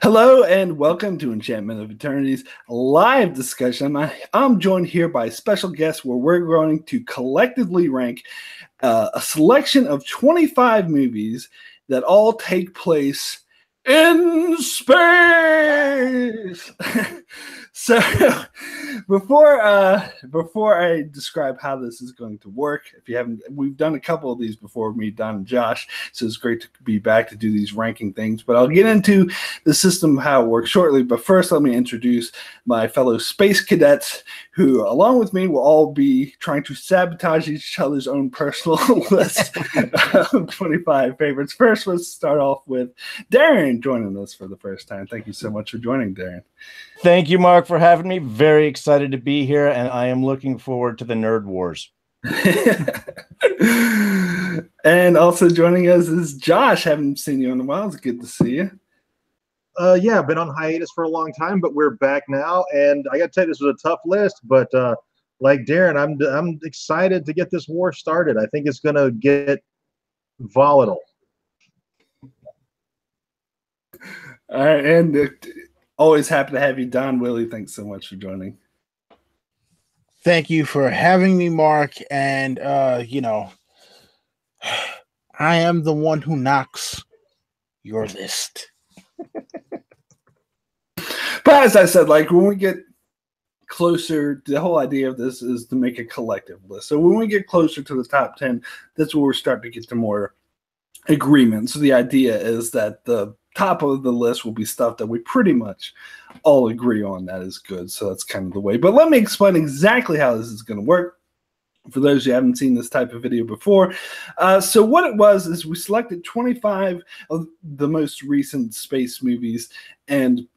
Hello and welcome to Enchantment of Eternity's live discussion. I'm joined here by special guests where we're going to collectively rank a selection of 25 movies that all take place in space. So before I describe how this is going to work, if you haven't, we've done a couple of these before, me, Don, and Josh, so it's great to be back to do these ranking things. But I'll get into the system, how it works shortly. But first, let me introduce my fellow space cadets, who, along with me, will all be trying to sabotage each other's own personal list of 25 favorites. First, let's start off with Darrin joining us for the first time. Thank you so much for joining, Darrin. Thank you, Mark, for having me. Very excited to be here, and I am looking forward to the Nerd Wars. And also joining us is Josh. Haven't seen you in a while. It's good to see you. Yeah, I've been on hiatus for a long time, but we're back now. And I got to tell you, this was a tough list, but like Darrin, I'm excited to get this war started. I think it's going to get volatile. All right, and always happy to have you, Don Willi. Thanks so much for joining. Thank you for having me, Mark. And, I am the one who knocks your list. But as I said, like when we get closer, the whole idea of this is to make a collective list. So when we get closer to the top 10, that's where we're starting to get to more agreement. So the idea is that the top of the list will be stuff that we pretty much all agree on that is good. So that's kind of the way. But let me explain exactly how this is going to work for those who haven't seen this type of video before. So what it was is we selected 25 of the most recent space movies, and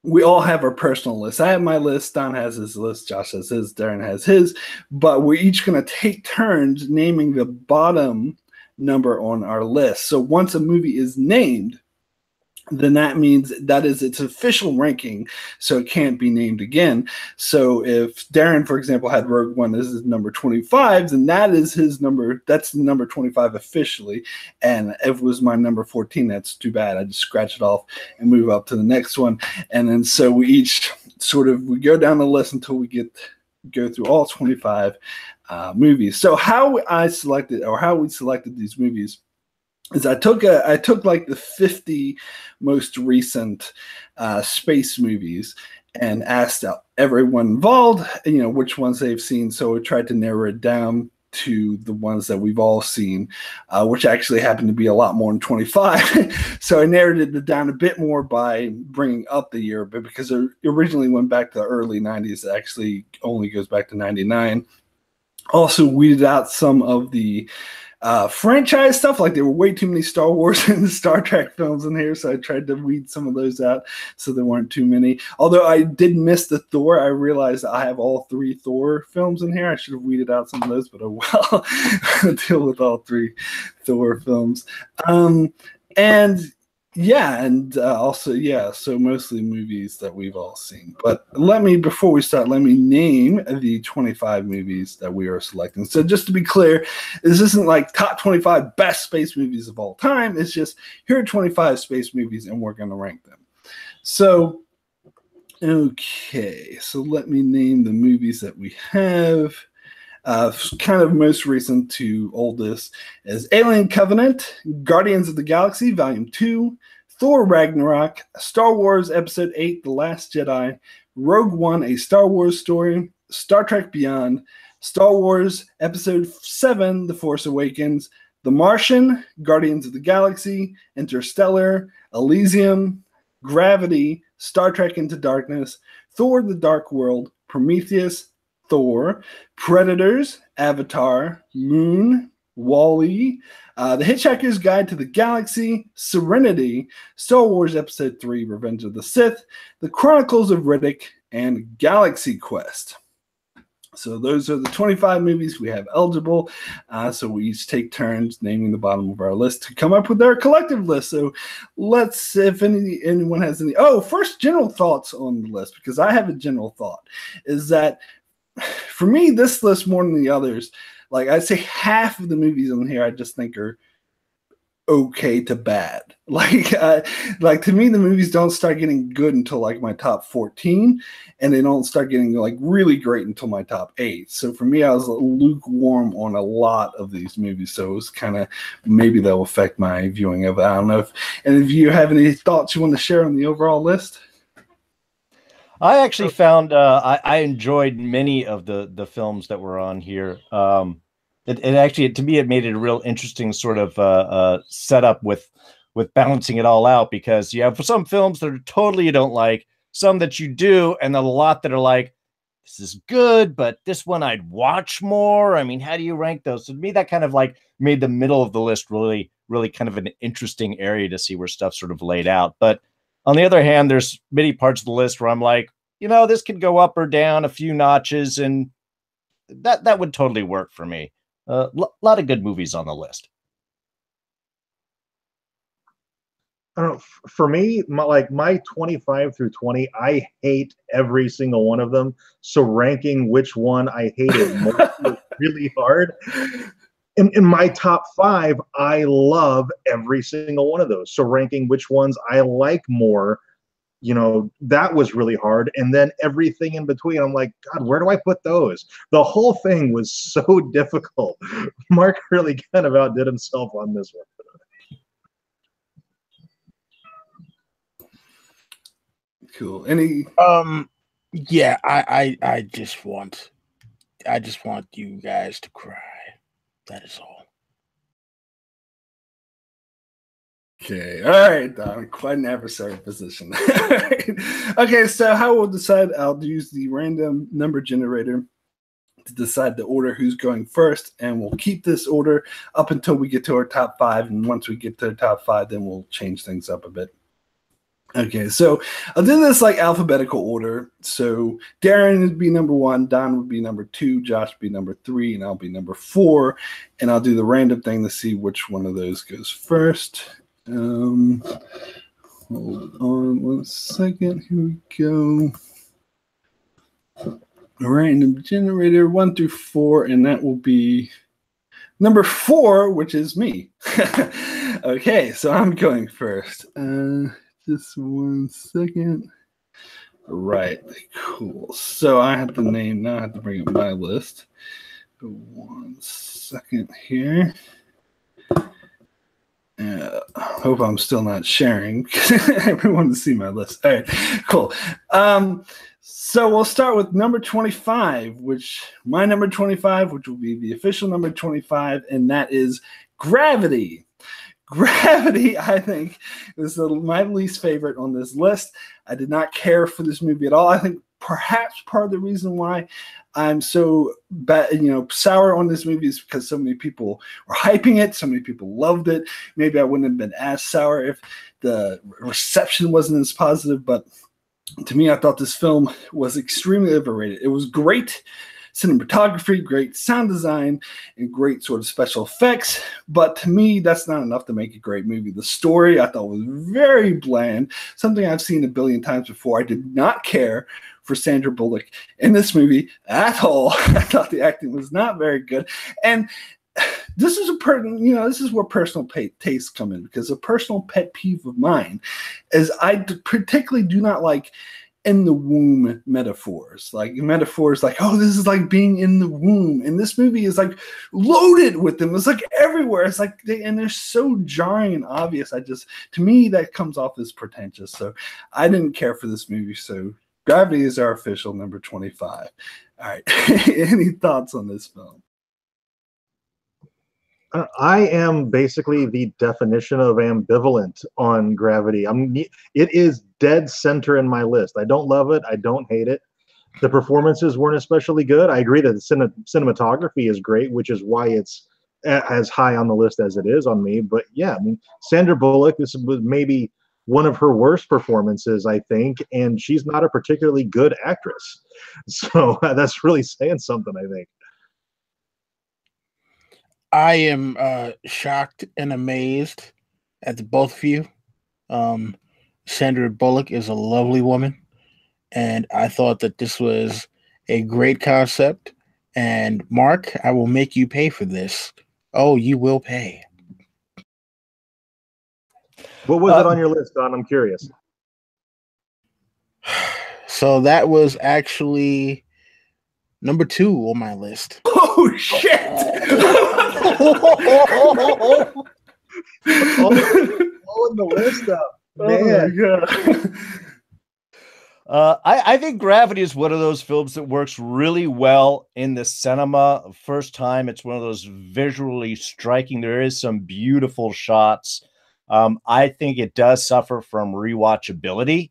we all have our personal list. I have my list, Don has his list, Josh has his, Darrin has his, but we're each going to take turns naming the bottom number on our list. So once a movie is named, then that means that is its official ranking, so it can't be named again. So if Darrin, for example, had Rogue One as his number 25, then that is his number. That's number 25 officially. And if it was my number 14, that's too bad. I just scratch it off and move up to the next one. And then so we each we go down the list until we go through all 25 movies. So how we selected these movies is I took like the 50 most recent space movies and asked everyone involved, which ones they've seen. So we tried to narrow it down to the ones that we've all seen, which actually happened to be a lot more than 25. So I narrowed it down a bit more by bringing up the year a bit, because it originally went back to the early 90s. It actually only goes back to 99. Also weeded out some of the franchise stuff, like there were way too many Star Wars and Star Trek films in here, so I tried to weed some of those out so there weren't too many. Although I did miss the Thor, I realized I have all 3 Thor films in here. I should have weeded out some of those, but oh well. I'll deal with all 3 Thor films. So mostly movies that we've all seen. But before we start, let me name the 25 movies that we are selecting. So just to be clear, this isn't like top 25 best space movies of all time. It's just, here are 25 space movies and we're going to rank them. So, okay. So let me name the movies that we have. Kind of most recent to oldest is Alien Covenant, Guardians of the Galaxy Volume 2, Thor Ragnarok, Star Wars Episode 8, The Last Jedi, Rogue One, A Star Wars Story, Star Trek Beyond, Star Wars Episode 7, The Force Awakens, The Martian, Guardians of the Galaxy, Interstellar, Elysium, Gravity, Star Trek Into Darkness, Thor the Dark World, Prometheus, Thor, Predators, Avatar, Moon, WALL-E, The Hitchhiker's Guide to the Galaxy, Serenity, Star Wars Episode 3, Revenge of the Sith, The Chronicles of Riddick, and Galaxy Quest. So those are the 25 movies we have eligible. So we each take turns naming the bottom of our list to come up with our collective list. So let's, if anyone has any, first general thoughts on the list, because I have a general thought, is that for me, this list more than the others, like I'd say half of the movies on here I just think are okay to bad. Like to me, the movies don't start getting good until like my top 14, and they don't start getting like really great until my top 8. So for me, I was lukewarm on a lot of these movies. So it was kind of, maybe that'll affect my viewing of it. I don't know if you have any thoughts you want to share on the overall list. I actually found I enjoyed many of the films that were on here. It actually, to me, it made it a real interesting sort of setup with balancing it all out, because you have some films that are totally you don't like, some that you do, and a lot that are like, this is good, but this one I'd watch more. I mean, how do you rank those? So to me, that kind of like made the middle of the list really, really kind of an interesting area to see where stuff sort of laid out. But on the other hand, there's many parts of the list where I'm like, this could go up or down a few notches, and that would totally work for me. A lot of good movies on the list. I don't know. For me, my 25 through 20, I hate every single one of them. So ranking which one I hated most was really hard. In my top 5, I love every single one of those. So ranking which ones I like more, that was really hard. And then everything in between, I'm like, God, where do I put those? The whole thing was so difficult. Mark really kind of outdid himself on this one. Cool. Any? Yeah, I just want you guys to cry. That is all. Okay. All right, Don. Quite an adversary position. Okay, so how we'll decide? I'll use the random number generator to decide the order who's going first, and we'll keep this order up until we get to our top 5. And once we get to the top 5, then we'll change things up a bit. Okay, so I'll do this like alphabetical order. So Darrin would be number 1, Don would be number 2, Josh would be number 3, and I'll be number 4. And I'll do the random thing to see which one of those goes first. Hold on 1 second. Here we go. Random generator 1 through 4, and that will be number 4, which is me. Okay, so I'm going first. Just 1 second. Right, cool. So I have to name, now I have to bring up my list. 1 second here. Hope I'm still not sharing. Everyone to see my list. All right, cool. So we'll start with number 25, which will be the official number 25, and that is Gravity. Gravity, I think, is my least favorite on this list. I did not care for this movie at all. I think perhaps part of the reason why I'm so sour on this movie is because so many people were hyping it. So many people loved it. Maybe I wouldn't have been as sour if the reception wasn't as positive. But to me, I thought this film was extremely overrated. It was great cinematography, great sound design, and great sort of special effects. But to me, that's not enough to make a great movie. The story I thought was very bland, something I've seen a billion times before. I did not care for Sandra Bullock in this movie at all. I thought the acting was not very good. And this is this is where personal tastes come in, because a personal pet peeve of mine is I particularly do not like in the womb metaphors, like oh, this is like being in the womb, and this movie is like loaded with them. It's like everywhere. It's like and they're so jarring and obvious. To me, that comes off as pretentious. So I didn't care for this movie. So Gravity is our official number 25. All right. Any thoughts on this film? I am basically the definition of ambivalent on Gravity. It is dead center in my list. I don't love it. I don't hate it. The performances weren't especially good. I agree that the cinematography is great, which is why it's as high on the list as it is on me. But yeah, I mean, Sandra Bullock, this was maybe one of her worst performances, I think, and she's not a particularly good actress. So that's really saying something, I think. I am shocked and amazed at both of you. Sandra Bullock is a lovely woman, and I thought that this was a great concept. And Mark, I will make you pay for this. Oh, you will pay. What was it on your list, Don? I'm curious. So that was actually number 2 on my list. Oh shit! Blowing the list up, man. Oh I think Gravity is one of those films that works really well in the cinema. First time, it's one of those visually striking. There is some beautiful shots. I think it does suffer from rewatchability.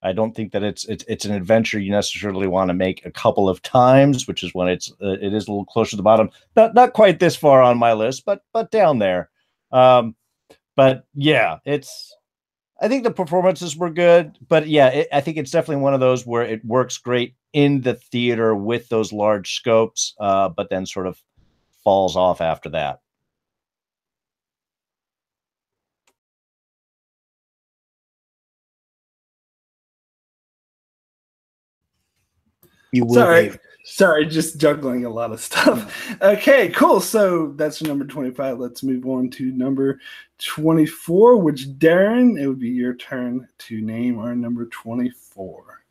I don't think that it's an adventure you necessarily want to make a couple of times, which is when it is a little closer to the bottom. Not quite this far on my list, but down there. But yeah, I think the performances were good, but yeah, I think it's definitely one of those where it works great in the theater with those large scopes, but then sort of falls off after that. You will. Sorry, just juggling a lot of stuff. Okay, cool. So that's number 25. Let's move on to number 24, which, Darrin, it would be your turn to name our number 24.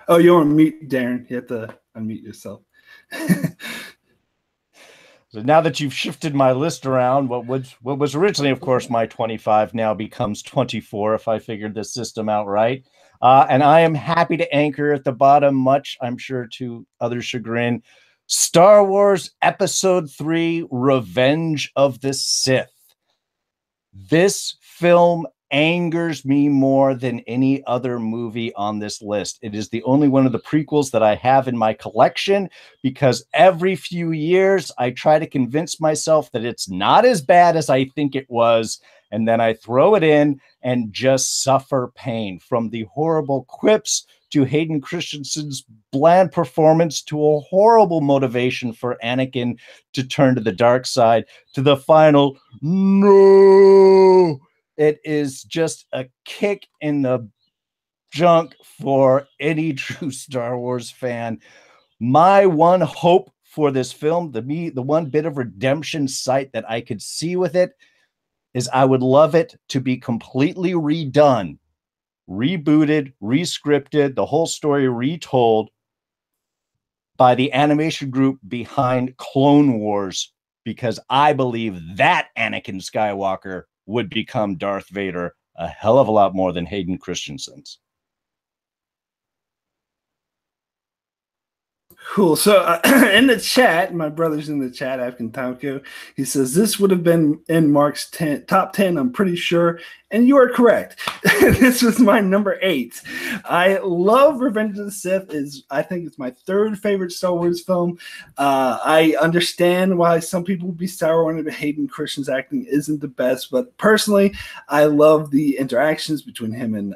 Oh, you want to mute Darrin? You have to unmute yourself. So now that you've shifted my list around, what was originally, of course, my 25 now becomes 24 if I figured this system out right. And I am happy to anchor at the bottom, much, I'm sure, to others' chagrin, Star Wars Episode 3, Revenge of the Sith. This film angers me more than any other movie on this list. It is the only one of the prequels that I have in my collection because every few years I try to convince myself that it's not as bad as I think it was, and then I throw it in and just suffer pain, from the horrible quips to Hayden Christensen's bland performance to a horrible motivation for Anakin to turn to the dark side to the final no. It is just a kick in the junk for any true Star Wars fan. My one hope for this film, the one bit of redemption sight that I could see with it, is I would love it to be completely redone, rebooted, rescripted, the whole story retold by the animation group behind Clone Wars, because I believe that Anakin Skywalker would become Darth Vader a hell of a lot more than Hayden Christensen's. Cool. So in the chat, my brother's in the chat, Afghan Tomko, he says, this would have been in Mark's top 10, I'm pretty sure. And you are correct. This was my number 8. I love Revenge of the Sith. I think it's my 3rd favorite Star Wars film. I understand why some people would be sour on it. Hayden Christensen's acting isn't the best, but personally, I love the interactions between him and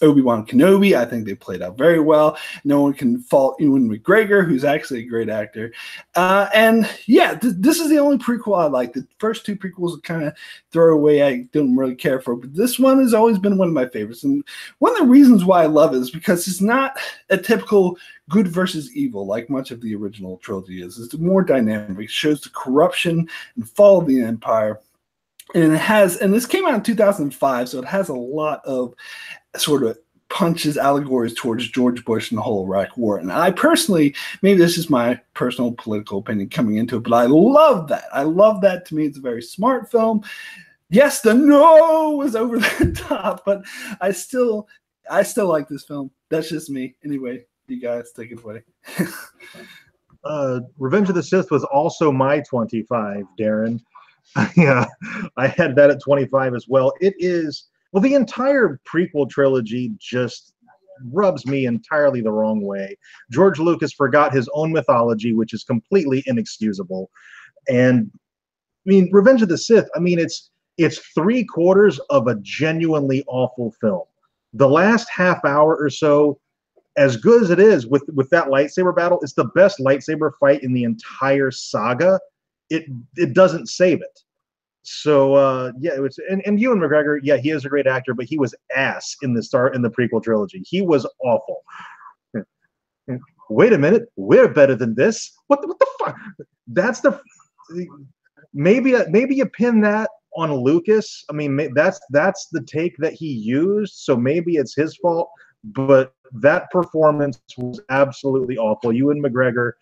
Obi-Wan Kenobi. I think they played out very well. No one can fault Ewan McGregor, who's actually a great actor. And yeah, this is the only prequel I like. The first 2 prequels are kind of throwaway. I don't really care for, but this one has always been one of my favorites. And one of the reasons why I love it is because it's not a typical good versus evil like much of the original trilogy is. It's more dynamic. It shows the corruption and fall of the Empire. And this came out in 2005, so it has a lot of sort of punches allegories towards George Bush and the whole Iraq War. And I personally, maybe this is my personal political opinion coming into it, but I love that. I love that. To me, it's a very smart film. Yes, the no was over the top, but I still like this film. That's just me. Anyway, you guys take it away. Revenge of the Sith was also my 25, Darrin. Yeah, I had that at 25 as well. It is, well, the entire prequel trilogy just rubs me entirely the wrong way. George Lucas forgot his own mythology, which is completely inexcusable. And I mean, Revenge of the Sith, I mean, it's 3/4 of a genuinely awful film. The last half hour or so, as good as it is with that lightsaber battle, it's the best lightsaber fight in the entire saga. It doesn't save it. So yeah, it was, and Ewan McGregor, yeah, he is a great actor, but he was ass in the prequel trilogy. He was awful. Wait a minute, we're better than this. What the fuck? That's maybe you pin that on Lucas. I mean, that's the take that he used, so maybe it's his fault. But that performance was absolutely awful. Ewan McGregor,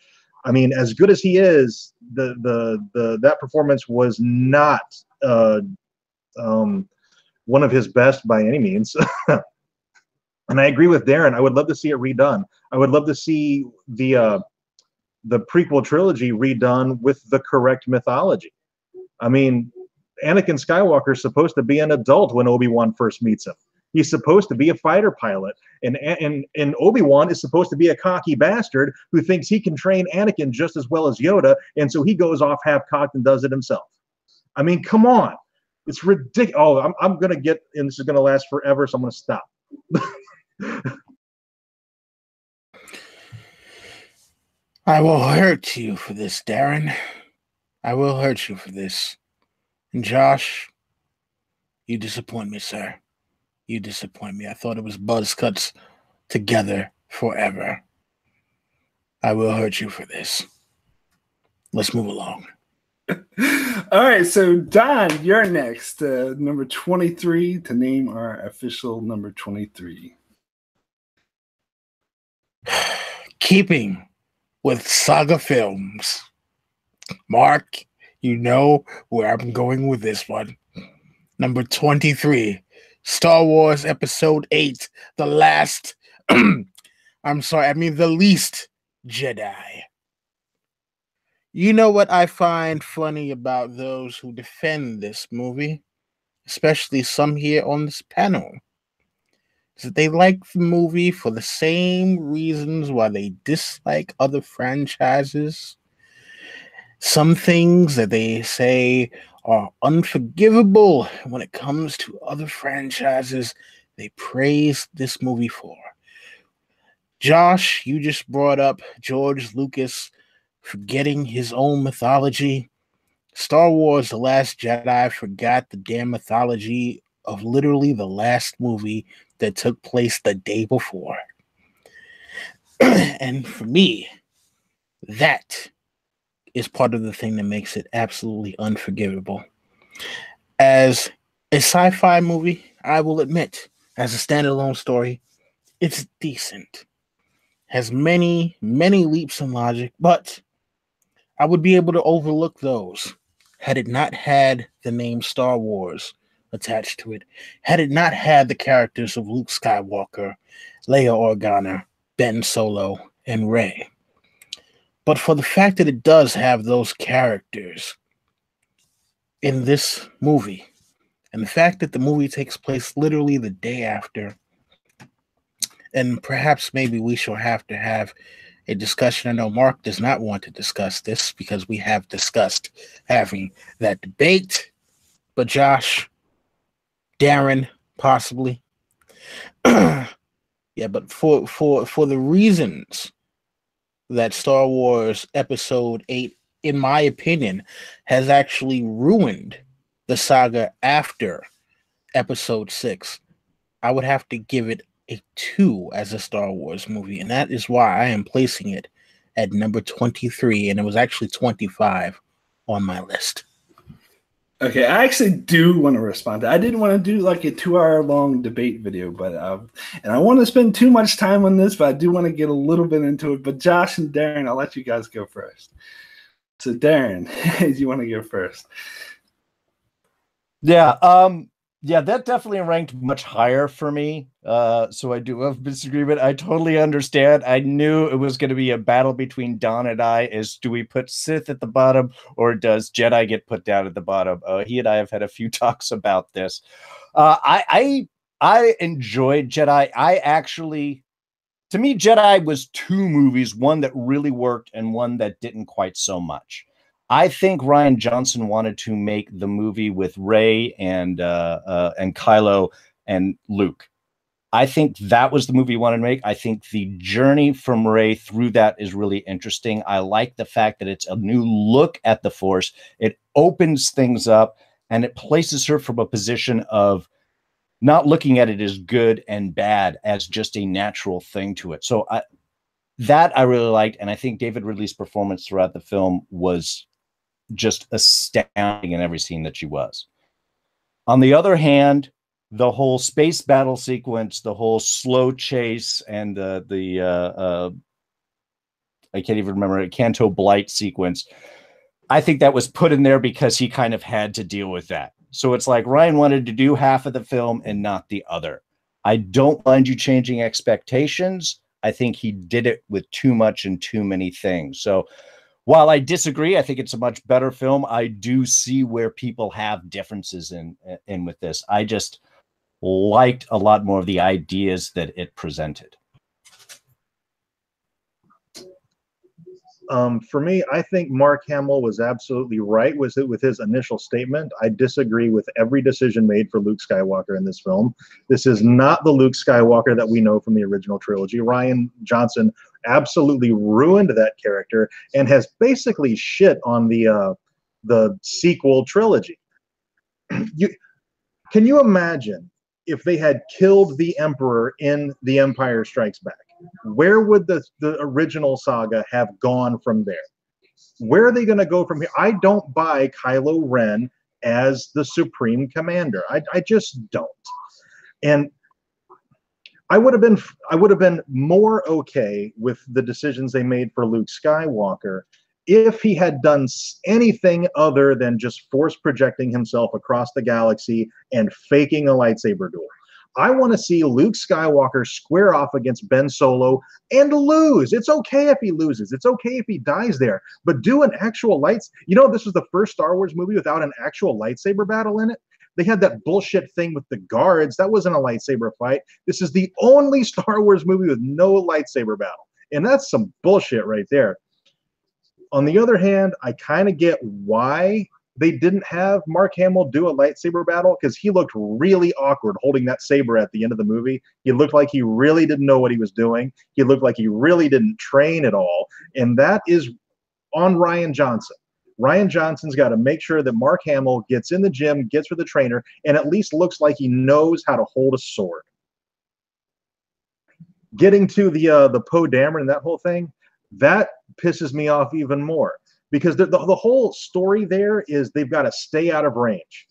I mean, as good as he is, that performance was not one of his best by any means. And I agree with Darrin. I would love to see it redone. I would love to see the prequel trilogy redone with the correct mythology. I mean, Anakin Skywalker is supposed to be an adult when Obi-Wan first meets him. He's supposed to be a fighter pilot, and Obi-Wan is supposed to be a cocky bastard who thinks he can train Anakin just as well as Yoda, and so he goes off half-cocked and does it himself. I mean, come on. It's ridiculous. Oh, I'm going to get, and this is going to last forever, so I'm going to stop. I will hurt you for this, Darrin. I will hurt you for this. And Josh, you disappoint me, sir. You disappoint me. I thought it was buzz cuts together forever. I will hurt you for this. Let's move along. All right, so Don, you're next. Number 23 to name our official number 23. Keeping with saga films. Mark, you know where I'm going with this one. Number 23. Star Wars Episode 8, The Last, the Least Jedi. You know what I find funny about those who defend this movie, especially some here on this panel, is that they like the movie for the same reasons why they dislike other franchises. Some things that they say are unforgivable when it comes to other franchises, they praise this movie for. Josh, you just brought up George Lucas forgetting his own mythology. Star Wars The Last Jedi forgot the damn mythology of literally the last movie that took place the day before. And for me, that is part of the thing that makes it absolutely unforgivable. As a sci-fi movie, I will admit, as a standalone story, it's decent. Has many, many leaps in logic, but I would be able to overlook those had it not had the name Star Wars attached to it, had it not had the characters of Luke Skywalker, Leia Organa, Ben Solo, and Rey. But for the fact that it does have those characters in this movie, and the fact that the movie takes place literally the day after, and perhaps maybe we shall have to have a discussion. I know Mark does not want to discuss this because we have discussed having that debate, but Josh, Darrin, possibly. Yeah, but for the reasons that Star Wars Episode 8, in my opinion, has actually ruined the saga after Episode 6, I would have to give it a 2 as a Star Wars movie, and that is why I am placing it at number 23, and it was actually 25 on my list. Okay, I actually do want to respond to that. I didn't want to do like a 2-hour-long debate video, but and I want to spend too much time on this, but I do want to get a little bit into it. But Josh and Darrin, I'll let you guys go first. So Darrin, do you want to go first? Yeah, that definitely ranked much higher for me. So I do have disagreement. I totally understand. I knew it was going to be a battle between Don and I. Is do we put Sith at the bottom or does Jedi get put down at the bottom? He and I have had a few talks about this. I enjoyed Jedi. To me, Jedi was 2 movies, one that really worked and one that didn't quite so much. I think Rian Johnson wanted to make the movie with Rey and Kylo and Luke. I think that was the movie he wanted to make. I think the journey from Rey through that is really interesting. I like the fact that it's a new look at the Force. It opens things up and it places her from a position of not looking at it as good and bad as just a natural thing to it. So that I really liked. And I think David Ridley's performance throughout the film was just astounding in every scene that she was. On the other hand, the whole space battle sequence, the whole slow chase, and the I can't even remember it, Canto Blight sequence, I think that was put in there because he kind of had to deal with that. So it's like Ryan wanted to do half of the film and not the other. I don't mind you changing expectations. I think he did it with too much and too many things. So while I disagree, I think it's a much better film. I do see where people have differences in with this. I just liked a lot more of the ideas that it presented. For me, I think Mark Hamill was absolutely right with his initial statement. I disagree with every decision made for Luke Skywalker in this film. This is not the Luke Skywalker that we know from the original trilogy. Rian Johnson absolutely ruined that character and has basically shit on the sequel trilogy. Can you imagine if they had killed the Emperor in The Empire Strikes Back? Where would the original saga have gone from there? Where are they going to go from here? I don't buy Kylo Ren as the Supreme Commander. I just don't. And I would have been more okay with the decisions they made for Luke Skywalker if he had done anything other than just force projecting himself across the galaxy and faking a lightsaber duel. I want to see Luke Skywalker square off against Ben Solo and lose. It's okay if he loses. It's okay if he dies there. But do an actual this was the first Star Wars movie without an actual lightsaber battle in it. They had that bullshit thing with the guards. That wasn't a lightsaber fight. This is the only Star Wars movie with no lightsaber battle. And that's some bullshit right there. On the other hand, I kind of get why they didn't have Mark Hamill do a lightsaber battle, because he looked really awkward holding that saber at the end of the movie. He looked like he really didn't know what he was doing. He looked like he really didn't train at all. And that is on Rian Johnson. Rian Johnson's got to make sure that Mark Hamill gets in the gym, gets with the trainer, and at least looks like he knows how to hold a sword. Getting to the Poe Dameron and that whole thing, that pisses me off even more. Because the whole story there is they've got to stay out of range.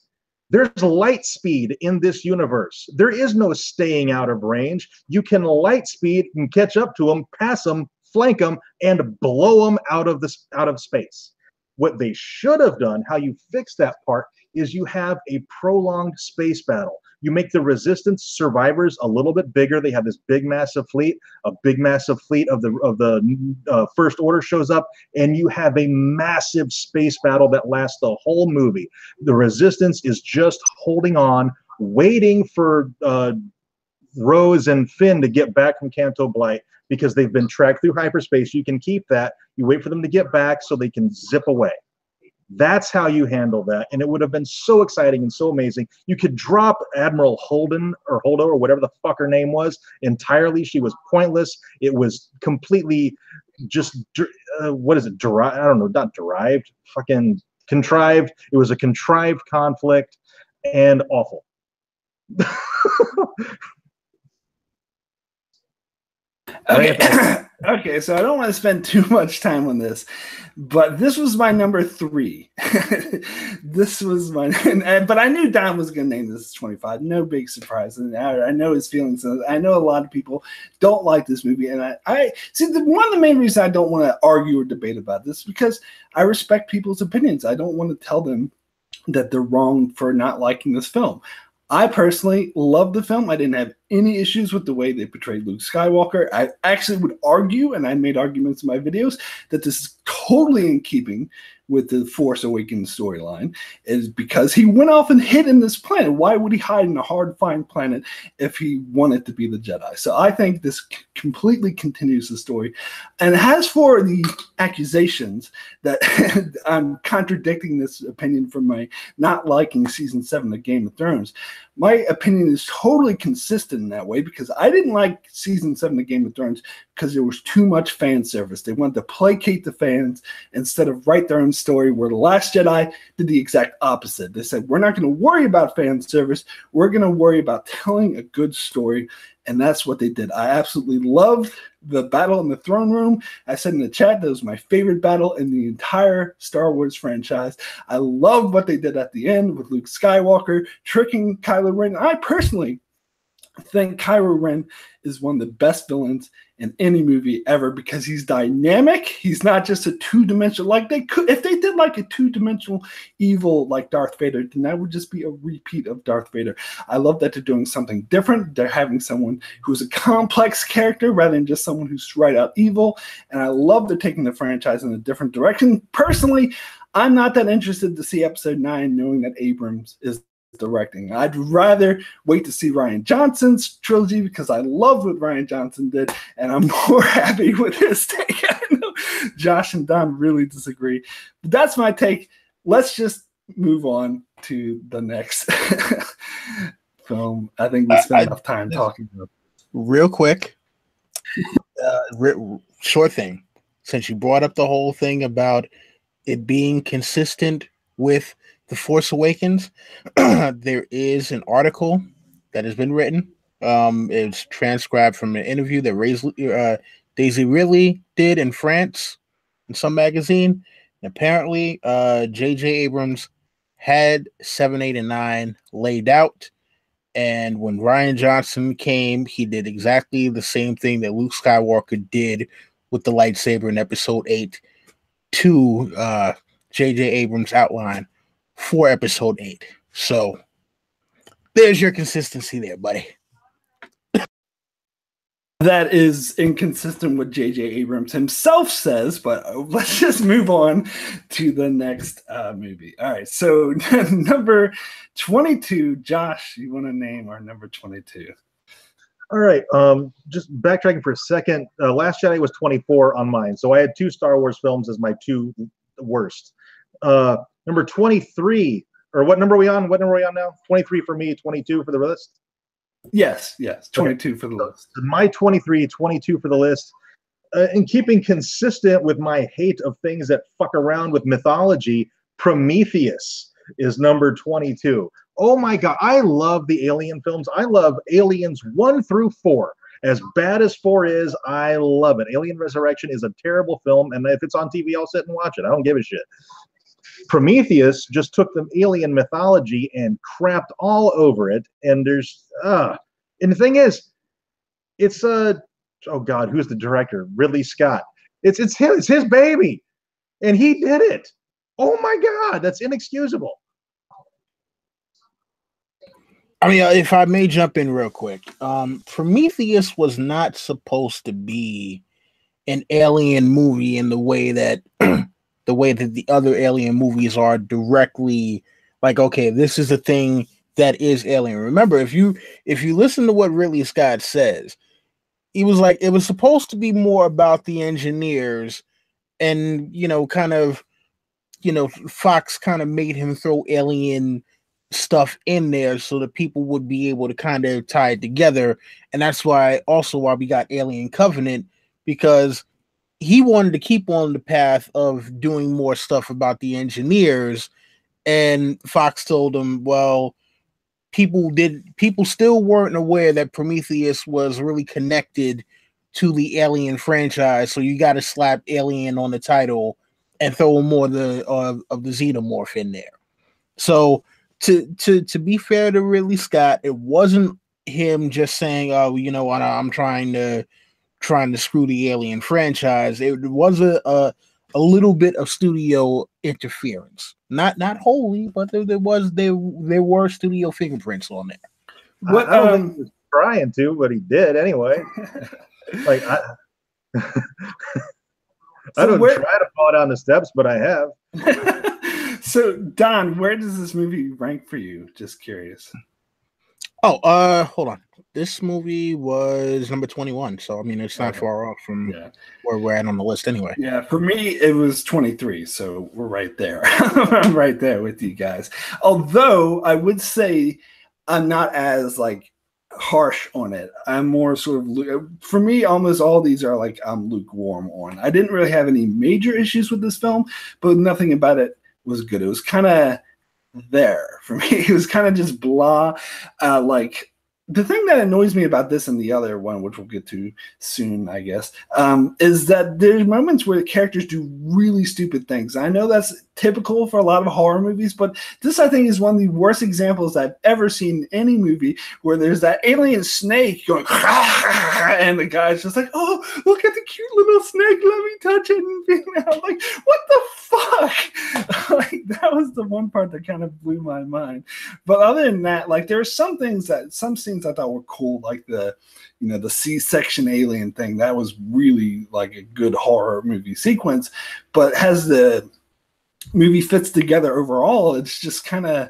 There's light speed in this universe. There is no staying out of range. You can light speed and catch up to them, pass them, flank them, and blow them out of space. What they should have done, how you fix that part, is you have a prolonged space battle. You make the Resistance survivors a little bit bigger. They have this big, massive fleet. A big, massive fleet of the First Order shows up, and you have a massive space battle that lasts the whole movie. The Resistance is just holding on, waiting for Rose and Finn to get back from Canto Blight, because they've been tracked through hyperspace. You can keep that. You wait for them to get back so they can zip away. That's how you handle that, and it would have been so exciting and so amazing. You could drop Admiral Holdo or whatever the fuck her name was entirely. She was pointless. It was completely just what is it? I don't know, not derived, fucking contrived. It was a contrived conflict and awful. Okay, so I don't want to spend too much time on this, but this was my number 3. This was but I knew Don was going to name this 25. No big surprise. And I know his feelings. I know a lot of people don't like this movie. And I see one of the main reasons I don't want to argue or debate about this is because I respect people's opinions. I don't want to tell them that they're wrong for not liking this film. I personally love the film. I didn't have any issues with the way they portrayed Luke Skywalker. I actually would argue, and I made arguments in my videos, that this is totally in keeping with the Force Awakens storyline, is because he went off and hid in this planet. Why would he hide in a hard-to-find planet if he wanted to be the Jedi? So I think this completely continues the story. And as for the accusations that I'm contradicting this opinion from my not liking season 7 of Game of Thrones, my opinion is totally consistent in that way, because I didn't like season 7 of Game of Thrones because there was too much fan service. They wanted to placate the fans instead of write their own story, where The Last Jedi did the exact opposite. They said, we're not going to worry about fan service. We're going to worry about telling a good story. And that's what they did. I absolutely loved the battle in the throne room. I said in the chat, that was my favorite battle in the entire Star Wars franchise. I loved what they did at the end with Luke Skywalker tricking Kylo Ren. I personally think Kylo Ren is one of the best villains in any movie ever, because he's dynamic. He's not just a two-dimensional, like they could, if they did like a two-dimensional evil like Darth Vader, then that would just be a repeat of Darth Vader. I love that they're doing something different. They're having someone who's a complex character rather than just someone who's right out evil. And I love they're taking the franchise in a different direction. Personally, I'm not that interested to see episode 9, knowing that Abrams is directing. I'd rather wait to see Rian Johnson's trilogy, because I love what Rian Johnson did, and I'm more happy with his take. I know Josh and Don really disagree, but that's my take. Let's just move on to the next film. I think we spent enough time talking about it. Real quick, short thing. Since you brought up the whole thing about it being consistent with The Force Awakens, there is an article that has been written. It's transcribed from an interview that Daisy Ridley did in France in some magazine. And apparently, J.J. Abrams had 7, 8, and 9 laid out. And when Rian Johnson came, he did exactly the same thing that Luke Skywalker did with the lightsaber in Episode 8 to J.J. Abrams' outline for Episode 8. So there's your consistency there, buddy. That is inconsistent with J.J. Abrams himself says, but let's just move on to the next movie. All right, so number 22, Josh, you want to name our number 22? All right, just backtracking for a second. Last Jedi was 24 on mine, so I had 2 Star Wars films as my 2 worst. Number 23, or what number are we on? What number are we on now? 23 for me, 22 for the list? Yes, 22 okay. For the list. My 23, 22 for the list. In keeping consistent with my hate of things that fuck around with mythology, Prometheus is number 22. Oh my God, I love the Alien films. I love Aliens 1 through 4. As bad as 4 is, I love it. Alien Resurrection is a terrible film, and if it's on TV, I'll sit and watch it. I don't give a shit. Prometheus just took the alien mythology and crapped all over it, and there's and the thing is, it's oh God, who's the director? Ridley Scott. It's his baby, and he did it. Oh my God, that's inexcusable. I mean, if I may jump in real quick, Prometheus was not supposed to be an alien movie in the way that the other alien movies are directly like, okay, this is a thing that is alien. Remember, if you listen to what Ridley Scott says, he was like, it was supposed to be more about the engineers, and Fox kind of made him throw alien stuff in there so that people would be able to kind of tie it together. And that's why we got Alien Covenant, because he wanted to keep on the path of doing more stuff about the engineers, and Fox told him, well, people still weren't aware that Prometheus was really connected to the Alien franchise, so you got to slap Alien on the title and throw more of the xenomorph in there. So to be fair to Ridley Scott, it wasn't him just saying, oh, I'm trying to screw the Alien franchise. It was a little bit of studio interference, not wholly, but there were studio fingerprints on there. What I don't think he was trying to, but he did anyway. Like I don't try to fall down the steps, but I have. So Don, where does this movie rank for you? Just curious. Oh, hold on. This movie was number 21, so I mean it's not far off from where we're at on the list anyway. Yeah, for me it was 23, so we're right there. I'm right there with you guys. Although I would say I'm not as harsh on it. I'm more sort of, for me, almost all these are like I'm lukewarm on. I didn't really have any major issues with this film, but nothing about it was good. It was kind of there for me. It was kind of just blah. Like, the thing that annoys me about this and the other one, which we'll get to soon, I guess, is that there's moments where the characters do really stupid things. I know that's typical for a lot of horror movies, but this, I think, is one of the worst examples I've ever seen in any movie, where there's that alien snake going, and the guy's just like, oh, look at the cute little snake, let me touch it. And I'm like, what the fuck? Like, that was the one part that kind of blew my mind. But other than that, like, there are some scenes I thought were cool, like the C-section alien thing. That was really like a good horror movie sequence. But as the movie fits together overall, it's just kind of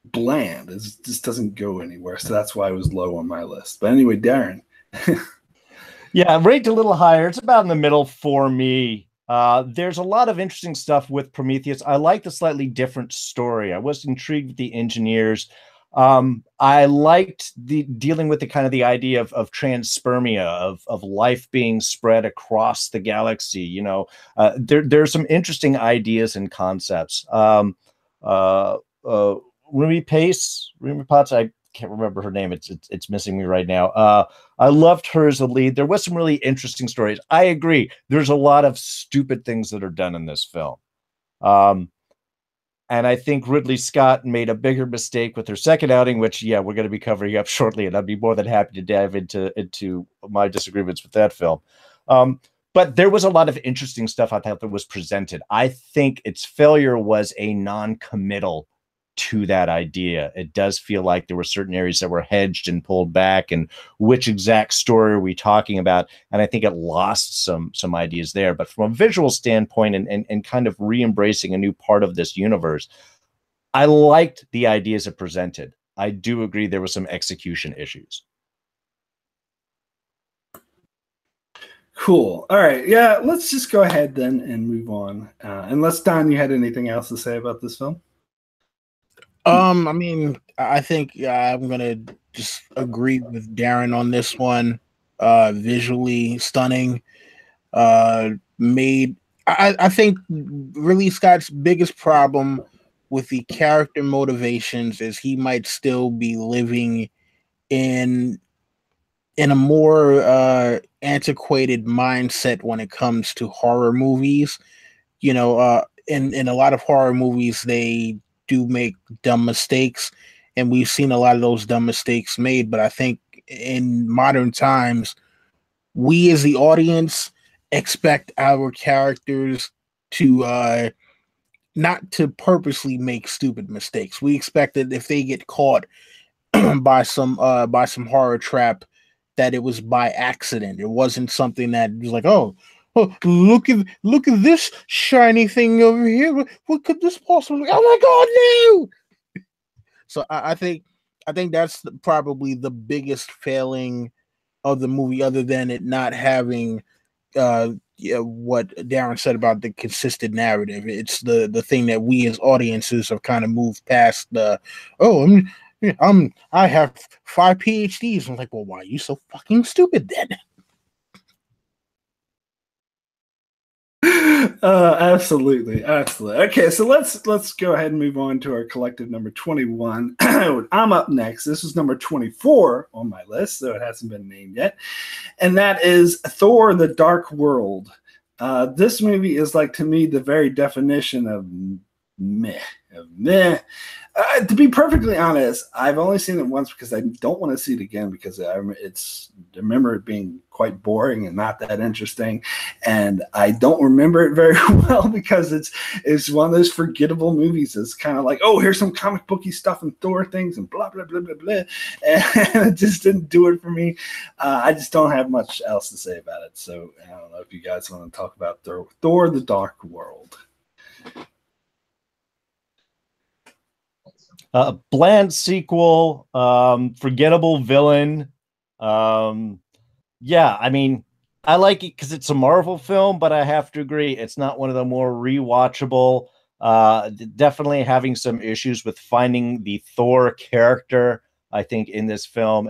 bland. It just doesn't go anywhere. So that's why it was low on my list. But anyway, Darrin. Yeah, ranked a little higher. It's about in the middle for me. There's a lot of interesting stuff with Prometheus. I like the slightly different story. I was intrigued with the engineers. I liked the dealing with the kind of the idea of transpermia, of life being spread across the galaxy. You know, there's some interesting ideas and concepts. Rumi Potts, I can't remember her name. It's missing me right now. I loved her as a lead. There was some really interesting stories. I agree. There's a lot of stupid things that are done in this film. And I think Ridley Scott made a bigger mistake with her second outing, which, yeah, we're going to be covering up shortly, and I'd be more than happy to dive into my disagreements with that film. But there was a lot of interesting stuff I thought that was presented. I think its failure was a non-committal to that idea. It does feel like there were certain areas that were hedged and pulled back, and which exact story are we talking about? And I think it lost some ideas there. But from a visual standpoint and kind of re-embracing a new part of this universe, I liked the ideas it presented. I do agree there were some execution issues. Cool. All right. Yeah, let's just go ahead then and move on. Unless, Don, you had anything else to say about this film? I mean, I think I'm gonna just agree with Darrin on this one. Visually stunning. I think Ridley Scott's biggest problem with the character motivations is he might still be living in a more antiquated mindset when it comes to horror movies. You know, in a lot of horror movies, they do make dumb mistakes, and we've seen a lot of those dumb mistakes made. But I think in modern times, we as the audience expect our characters to not to purposely make stupid mistakes. We expect that if they get caught by some horror trap, that it was by accident. It wasn't something that was like, oh, look at this shiny thing over here. What could this possibly? Oh my God, no! So I think that's probably the biggest failing of the movie, other than it not having what Darrin said about the consistent narrative. It's the thing that we as audiences have kind of moved past. I have 5 PhDs. I'm like, well, why are you so fucking stupid then? Absolutely. Okay, so let's go ahead and move on to our collective number 21. I'm up next. This is number 24 on my list, so it hasn't been named yet, and that is Thor: The Dark World. This movie is, like, to me, the very definition of meh. To be perfectly honest, I've only seen it once because I don't want to see it again, because I remember it being quite boring and not that interesting, and I don't remember it very well because it's one of those forgettable movies. It's kind of like, oh, here's some comic booky stuff and Thor things and blah blah blah blah blah, and it just didn't do it for me. I just don't have much else to say about it, so I don't know if you guys want to talk about Thor: The Dark World. Bland sequel, forgettable villain. Yeah, I mean, I like it because it's a Marvel film, but I have to agree, it's not one of the more rewatchable. Definitely having some issues with finding the Thor character I think, in this film.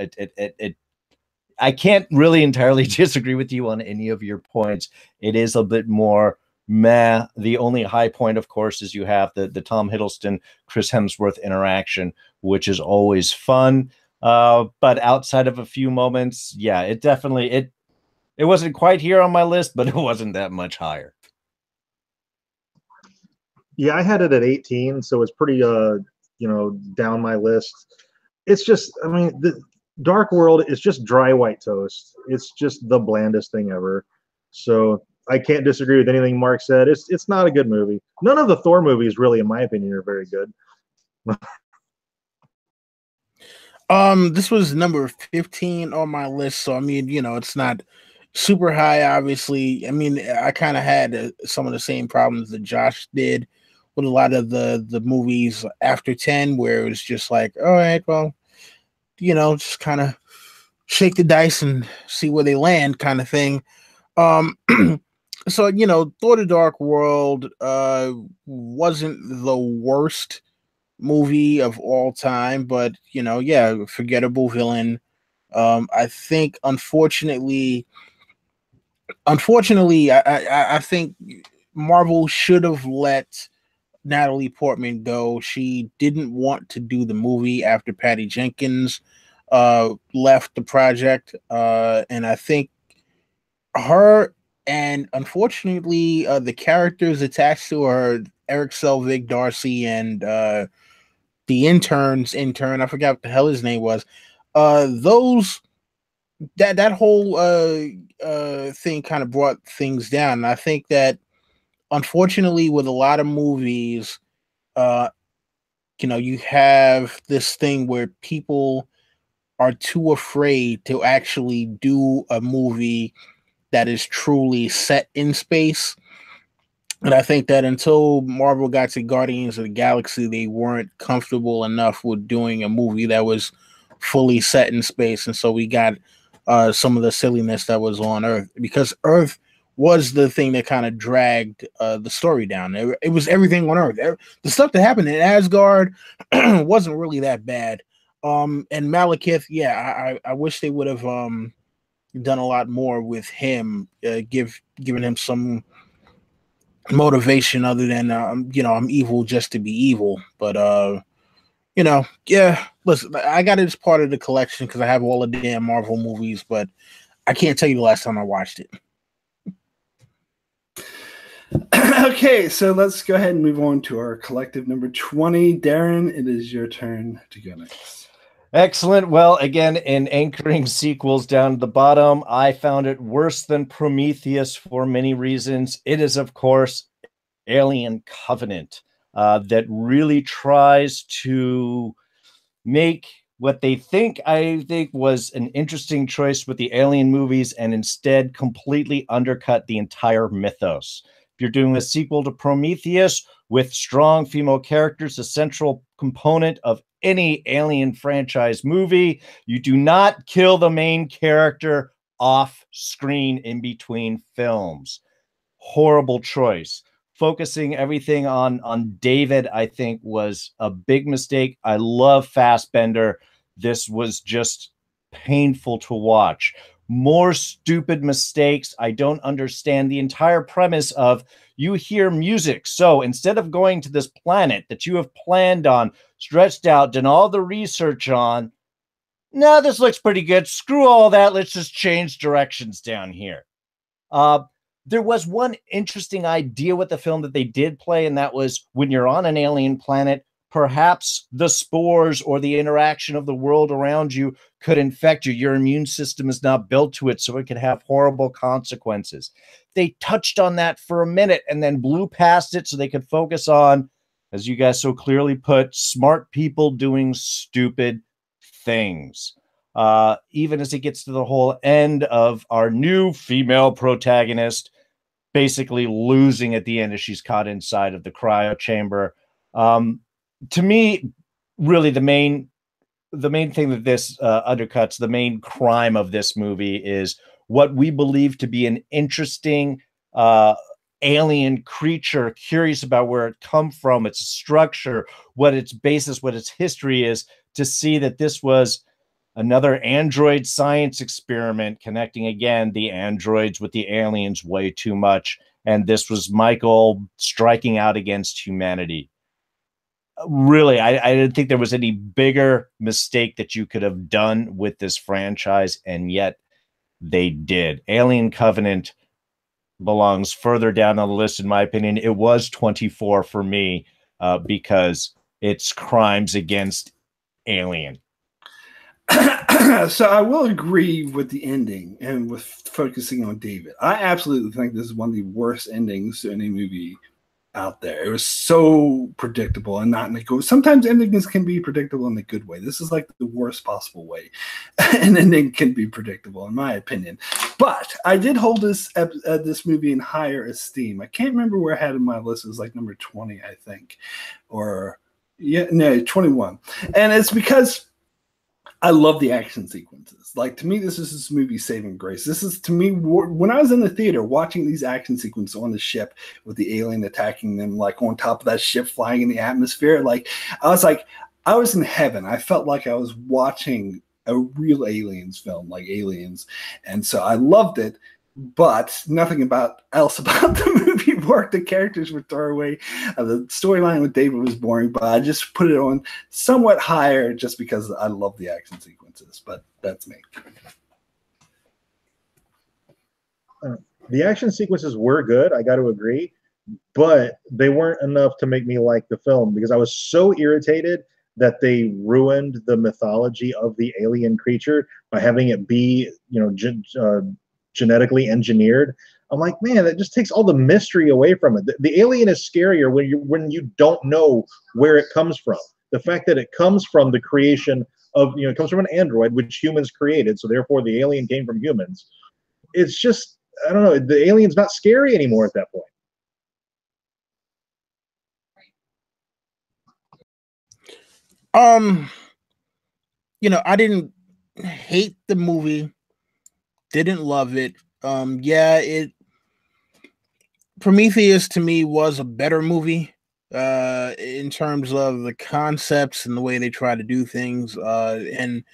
I can't really entirely disagree with you on any of your points. It is a bit more meh. The only high point, of course, is you have the Tom Hiddleston, Chris Hemsworth interaction, which is always fun. But outside of a few moments, yeah, it definitely, it wasn't quite here on my list, but it wasn't that much higher. Yeah, I had it at 18, so it's pretty down my list. It's just, I mean, the Dark World is just dry white toast. It's just the blandest thing ever. So I can't disagree with anything Mark said. It's not a good movie. None of the Thor movies, really, in my opinion, are very good. This was number 15 on my list, so I mean, it's not super high, obviously. I mean, I kind of had some of the same problems that Josh did with a lot of the movies after 10, where it was just like, all right, well, just kind of shake the dice and see where they land, kind of thing. So Thor: The Dark World wasn't the worst movie of all time, but yeah, forgettable villain. I think unfortunately, I think Marvel should have let Natalie Portman go. She didn't want to do the movie after Patty Jenkins left the project, and I think her and unfortunately the characters attached to her, Eric Selvig, Darcy, and the intern, I forgot what the hell his name was. Those that whole thing kind of brought things down. And I think that unfortunately with a lot of movies, you have this thing where people are too afraid to actually do a movie that is truly set in space. And I think that until Marvel got to Guardians of the Galaxy, they weren't comfortable enough with doing a movie that was fully set in space. And so we got some of the silliness that was on Earth, because Earth was the thing that kind of dragged the story down. It was everything on Earth. The stuff that happened in Asgard wasn't really that bad. And Malekith, yeah, I wish they would have done a lot more with him, giving him some motivation other than I'm evil just to be evil. But yeah, listen, I got it as part of the collection because I have all the damn Marvel movies, but I can't tell you the last time I watched it. Okay, so let's go ahead and move on to our collective number 20. Darrin, it is your turn to go next. Excellent. Well, again, in anchoring sequels down at the bottom, I found it worse than Prometheus for many reasons. It is, of course, Alien Covenant that really tries to make what I think was an interesting choice with the Alien movies and instead completely undercut the entire mythos. If you're doing a sequel to Prometheus with strong female characters, a central component of any Alien franchise movie, you do not kill the main character off screen in between films. Horrible choice. Focusing everything on David, I think, was a big mistake. I love Fassbender. This was just painful to watch. More stupid mistakes. I don't understand the entire premise of you hear music. So instead of going to this planet that you have planned on, stretched out, done all the research on, no, this looks pretty good. Screw all that. Let's just change directions down here. There was one interesting idea with the film that they did play, and that was when you're on an alien planet, perhaps the spores or the interaction of the world around you could infect you. Your immune system is not built to it, so it could have horrible consequences. They touched on that for a minute and then blew past it so they could focus on, as you guys so clearly put, smart people doing stupid things. Even as it gets to the whole end of our new female protagonist basically losing at the end as she's caught inside of the cryo chamber. To me, really the main thing that this undercuts, the main crime of this movie, is what we believe to be an interesting alien creature, curious about where it come from, its structure, what its basis, what its history is, to see that this was another android science experiment connecting again the androids with the aliens way too much. And this was Michael striking out against humanity. Really, I didn't think there was any bigger mistake that you could have done with this franchise, and yet they did. Alien Covenant belongs further down on the list, in my opinion. It was 24 for me because it's crimes against Alien. So I will agree with the ending and with focusing on David. I absolutely think this is one of the worst endings to any movie out there. It was so predictable and not in a good. Sometimes endings can be predictable in a good way. This is like the worst possible way an ending can be predictable, in my opinion. But I did hold this movie in higher esteem. I can't remember where I had it in my list. It was like number 20, I think, or 21. And it's because I love the action sequences. Like, to me, this is this movie's saving grace. This is, to me, when I was in the theater watching these action sequences on the ship with the alien attacking them, like on top of that ship flying in the atmosphere, like, I was in heaven. I felt like I was watching a real aliens film, like Aliens. And so I loved it. But nothing else about the movie worked. The characters were throwaway. The storyline with David was boring, but I just put it on somewhat higher just because I love the action sequences. But that's me. The action sequences were good, I got to agree, but they weren't enough to make me like the film because I was so irritated that they ruined the mythology of the alien creature by having it be, genetically engineered. I'm like, man, that just takes all the mystery away from it. The alien is scarier when you don't know where it comes from. The fact that it comes from the creation of, it comes from an android, which humans created, so therefore the alien came from humans. It's just, I don't know, the alien's not scary anymore at that point. I didn't hate the movie. Didn't love it. Prometheus to me was a better movie in terms of the concepts and the way they try to do things. Alien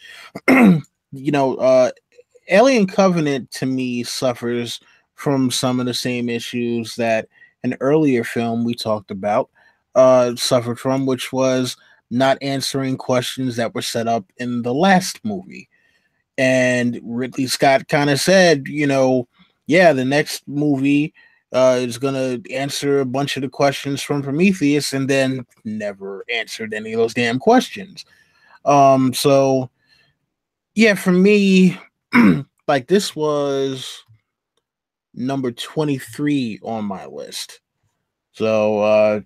Covenant to me suffers from some of the same issues that an earlier film we talked about suffered from, which was not answering questions that were set up in the last movie. And Ridley Scott kind of said, the next movie is going to answer a bunch of the questions from Prometheus, and then never answered any of those damn questions. For me, like, this was number 23 on my list. So,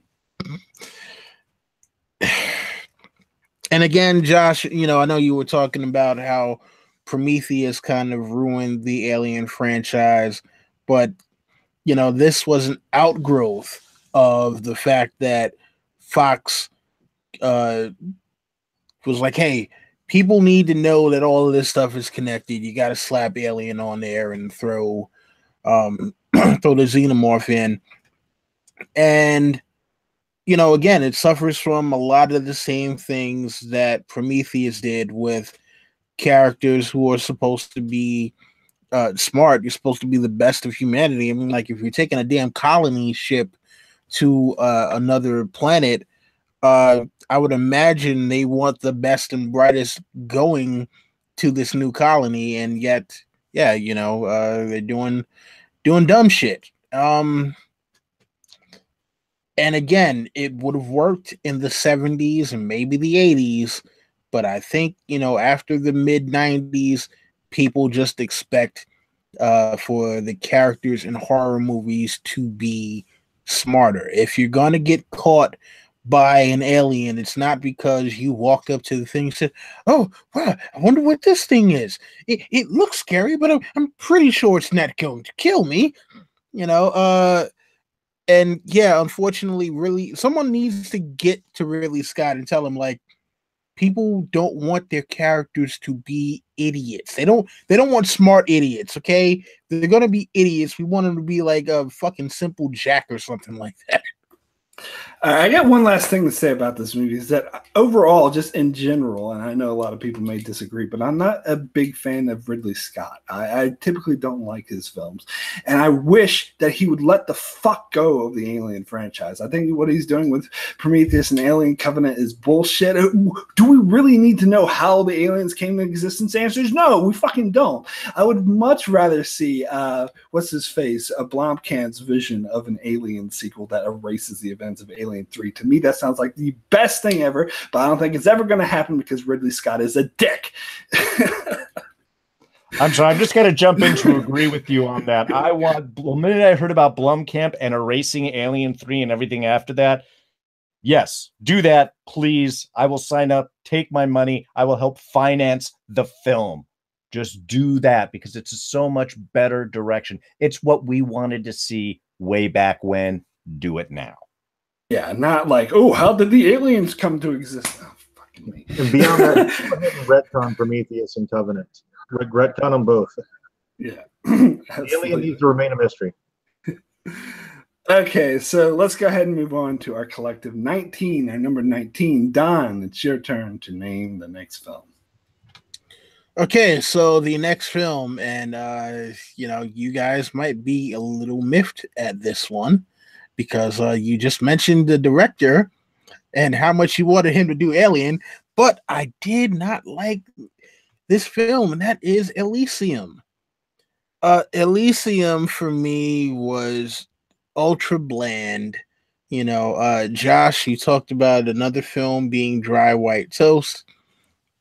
and again, Josh, I know you were talking about how Prometheus kind of ruined the Alien franchise, but this was an outgrowth of the fact that Fox was like, hey, people need to know that all of this stuff is connected. You got to slap Alien on there and throw the xenomorph in. And again, it suffers from a lot of the same things that Prometheus did with characters who are supposed to be smart. You're supposed to be the best of humanity. I mean, like, if you're taking a damn colony ship to another planet, I would imagine they want the best and brightest going to this new colony, and yet, they're doing dumb shit. And again, it would have worked in the 70s and maybe the 80s, but I think, after the mid-90s, people just expect for the characters in horror movies to be smarter. If you're going to get caught by an alien, it's not because you walked up to the thing and said, oh, wow, I wonder what this thing is. It looks scary, but I'm pretty sure it's not going to kill me. And yeah, unfortunately, really, someone needs to get to Ridley Scott and tell him, like, people don't want their characters to be idiots. They don't want smart idiots, okay? They're gonna be idiots. We want them to be like a fucking simple Jack or something like that. I got one last thing to say about this movie is that overall, just in general, and I know a lot of people may disagree, but I'm not a big fan of Ridley Scott. I typically don't like his films, and I wish that he would let the fuck go of the Alien franchise. I think what he's doing with Prometheus and Alien Covenant is bullshit. Do we really need to know how the aliens came into existence? The answer is no, we fucking don't. I would much rather see, what's his face, a Blomkamp's vision of an Alien sequel that erases the events of Alien 3. To me, that sounds like the best thing ever, but I don't think it's ever going to happen because Ridley Scott is a dick. I'm sorry, I'm just going to jump in to agree with you on that. The minute I heard about Blomkamp and erasing Alien 3 and everything after that, yes, do that, please. I will sign up, take my money. I will help finance the film. Just do that because it's a so much better direction. It's what we wanted to see way back when. Do it now. Yeah, not like, oh, how did the aliens come to exist? Oh, fucking me. And beyond that, retcon Prometheus and Covenant. Retcon them both. Yeah. The alien needs to remain a mystery. Okay, so let's go ahead and move on to our collective 19, our number 19. Don, it's your turn to name the next film. Okay, so the next film, and you guys might be a little miffed at this one because you just mentioned the director and how much you wanted him to do Alien, but I did not like this film, and that is Elysium. Elysium for me was ultra bland. Josh, you talked about another film being dry white toast.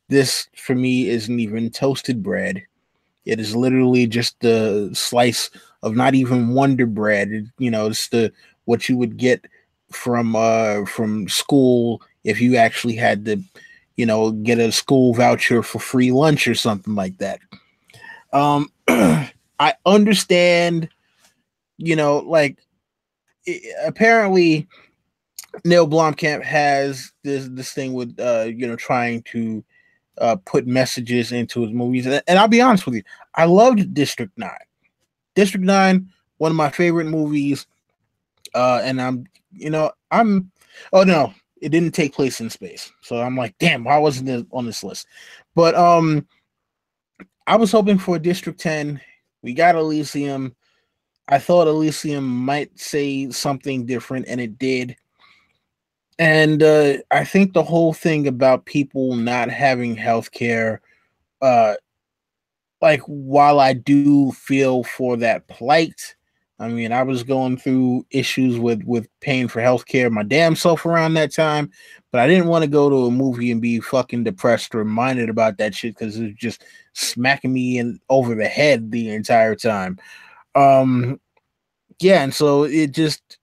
This for me isn't even toasted bread. It is literally just a slice of not even Wonder Bread. It's what you would get from school if you actually had to, get a school voucher for free lunch or something like that. I understand, apparently Neil Blomkamp has this thing with trying to put messages into his movies, and I'll be honest with you, I loved District 9. District 9, one of my favorite movies, and oh no, it didn't take place in space, so I'm like, damn, why wasn't it on this list? But I was hoping for District 10. We got Elysium. I thought Elysium might say something different, and it did. And I think the whole thing about people not having healthcare, while I do feel for that plight, I mean, I was going through issues with paying for healthcare my damn self around that time, but I didn't want to go to a movie and be fucking depressed or reminded about that shit because it was just smacking me over the head the entire time. And so it just,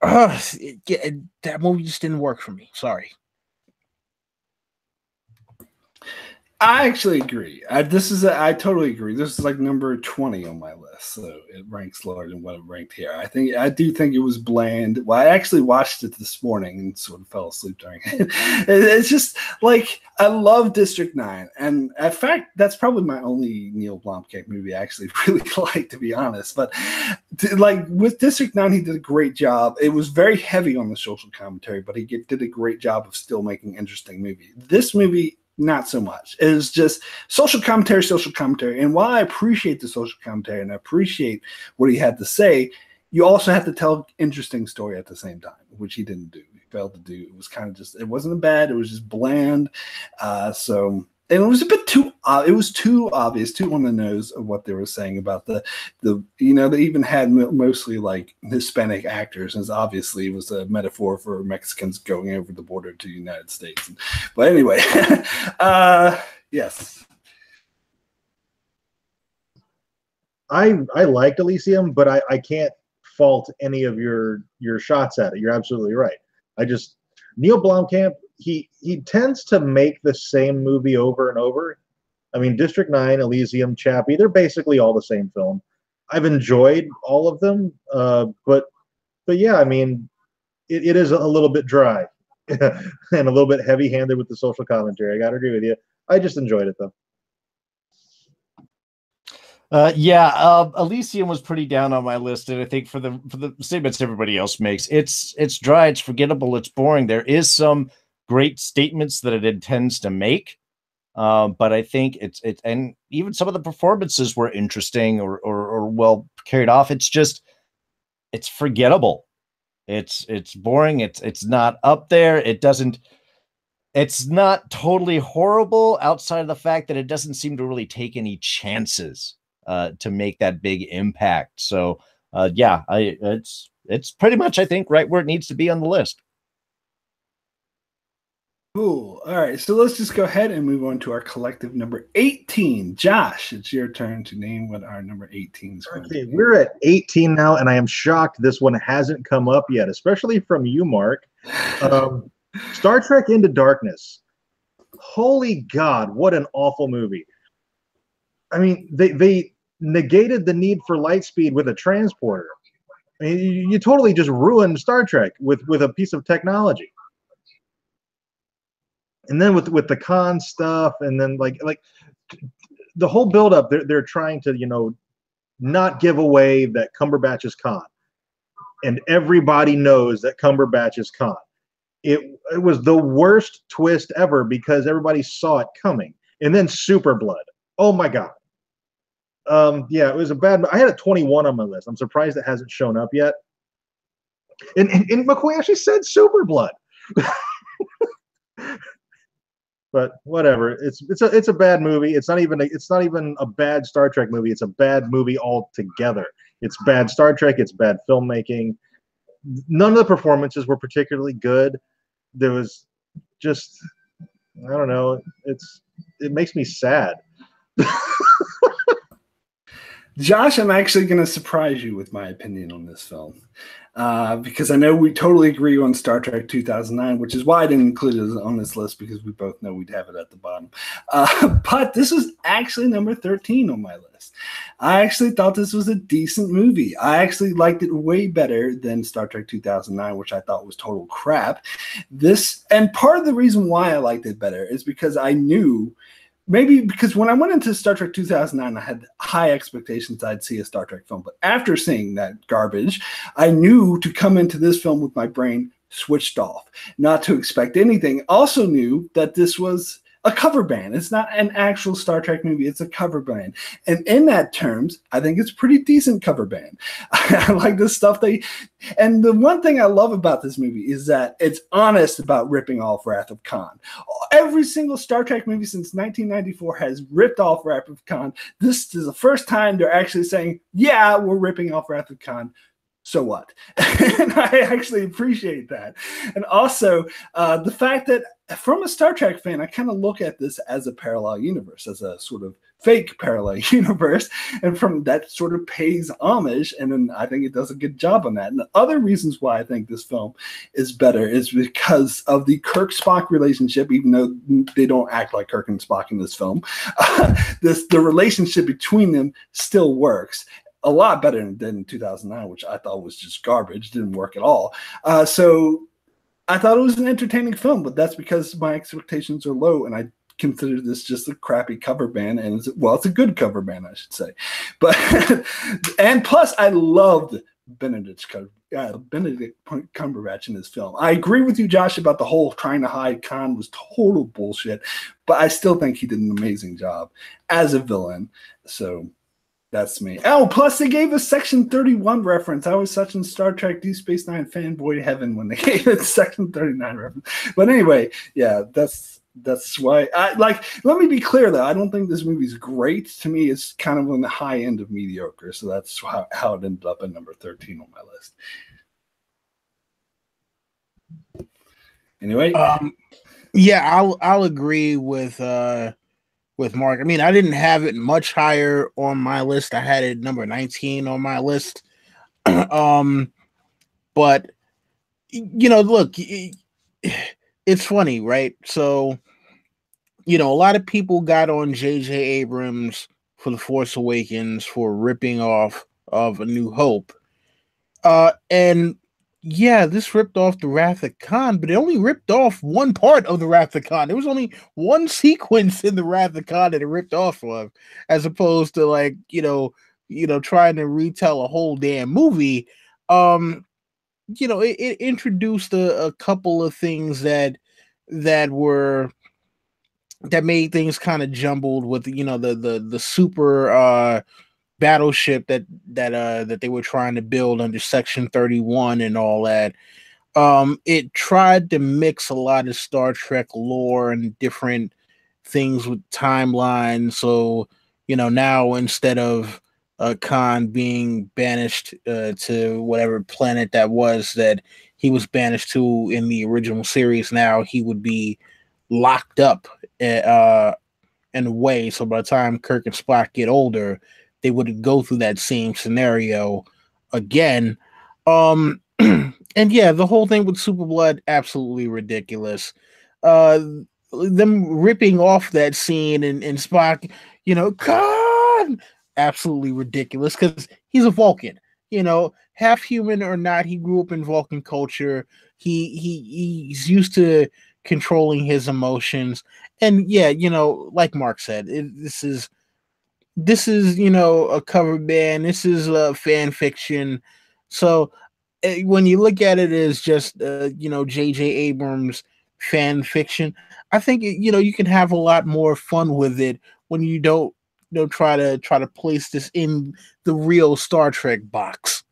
that movie just didn't work for me. Sorry. I actually agree. I totally agree. This is like number 20 on my list, so it ranks lower than what it ranked here. I do think it was bland. Well, I actually watched it this morning and sort of fell asleep during it. It's just like, I love District 9, and in fact, that's probably my only Neil Blomkamp movie I actually really like, to be honest. But with District 9, he did a great job. It was very heavy on the social commentary, but he did a great job of still making interesting movie. This movie, not so much. It was just social commentary. And while I appreciate the social commentary and I appreciate what he had to say, you also have to tell interesting story at the same time, which he didn't do. He failed to do. It was kind of just, it wasn't bad. It was just bland. And it was a bit too, it was too obvious, too on the nose of what they were saying about they even had mostly like Hispanic actors, and obviously it was a metaphor for Mexicans going over the border to the United States. But anyway, yes. I liked Elysium, but I can't fault any of your shots at it. You're absolutely right. Neil Blomkamp, he tends to make the same movie over and over. I mean, District 9, Elysium, Chappie, they're basically all the same film. I've enjoyed all of them, but yeah, I mean, it is a little bit dry and a little bit heavy-handed with the social commentary. I got to agree with you. I just enjoyed it, though. Elysium was pretty down on my list, and I think for the statements everybody else makes, it's dry, it's forgettable, it's boring. There is some great statements that it intends to make, but I think it's and even some of the performances were interesting or well carried off. It's just it's forgettable. It's boring. It's not up there. It's not totally horrible outside of the fact that it doesn't seem to really take any chances to make that big impact. So it's pretty much, I think, right where it needs to be on the list. Cool. All right, so let's just go ahead and move on to our collective number 18. Josh, it's your turn to name what our number 18 is going to be. We're at 18 now, and I am shocked this one hasn't come up yet, especially from you, Mark. Star Trek Into Darkness. Holy God, what an awful movie. I mean, they negated the need for light speed with a transporter. I mean, you totally just ruined Star Trek with a piece of technology. And then with the Khan stuff, and then like the whole buildup, they're trying to, not give away that Cumberbatch is Khan. And everybody knows that Cumberbatch is Khan. It was the worst twist ever because everybody saw it coming. And then Super Blood. Oh my God. It was a bad. I had a 21 on my list. I'm surprised it hasn't shown up yet. And McCoy actually said Super Blood. But whatever. It's a bad movie. It's not even a bad Star Trek movie. It's a bad movie altogether. It's bad Star Trek. It's bad filmmaking. None of the performances were particularly good. There was just, I don't know. It makes me sad. Josh, I'm actually going to surprise you with my opinion on this film because I know we totally agree on Star Trek 2009, which is why I didn't include it on this list because we both know we'd have it at the bottom. But this was actually number 13 on my list. I actually thought this was a decent movie. I actually liked it way better than Star Trek 2009, which I thought was total crap. And part of the reason why I liked it better is because I knew, maybe because when I went into Star Trek 2009, I had high expectations I'd see a Star Trek film. But after seeing that garbage, I knew to come into this film with my brain switched off, not to expect anything. Also knew that this was a cover band. It's not an actual Star Trek movie. It's a cover band. And in that terms, I think it's a pretty decent cover band. I like the stuff and the one thing I love about this movie is that it's honest about ripping off Wrath of Khan. Every single Star Trek movie since 1994 has ripped off Wrath of Khan. This is the first time they're actually saying, yeah, we're ripping off Wrath of Khan. So what? And I actually appreciate that. And also the fact that from a Star Trek fan, I kind of look at this as a parallel universe, as a sort of fake parallel universe. And from that sort of pays homage. And then I think it does a good job on that. And the other reasons why I think this film is better is because of the Kirk-Spock relationship, even though they don't act like Kirk and Spock in this film. The relationship between them still works a lot better than 2009, which I thought was just garbage, didn't work at all. So I thought it was an entertaining film, but that's because my expectations are low, and I consider this just a crappy cover band. And it's a good cover band, I should say. But and plus, I loved Benedict Cumberbatch in this film. I agree with you, Josh, about the whole trying to hide Khan was total bullshit, but I still think he did an amazing job as a villain. So that's me. Oh, plus they gave us Section 31 reference. I was such in Star Trek Deep Space Nine fanboy heaven when they gave it Section 39 reference. But anyway, yeah, that's why let me be clear though. I don't think this movie's great. To me, it's kind of on the high end of mediocre. So that's how it ended up at number 13 on my list. Anyway. I'll agree with Mark. I mean, I didn't have it much higher on my list. I had it number 19 on my list. But look, it's funny, right? So, a lot of people got on J.J. Abrams for The Force Awakens for ripping off of A New Hope. And yeah, this ripped off the Wrath of Khan, but it only ripped off one part of the Wrath of Khan. There was only one sequence in the Wrath of Khan that it ripped off of, as opposed to like, trying to retell a whole damn movie. It introduced a couple of things that were that made things kind of jumbled with the super battleship that they were trying to build under Section 31 and all that. It tried to mix a lot of Star Trek lore and different things with timelines. So, now instead of Khan being banished to whatever planet that he was banished to in the original series, now he would be locked up in a way. So by the time Kirk and Spock get older, they would go through that same scenario again. And yeah, the whole thing with Superblood, absolutely ridiculous. Them ripping off that scene and Spock, Khan, absolutely ridiculous because he's a Vulcan, half human or not. He grew up in Vulcan culture. He's used to controlling his emotions. And yeah, like Mark said, this is a cover band. This is fan fiction. So when you look at it as just J.J. Abrams fan fiction, I think you can have a lot more fun with it when you don't try to place this in the real Star Trek box.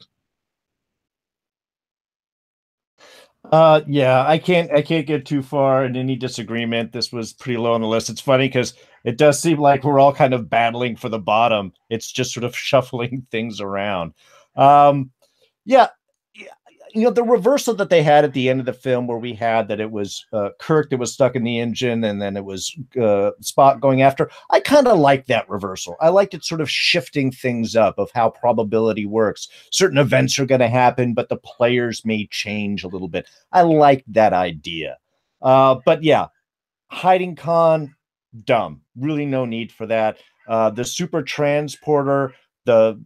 Yeah, I can't get too far in any disagreement. This was pretty low on the list. It's funny because it does seem like we're all kind of battling for the bottom. It's just sort of shuffling things around. Yeah, the reversal that they had at the end of the film, where we had that it was Kirk that was stuck in the engine, and then it was Spock going after. I kind of like that reversal. I liked it sort of shifting things up of how probability works. Certain events are going to happen, but the players may change a little bit. I like that idea. But yeah, hiding Khan, dumb. Really no need for that. The super transporter, the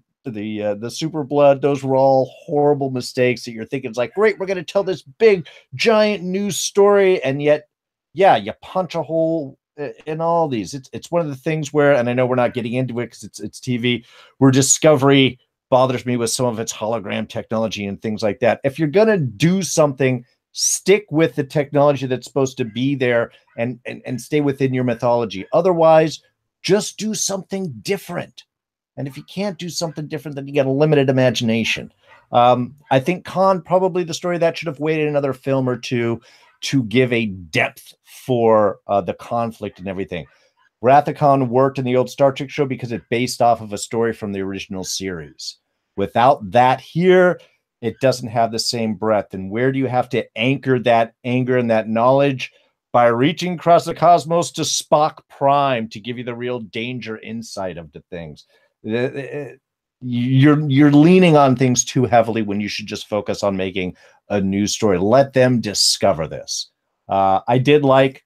super blood, those were all horrible mistakes that you're thinking it's like, great, we're going to tell this big giant news story, and yet you punch a hole in all these. It's one of the things where, and I know we're not getting into it because it's TV, where Discovery bothers me with some of its hologram technology and things like that. If you're going to do something, stick with the technology that's supposed to be there and stay within your mythology. Otherwise, just do something different. And if you can't do something different, then you get a limited imagination. I think Khan, probably the story that should have waited another film or two to give a depth for the conflict and everything. Wrath of Khan worked in the old Star Trek show because it based off of a story from the original series. Without that here, it doesn't have the same breadth. And where do you have to anchor that anger and that knowledge? By reaching across the cosmos to Spock Prime to give you the real danger insight of the things. You're leaning on things too heavily when you should just focus on making a news story. Let them discover this. I did like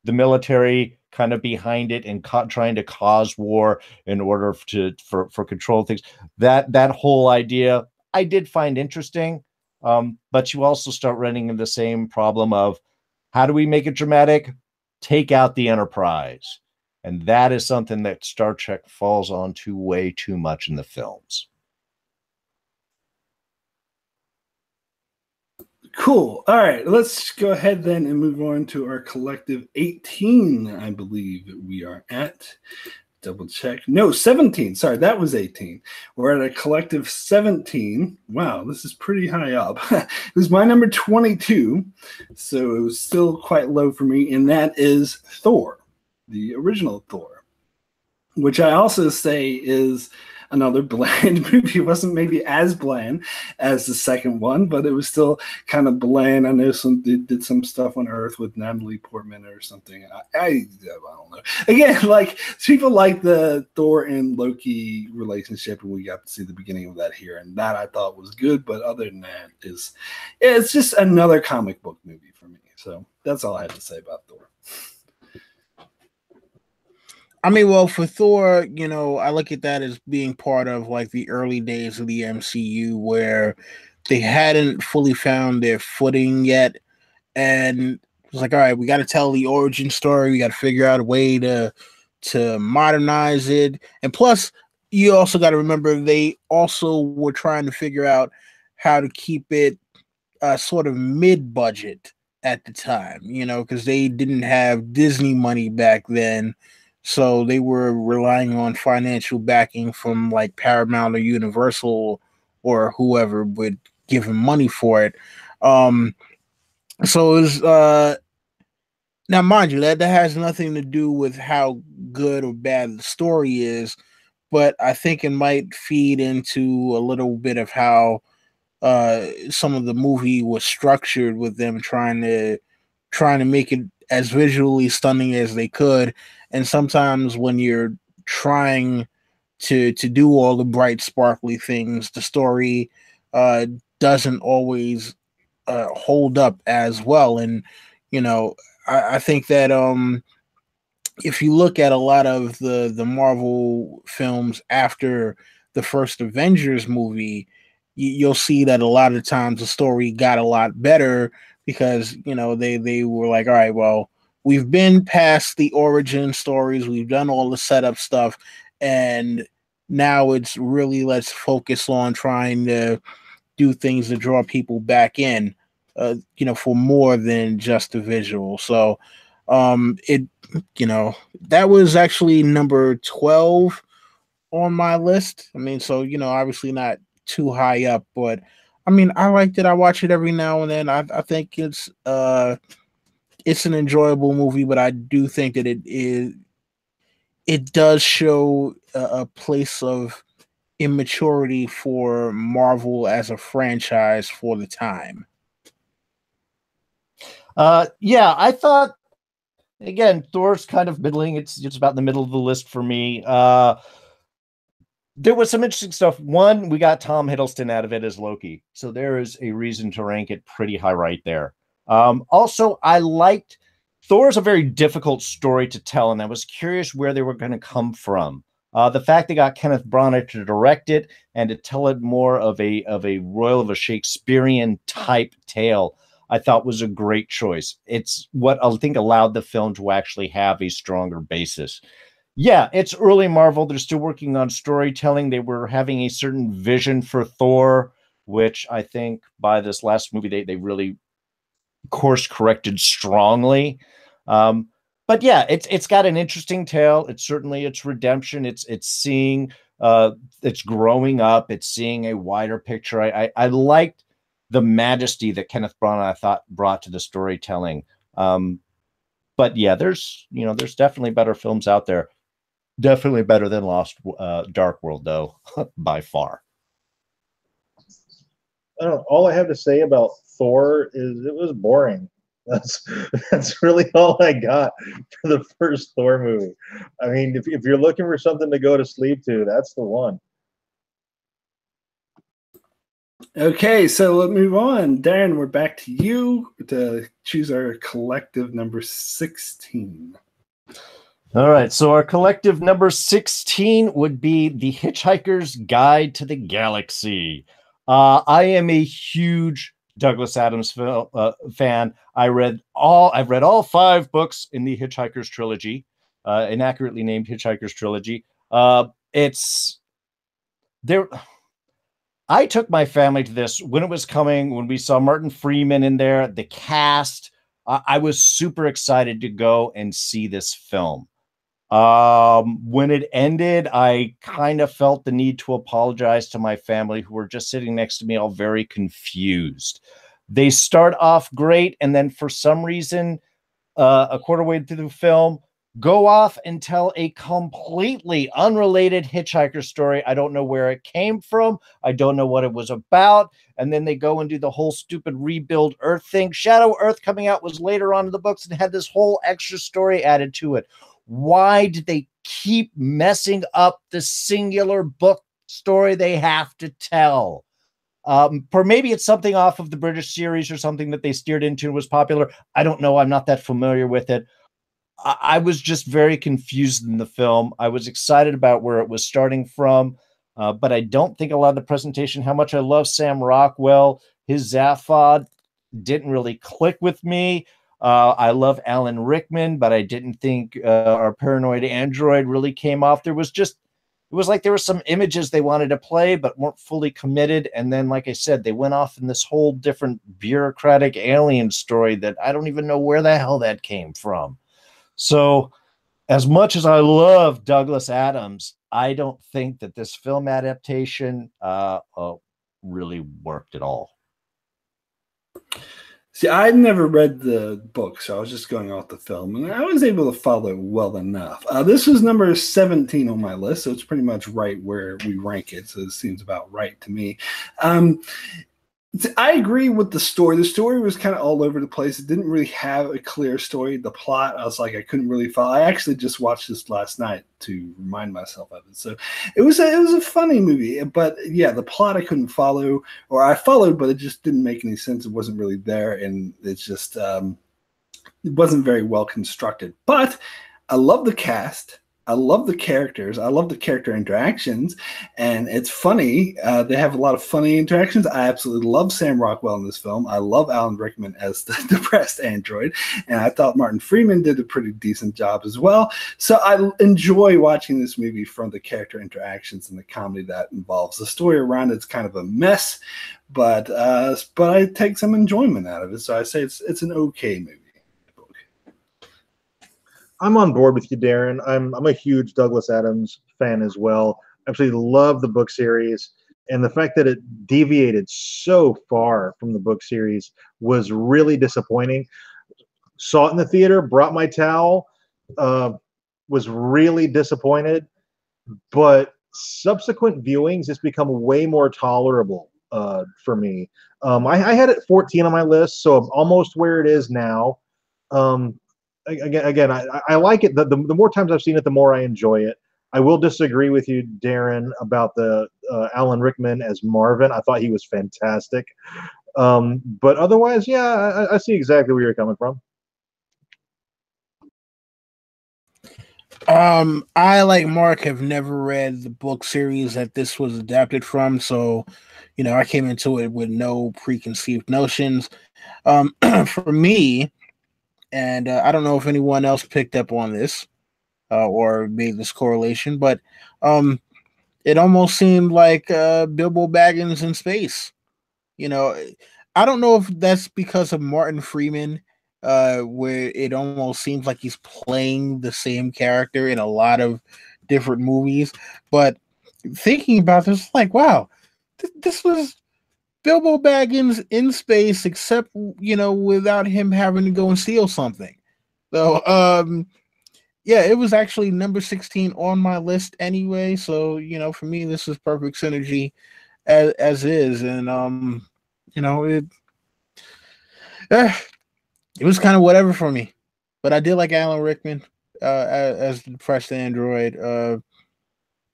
the military kind of behind it and trying to cause war in order for control things. That whole idea I did find interesting, but you also start running into the same problem of how do we make it dramatic? Take out the Enterprise. And that is something that Star Trek falls onto way too much in the films. Cool. All right, let's go ahead then and move on to our collective 18, I believe we are at. Double check. No, 17. Sorry, that was 18. We're at a collective 17. Wow, this is pretty high up. It was my number 22, so it was still quite low for me, and that is Thor, the original Thor, which I also say is another bland movie. It wasn't maybe as bland as the second one, but it was still kind of bland. I know did some stuff on Earth with Natalie Portman or something. I don't know. Again, like people like the Thor and Loki relationship, and we got to see the beginning of that here, and that I thought was good. But other than that, it's just another comic book movie for me. So that's all I have to say about Thor. I mean, well, for Thor, I look at that as being part of like the early days of the MCU where they hadn't fully found their footing yet, and it was like, all right, we got to tell the origin story. We got to figure out a way to modernize it, and plus, you also got to remember they also were trying to figure out how to keep it sort of mid-budget at the time, because they didn't have Disney money back then. So they were relying on financial backing from like Paramount or Universal or whoever would give them money for it. So it was, now mind you, that has nothing to do with how good or bad the story is, but I think it might feed into a little bit of how some of the movie was structured, with them trying to make it as visually stunning as they could. And sometimes when you're trying to do all the bright, sparkly things, the story doesn't always hold up as well. And I think that if you look at a lot of the Marvel films after the first Avengers movie, you'll see that a lot of times the story got a lot better because they were like, all right, well, we've been past the origin stories, we've done all the setup stuff, and now it's really, let's focus on trying to do things to draw people back in, for more than just the visual. So that was actually number 12 on my list. I mean, so obviously not too high up, but I mean, I liked it. I watch it every now and then. I think it's an enjoyable movie, but I do think that it does show a place of immaturity for Marvel as a franchise for the time. Yeah, I thought, again, Thor's kind of middling. It's about in the middle of the list for me. There was some interesting stuff. One, we got Tom Hiddleston out of it as Loki, so there is a reason to rank it pretty high right there. Also, I liked Thor's a very difficult story to tell, and I was curious where they were going to come from. The fact they got Kenneth Branagh to direct it and to tell it more of a royal of a Shakespearean type tale, I thought was a great choice. It's what I think allowed the film to actually have a stronger basis. Yeah, it's early Marvel. They're still working on storytelling. They were having a certain vision for Thor, which I think by this last movie, they really course corrected strongly. But yeah, it's got an interesting tale. It's certainly its redemption. It's seeing it's growing up. It's seeing a wider picture. I liked the majesty that Kenneth Branagh, I thought, brought to the storytelling. But yeah, there's definitely better films out there. Definitely better than Lost Dark World, though, by far. I don't know. All I have to say about Thor is it was boring. That's really all I got for the first Thor movie. I mean, if you're looking for something to go to sleep to, that's the one. Okay, so let's move on. Darrin, we're back to you to choose our collective number 16. All right, so our collective number 16 would be The Hitchhiker's Guide to the Galaxy. I am a huge Douglas Adams fan. I've read all 5 books in the Hitchhiker's trilogy, inaccurately named Hitchhiker's trilogy. It's there. I took my family to this when it was coming, when we saw Martin Freeman in there, the cast. I was super excited to go and see this film. When it ended, I kind of felt the need to apologize to my family, who were just sitting next to me, all very confused. They start off great, and then for some reason, a quarter way through the film, go off and tell a completely unrelated hitchhiker story. I don't know where it came from. I don't know what it was about. And then they go and do the whole stupid rebuild Earth thing. Shadow Earth coming out was later on in the books and had this whole extra story added to it. Why did they keep messing up the singular book story they have to tell? For maybe it's something off of the British series or something that they steered into and was popular. I don't know. I'm not that familiar with it. I was just very confused in the film. I was excited about where it was starting from. but I don't think a lot of the presentation, how much I love Sam Rockwell, his Zaphod didn't really click with me. I love Alan Rickman, but I didn't think our paranoid android really came off. It was like there were some images they wanted to play, but weren't fully committed. And then, like I said, they went off in this whole different bureaucratic alien story that I don't even know where the hell that came from. So as much as I love Douglas Adams, I don't think that this film adaptation really worked at all. See, I'd never read the book, so I was just going off the film, and I was able to follow well enough. This was number 17 on my list, so it's pretty much right where we rank it, so it seems about right to me. I agree with the story. The story was kind of all over the place. It didn't really have a clear story. The plot, I was like, I couldn't really follow. I actually just watched this last night to remind myself of it. So it was a funny movie, but yeah, the plot I couldn't follow, or I followed, but it just didn't make any sense. It wasn't really there, and it's just it wasn't very well constructed. But I love the cast. I love the characters. I love the character interactions, and it's funny. They have a lot of funny interactions. I absolutely love Sam Rockwell in this film. I love Alan Rickman as the depressed android, and I thought Martin Freeman did a pretty decent job as well. So I enjoy watching this movie from the character interactions and the comedy that involves. The story around it's kind of a mess, but I take some enjoyment out of it. So I say it's an okay movie. I'm on board with you, Darrin. I'm a huge Douglas Adams fan as well. Absolutely love the book series, and the fact that it deviated so far from the book series was really disappointing. Saw it in the theater, brought my towel, was really disappointed, but subsequent viewings it's become way more tolerable for me. I had it 14 on my list, so I'm almost where it is now. Again, I like it. The more times I've seen it, the more I enjoy it. I will disagree with you, Darrin, about the Alan Rickman as Marvin. I thought he was fantastic. But otherwise, yeah, I see exactly where you're coming from. I, like Mark, have never read the book series that this was adapted from, so I came into it with no preconceived notions. For me, and I don't know if anyone else picked up on this or made this correlation, but it almost seemed like Bilbo Baggins in space. I don't know if that's because of Martin Freeman, where it almost seems like he's playing the same character in a lot of different movies. But thinking about this, like, wow, this was Bilbo Baggins in space, except without him having to go and steal something. So, yeah, it was actually number 16 on my list anyway. So, for me, this is perfect synergy as is, and it was kind of whatever for me. But I did like Alan Rickman as the depressed android.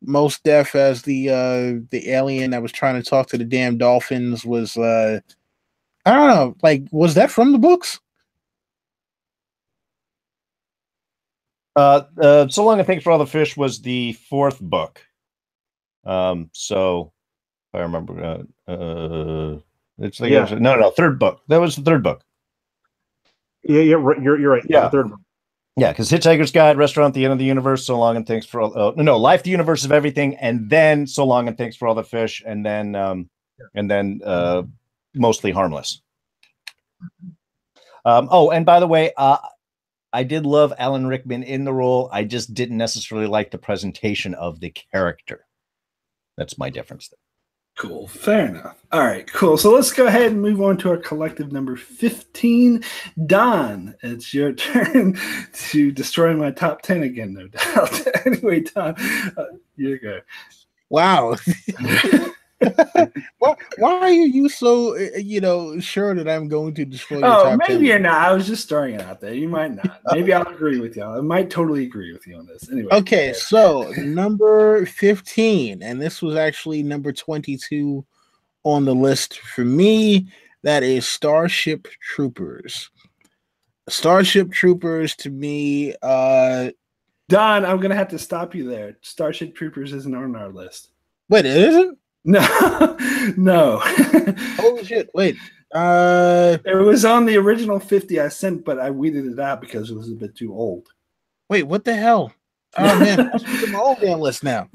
Most Def as the alien that was trying to talk to the damn dolphins was I don't know, like, was that from the books? So Long and Thanks for All the Fish was the 4th book. So if I remember, it's like no, 3rd book. That was the 3rd book. Yeah, you're right. Yeah, the 3rd book. Yeah, because Hitchhiker's Guide, Restaurant, The End of the Universe, So Long and Thanks for All. Life, the Universe of Everything, and then So Long and Thanks for All the Fish, and then Mostly Harmless. And by the way, I did love Alan Rickman in the role. I just didn't necessarily like the presentation of the character. That's my difference there. Cool. Fair enough. All right, cool. So let's go ahead and move on to our collective number 15. Don, it's your turn to destroy my top 10 again, no doubt. Anyway, Don, you go. Wow. Why are you so sure that I'm going to destroy your top 10? Maybe you're not. I was just throwing it out there. You might not. Maybe I'll agree with you. I might totally agree with you on this. Anyway. Okay, so number 15, and this was actually number 22 on the list for me. That is Starship Troopers. Starship Troopers to me. Don, I'm gonna have to stop you there. Starship Troopers isn't on our list. Wait, it isn't? No, no. Holy shit! Wait. It was on the original 50 I sent, but I weeded it out because it was a bit too old. Wait, what the hell? Oh man, I should get my own damn list now.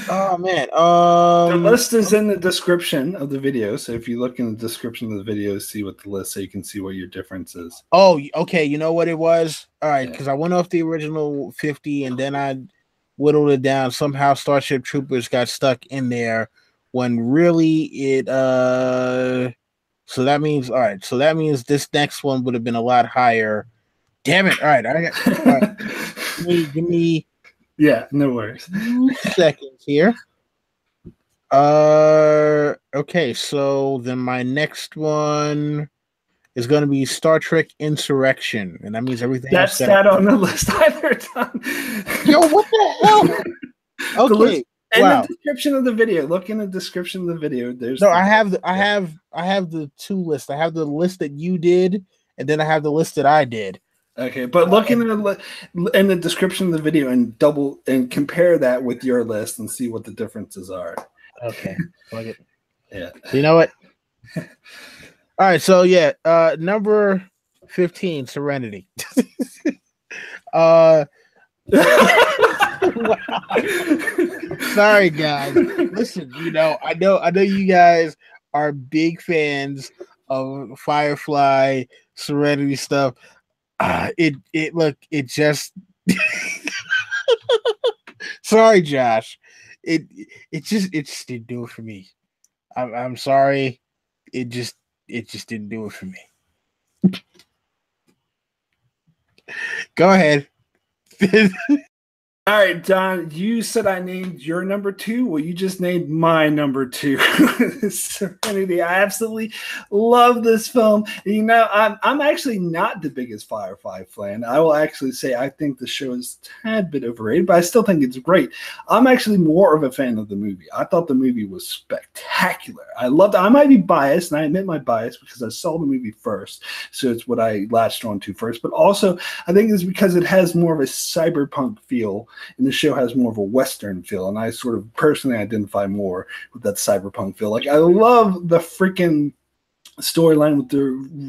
Oh man, the list is in the description of the video. So if you look in the description of the video, see what the list, so you can see what your difference is. Oh, okay. You know what it was? All right, because I went off the original 50 and then I whittled it down. Somehow Starship Troopers got stuck in there when really it so that means all right. So that means this next one would have been a lot higher. Damn it! All right, all right. Give me. Yeah, no worries. 2 seconds here. Okay, so then my next one is going to be Star Trek Insurrection, and that means everything. That's that on the list either time. Yo, what the hell? Okay. In the description of the video, look in the description of the video. There's I have the 2 lists. I have the list that you did, and then I have the list that I did. Okay, but look in the description of the video and compare that with your list and see what the differences are. Okay, fuck it. Yeah. You know what? All right, so yeah, number 15, Serenity. Sorry, guys. Listen, I know you guys are big fans of Firefly, Serenity stuff. It just sorry, Josh. It just didn't do it for me. I'm sorry. It just didn't do it for me. Go ahead. All right, Don, you said I named your number 2. Well, you just named my number 2, Serenity. I absolutely love this film. I'm actually not the biggest Firefly fan. I will actually say I think the show is a tad bit overrated, but I still think it's great. I'm actually more of a fan of the movie. I thought the movie was spectacular. I loved it. I might be biased, and I admit my bias because I saw the movie first, so it's what I latched on to first. But also, I think it's because it has more of a cyberpunk feel, and the show has more of a Western feel, and I sort of personally identify more with that cyberpunk feel. Like, I love the freaking storyline with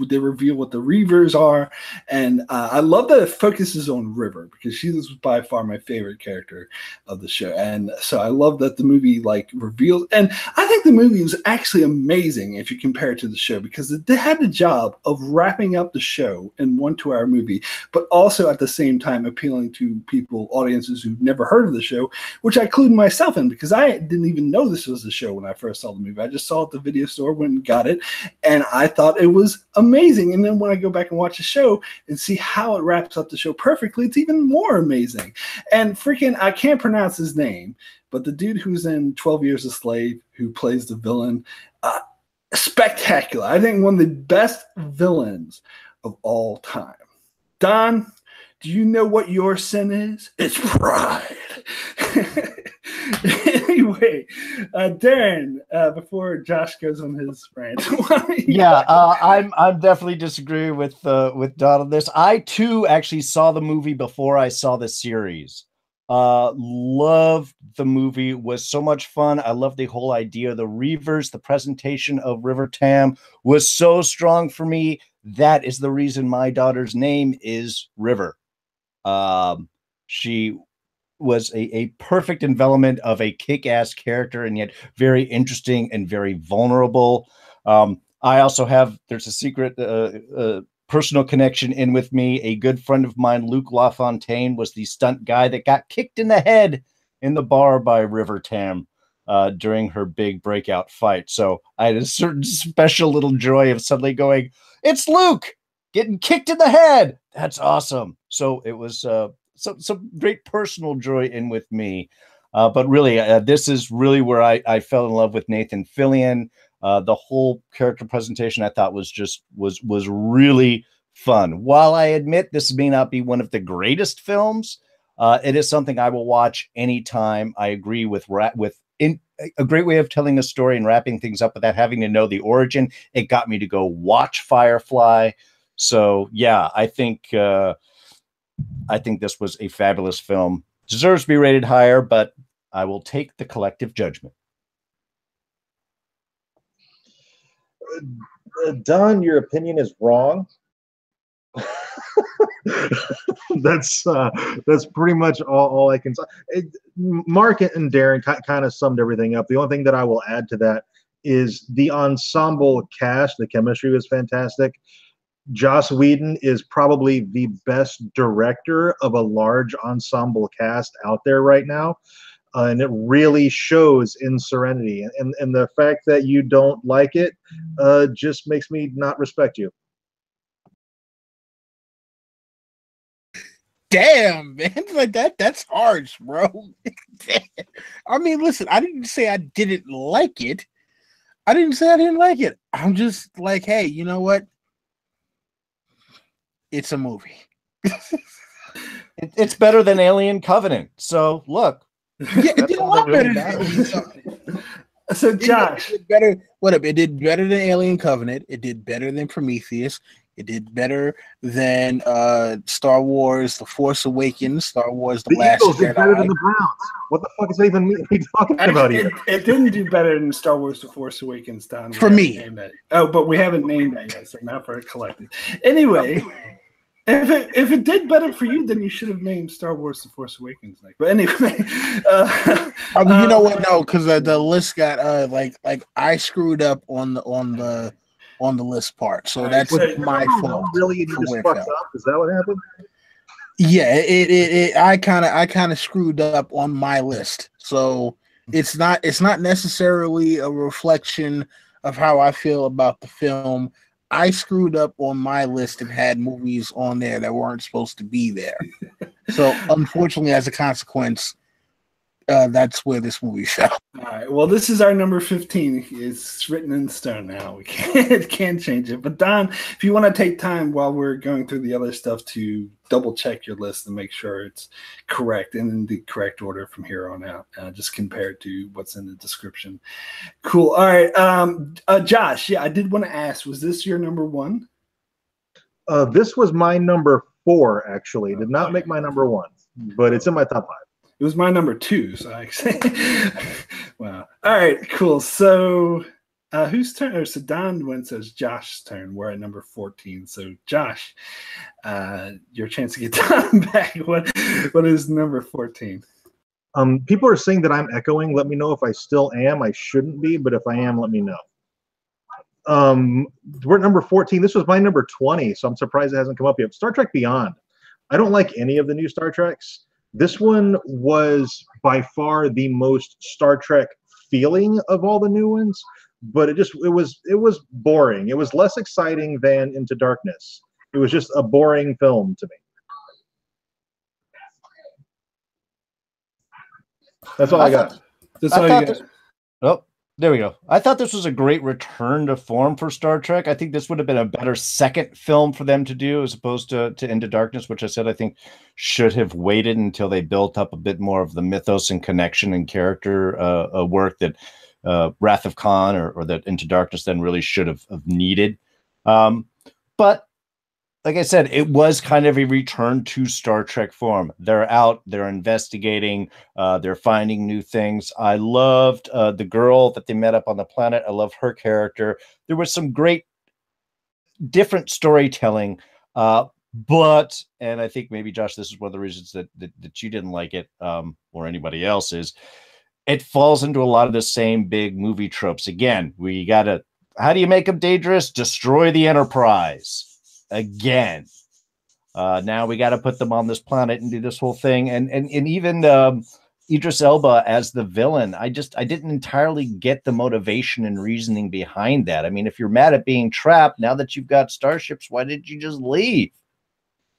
the reveal what the Reavers are, and I love that it focuses on River because she is by far my favorite character of the show, and so I love that the movie reveals, and I think the movie was actually amazing if you compare it to the show because it had the job of wrapping up the show in 1 2-hour movie, but also at the same time appealing to audiences who've never heard of the show, which I include myself in because I didn't even know this was the show when I first saw the movie. I just saw it at the video store, went and got it, and I thought it was amazing. And then when I go back and watch the show and see how it wraps up the show perfectly, it's even more amazing. And freaking, I can't pronounce his name, but the dude who's in 12 Years a Slave, who plays the villain, spectacular. I think one of the best villains of all time. Don, do you know what your sin is? It's pride. Anyway, Darrin, before Josh goes on his rant, I'm definitely disagreeing with Don on this. I too actually saw the movie before I saw the series. Loved the movie, was so much fun. I love the whole idea of the Reavers. The presentation of River Tam was so strong for me. That is the reason my daughter's name is River. She was a perfect envelopment of a kick-ass character, and yet very interesting and very vulnerable. I also have, there's a secret personal connection in with me. A good friend of mine, Luke LaFontaine, was the stunt guy that got kicked in the head in the bar by River Tam during her big breakout fight. So I had a certain special little joy of suddenly going, it's Luke getting kicked in the head. That's awesome. So it was some great personal joy in with me. But really, this is really where I fell in love with Nathan Fillion. The whole character presentation I thought was really fun. While I admit this may not be one of the greatest films, it is something I will watch anytime. I agree with a great way of telling a story and wrapping things up without having to know the origin. It got me to go watch Firefly. So yeah, I think this was a fabulous film. Deserves to be rated higher, but I will take the collective judgment. Don, your opinion is wrong. That's pretty much all I can say. Mark and Darrin kind of summed everything up. The only thing that I will add to that is the ensemble cast. The chemistry was fantastic. Joss Whedon is probably the best director of a large ensemble cast out there right now. And it really shows in Serenity. And the fact that you don't like it just makes me not respect you. Damn, man, like that's harsh, bro. I mean, listen, I didn't say I didn't like it. I didn't say I didn't like it. I'm just like, hey, you know what? It's a movie. It's better than Alien Covenant. So look. Yeah, it did a lot better than Alien Covenant. So Josh, it did better. It did better than Alien Covenant. It did better than Prometheus. It did better than Star Wars: The Force Awakens, Star Wars: The Last Eagles Jedi. did better than the Browns. What the fuck is that even mean? Talking about here? It didn't do better than Star Wars: The Force Awakens, Don. For me. Oh, but we haven't named that yet, so not for a collective. Anyway, if it did better for you, then you should have named Star Wars: The Force Awakens. But anyway, you know what? No, because the list got like I screwed up on the list part, so that's my fault. Really, you just fucked up? Is that what happened? Yeah, I kind of screwed up on my list, so it's not necessarily a reflection of how I feel about the film. I screwed up on my list and had movies on there that weren't supposed to be there. So unfortunately, as a consequence, that's where this movie fell. All right. Well, this is our number 15. It's written in stone now. We can't change it. But Don, if you want to take time while we're going through the other stuff to double check your list and make sure it's correct and in the correct order from here on out, just compared to what's in the description. Cool. All right. Josh, yeah, I did want to ask, was this your number 1? This was my number 4, actually. It did not make my number 1, but it's in my top 5. It was my number 2, so actually, wow. All right, cool. So, whose turn? So Don went, says Josh's turn. We're at number 14. So, Josh, your chance to get Don back. What is number 14? People are saying that I'm echoing. Let me know if I still am. I shouldn't be, but if I am, let me know. We're at number 14. This was my number 20, so I'm surprised it hasn't come up yet. Star Trek Beyond. I don't like any of the new Star Treks. This one was by far the most Star Trek feeling of all the new ones, but it was boring. It was less exciting than Into Darkness. It was just a boring film to me. That's all I got. That's all you got. Oh, there we go. I thought this was a great return to form for Star Trek. I think this would have been a better second film for them to do as opposed to Into Darkness, which I said I think should have waited until they built up a bit more of the mythos and connection and character work that Wrath of Khan or that Into Darkness then really should have needed. But like I said, it was kind of a return to Star Trek form. They're out, they're investigating, they're finding new things. I loved the girl that they met up on the planet. I love her character. There was some great different storytelling, but, and I think maybe, Josh, this is one of the reasons that you didn't like it, or anybody else, is it falls into a lot of the same big movie tropes. Again, we got to, how do you make them dangerous? Destroy the Enterprise. Again, now we got to put them on this planet and do this whole thing, and even Idris Elba as the villain. I didn't entirely get the motivation and reasoning behind that. I mean, if you're mad at being trapped, now that you've got starships, why didn't you just leave?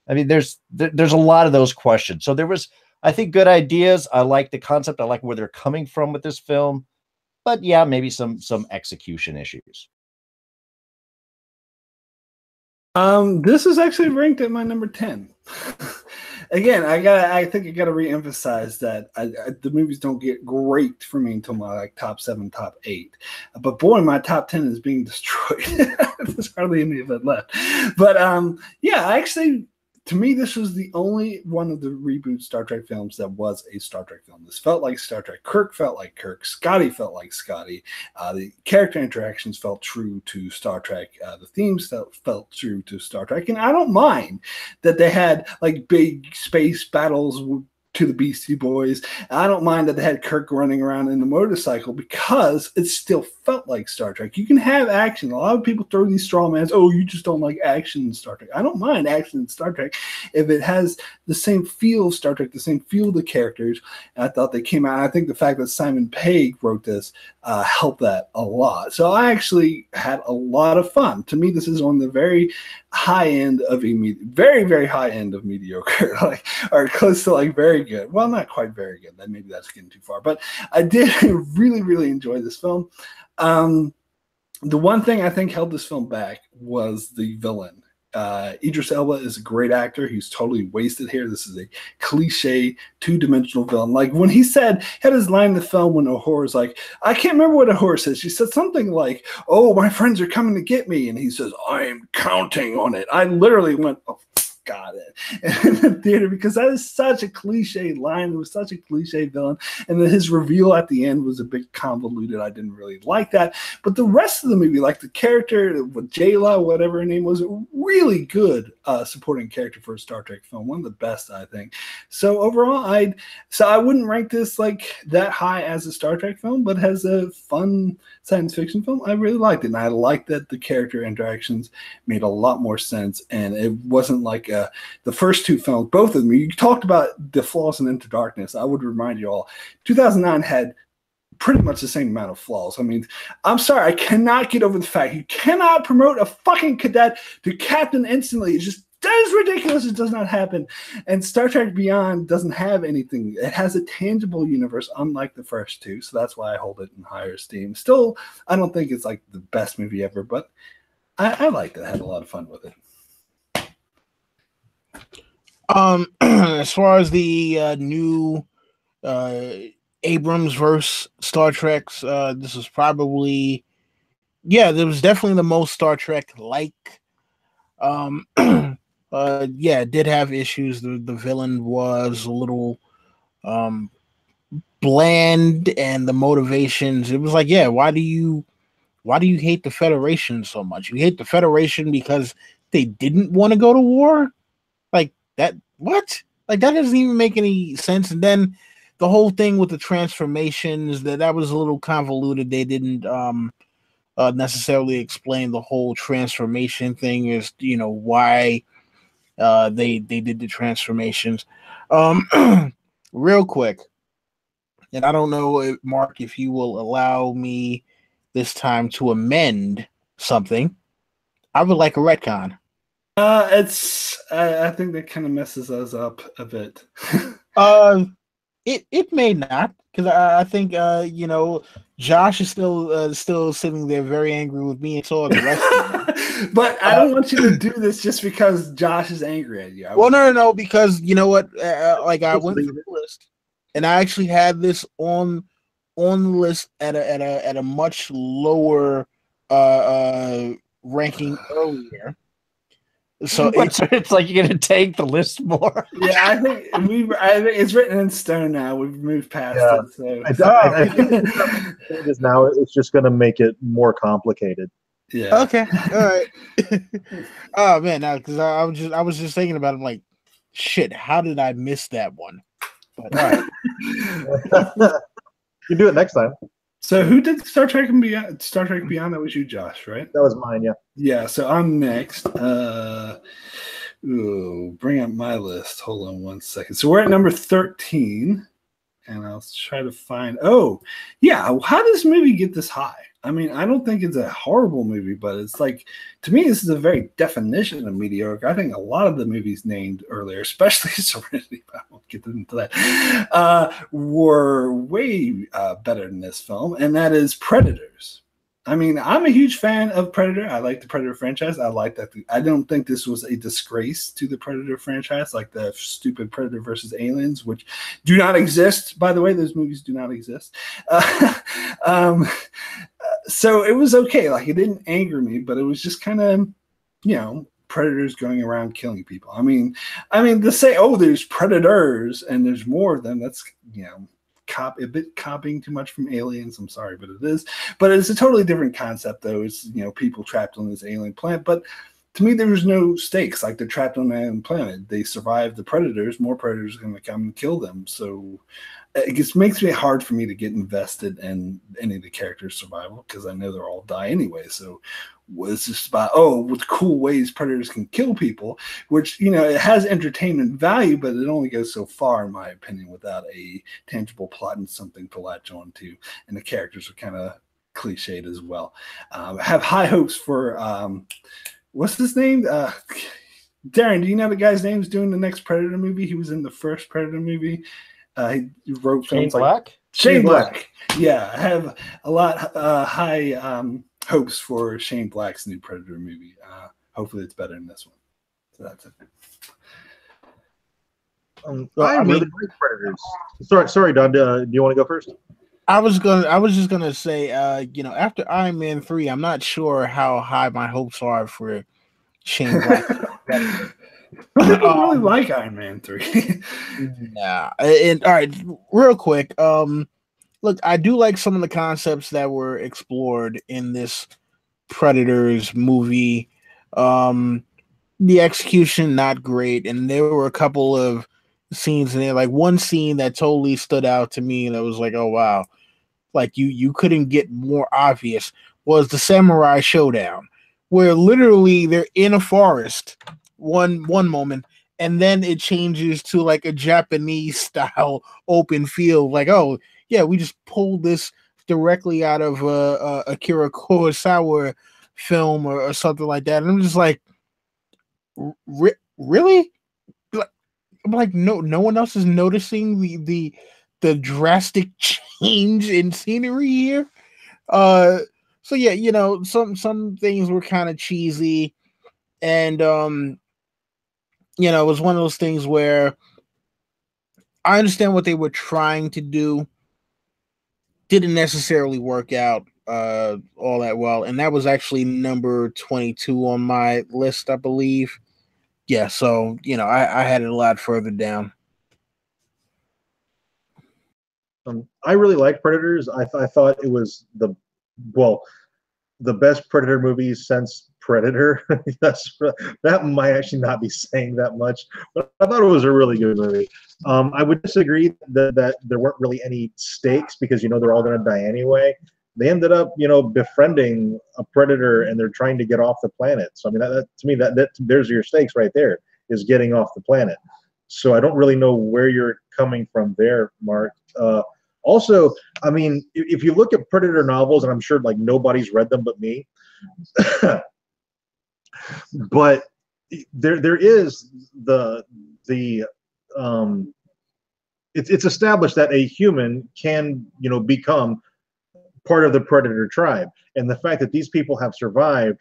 I mean, there's a lot of those questions. So there was, I think, good ideas. I like the concept. I like where they're coming from with this film, but yeah, maybe some execution issues. This is actually ranked at my number 10. Again, I think I gotta reemphasize that the movies don't get great for me until my top 7, top 8. But boy, my top 10 is being destroyed. There's hardly any of it left. But yeah, I actually to me, this was the only one of the reboot Star Trek films that was a Star Trek film. This felt like Star Trek. Kirk felt like Kirk. Scotty felt like Scotty. The character interactions felt true to Star Trek. The themes felt true to Star Trek. And I don't mind that they had like big space battles to the Beastie Boys. I don't mind that they had Kirk running around in the motorcycle because it still felt like Star Trek. You can have action. A lot of people throw these straw mans, oh, you just don't like action in Star Trek. I don't mind action in Star Trek if it has the same feel of Star Trek, the same feel of the characters. And I thought they came out. I think the fact that Simon Pegg wrote this helped that a lot. So I actually had a lot of fun. To me, this is on the very high end of very, very high end of mediocre, like, or close to like very good. Well, not quite very good. Then maybe that's getting too far. But I did really, really enjoy this film. The one thing I think held this film back was the villain. Idris Elba is a great actor. He's totally wasted here. This is a cliche, two-dimensional villain. Like when he had his line in the film when Uhura's like, I can't remember what Uhura says. She said something like, oh, my friends are coming to get me. And he says, I'm counting on it. I literally went, oh, got it in the theater because that is such a cliche line. It was such a cliche villain. And then his reveal at the end was a bit convoluted. I didn't really like that. But the rest of the movie, like the character with Jayla, whatever her name was, really good supporting character for a Star Trek film. One of the best, I think. So overall, I wouldn't rank this like that high as a Star Trek film, but as a fun science fiction film, I really liked it. And I liked that the character interactions made a lot more sense. And it wasn't like the first two films, both of them. You talked about the flaws in Into Darkness. I would remind you all, 2009 had pretty much the same amount of flaws. I mean, I'm sorry, I cannot get over the fact you cannot promote a fucking cadet to captain instantly. It's just, that is ridiculous. It does not happen. And Star Trek Beyond doesn't have anything. It has a tangible universe, unlike the first two. So that's why I hold it in higher esteem. Still, I don't think it's like the best movie ever, but I liked it. I had a lot of fun with it. As far as the new Abrams verse Star Treks, this was probably, there was definitely the most Star Trek like. It did have issues. The villain was a little bland, and the motivations, it was like, why do you hate the Federation so much? You hate the Federation because they didn't want to go to war? Like that, what? Like that doesn't even make any sense. And then the whole thing with the transformations, that was a little convoluted. They didn't necessarily explain the whole transformation thing, as why they did the transformations. Real quick, and I don't know, Mark, if you will allow me this time to amend something. I would like a retcon. I think that kind of messes us up a bit. It may not, because I think Josh is still sitting there very angry with me and so are the rest of them. But I don't want you to do this just because Josh is angry at you. No, because you know what? I went through the list, and I actually had this on the list at a much lower ranking earlier. So it's like you're gonna take the list more. Yeah, I think it's written in stone now. We've moved past it. So I think it's now it's just gonna make it more complicated. Yeah. Okay. All right. Oh man, now because I was just thinking about it, I'm like, shit, how did I miss that one? But all right. You do it next time. So who did Star Trek Beyond? Star Trek Beyond, that was you, Josh, right? That was mine, yeah. Yeah, so I'm next. Bring up my list. Hold on one second. So we're at number 13, and I'll try to find. Oh, yeah. How did this movie get this high? I mean, I don't think it's a horrible movie, but it's like, to me, this is a very definition of mediocre. I think a lot of the movies named earlier, especially Serenity, but I won't get into that, were way better than this film, and that is Predators. I mean, I'm a huge fan of Predator. I like the Predator franchise. I like that. I don't think this was a disgrace to the Predator franchise, like the stupid Predator versus Aliens, which do not exist. By the way, those movies do not exist. So it was okay. Like, it didn't anger me, but it was just kind of, predators going around killing people. I mean, to say, oh, there's predators and there's more of them, that's, a bit copying too much from Aliens. I'm sorry, but it is. But it's a totally different concept, though. It's, people trapped on this alien planet. But to me, there's no stakes. Like, they're trapped on an alien planet. They survive the predators. More predators are going to come and kill them. So it just makes it hard for me to get invested in any of the characters' survival, because I know they'll all die anyway. So it's just about, with cool ways predators can kill people, which, it has entertainment value, but it only goes so far, in my opinion, without a tangible plot and something to latch on to. And the characters are kind of cliched as well. I have high hopes for, what's his name? Darrin, do you know the guy's name who's doing the next Predator movie? He was in the first Predator movie. He wrote Shane films Black? like Shane Black. Yeah, I have a lot high hopes for Shane Black's new Predator movie. Hopefully it's better than this one. So that's it. I really like Predators. Sorry, Don. Do you want to go first? I was just gonna say, after Iron Man 3, I'm not sure how high my hopes are for Shane Black. I don't really like Iron Man 3. Nah. And all right, real quick. Look, I do like some of the concepts that were explored in this Predators movie. The execution, not great, and there were a couple of scenes in there. Like one scene that totally stood out to me that was like, oh wow, like you couldn't get more obvious, was the samurai showdown, where literally they're in a forest one moment, and then it changes to like a Japanese style open field. Like, oh yeah, we just pulled this directly out of Akira Kurosawa film or something like that. And I'm just like, really? I'm like, no one else is noticing the drastic change in scenery here. So yeah, some things were kind of cheesy, and it was one of those things where I understand what they were trying to do. Didn't necessarily work out all that well, and that was actually number 22 on my list, I believe. Yeah, so I had it a lot further down. I really like Predators. I thought it was the best Predator movie since Predator. That might actually not be saying that much, but I thought it was a really good movie. I would disagree that there weren't really any stakes, because they're all going to die anyway. They ended up befriending a predator, and they're trying to get off the planet. So I mean, that to me, that there's your stakes right there, is getting off the planet. So I don't really know where you're coming from there, Mark. Also, I mean, if you look at Predator novels, and I'm sure like nobody's read them but me, but there is it's established that a human can become part of the Predator tribe, and the fact that these people have survived,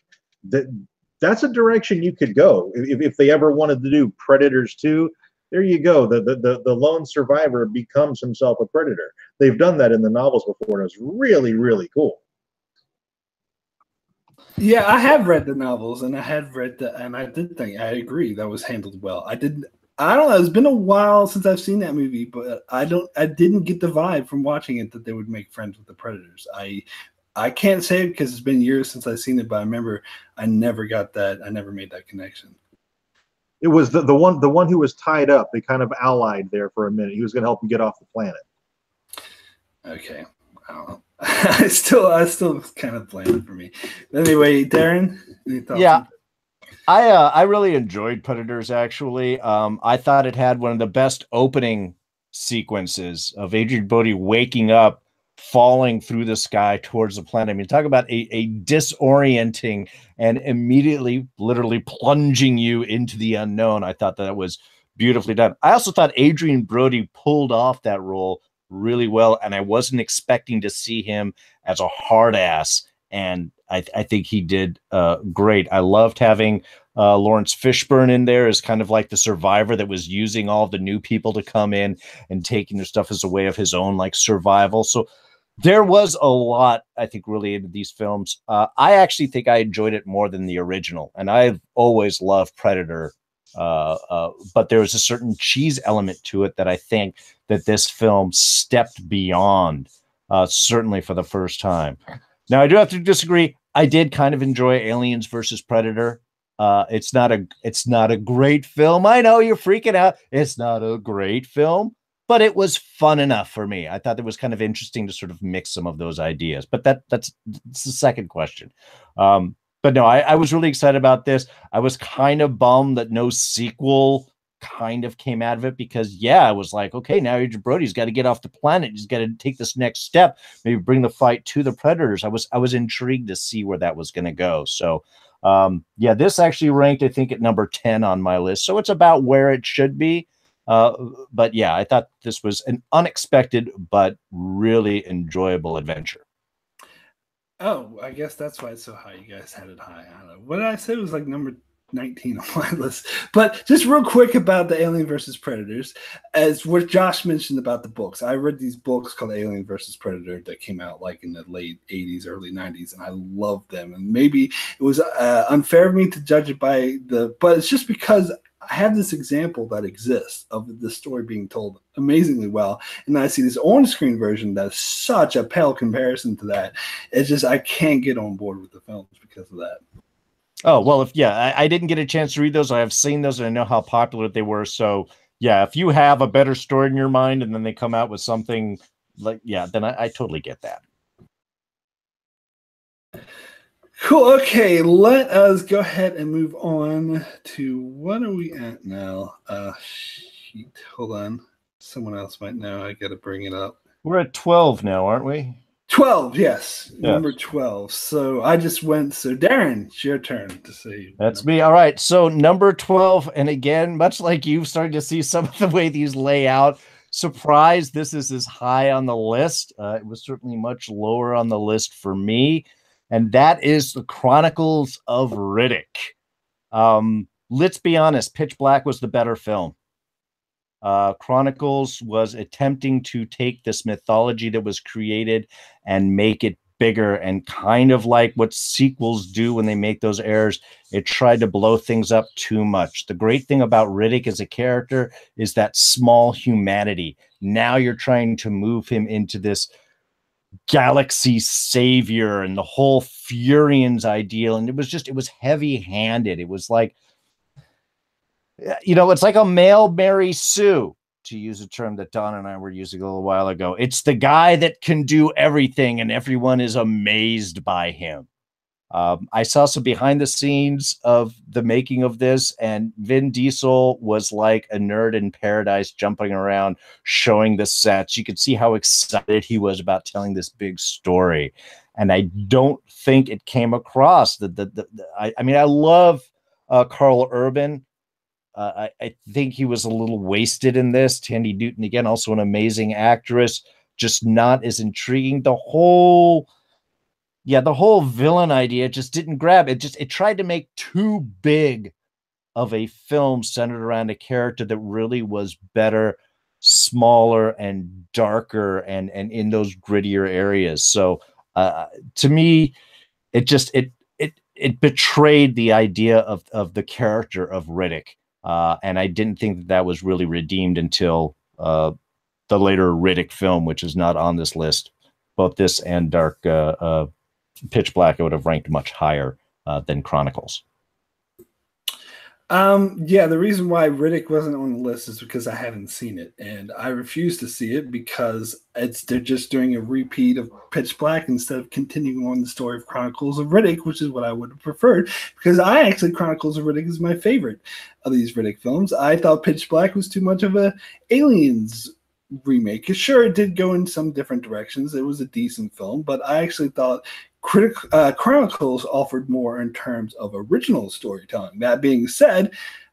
that's a direction you could go if they ever wanted to do Predators 2. There you go. The lone survivor becomes himself a predator. They've done that in the novels before, and it's really, really cool. Yeah, I have read the novels, and and I did think, I agree, that was handled well. I don't know, it's been a while since I've seen that movie, but I didn't get the vibe from watching it that they would make friends with the predators. I can't say it because it's been years since I've seen it, but I remember I never got that. I never made that connection. It was the one who was tied up. They kind of allied there for a minute. He was going to help him get off the planet. Okay, I don't know. I still kind of blame it for me. But anyway, Darrin, any thoughts? Yeah, I really enjoyed Predators. Actually, I thought it had one of the best opening sequences of Adrian Brody waking up, falling through the sky towards the planet. I mean, talk about a disorienting and immediately literally plunging you into the unknown. I thought that was beautifully done. I also thought Adrian Brody pulled off that role really well, and I wasn't expecting to see him as a hard ass, and I think he did great. I loved having Lawrence Fishburne in there as kind of like the survivor that was using all the new people to come in and taking their stuff as a way of his own like survival. So There was a lot, I think, really into these films. I actually think I enjoyed it more than the original, and I've always loved Predator. But there was a certain cheese element to it that I think that this film stepped beyond, certainly for the first time. Now, I do have to disagree. I did kind of enjoy Aliens versus Predator. It's not a great film. I know you're freaking out. It's not a great film, but it was fun enough for me. I thought it was kind of interesting to sort of mix some of those ideas. But that's the second question. But no, I was really excited about this. I was kind of bummed that no sequel kind of came out of it because, I was like, okay, now Adrian Brody's got to get off the planet. He's got to take this next step, maybe bring the fight to the Predators. I was intrigued to see where that was going to go. So, this actually ranked, I think, at number 10 on my list. So it's about where it should be. But I thought this was an unexpected but really enjoyable adventure. Oh, I guess that's why it's so high. You guys had it high. I don't know. What did I say? It was like number 19 on my list. But just real quick about the Alien versus Predators, as what Josh mentioned about the books. I read these books called Alien versus Predator that came out like in the late 80s, early 90s, and I loved them. And maybe it was unfair of me to judge it but it's just because I have this example that exists of the story being told amazingly well, and I see this on-screen version that's such a pale comparison to that. It's just I can't get on board with the films because of that. Oh, well, I didn't get a chance to read those. I have seen those and I know how popular they were. So if you have a better story in your mind and then they come out with something like, then I totally get that. Cool. Okay, let us go ahead and move on to what are we at now? Hold on. Someone else might know. I got to bring it up. We're at 12 now, aren't we? 12, yes. Number 12. So I just went. So Darrin, it's your turn to say. That's me. All right. So number 12, and again, much like you've started to see some of the way these lay out. Surprised this is as high on the list. It was certainly much lower on the list for me. And that is the Chronicles of Riddick. Let's be honest, Pitch Black was the better film. Chronicles was attempting to take this mythology that was created and make it bigger, and kind of like what sequels do when they make those errors, it tried to blow things up too much. The great thing about Riddick as a character is that small humanity. Now you're trying to move him into this galaxy savior and the whole Furians ideal, and it was heavy-handed. It was like, it's like a male Mary Sue, to use a term that Don and I were using a little while ago. It's the guy that can do everything and everyone is amazed by him. I saw some behind the scenes of the making of this, and Vin Diesel was like a nerd in paradise, jumping around, showing the sets. You could see how excited he was about telling this big story. And I don't think it came across. I love Carl Urban. I think he was a little wasted in this. Tandy Newton, again, also an amazing actress, just not as intriguing. The whole villain idea just didn't grab it. It tried to make too big of a film centered around a character that really was better, smaller and darker, and in those grittier areas. So to me, it betrayed the idea of the character of Riddick. And I didn't think that was really redeemed until the later Riddick film, which is not on this list. Both this and Pitch Black, I would have ranked much higher than Chronicles. The reason why Riddick wasn't on the list is because I haven't seen it, and I refuse to see it because they're just doing a repeat of Pitch Black instead of continuing on the story of Chronicles of Riddick, which is what I would have preferred, because Chronicles of Riddick is my favorite of these Riddick films. I thought Pitch Black was too much of a Aliens remake. Sure, it did go in some different directions. It was a decent film, but I actually thought Chronicles offered more in terms of original storytelling. That being said,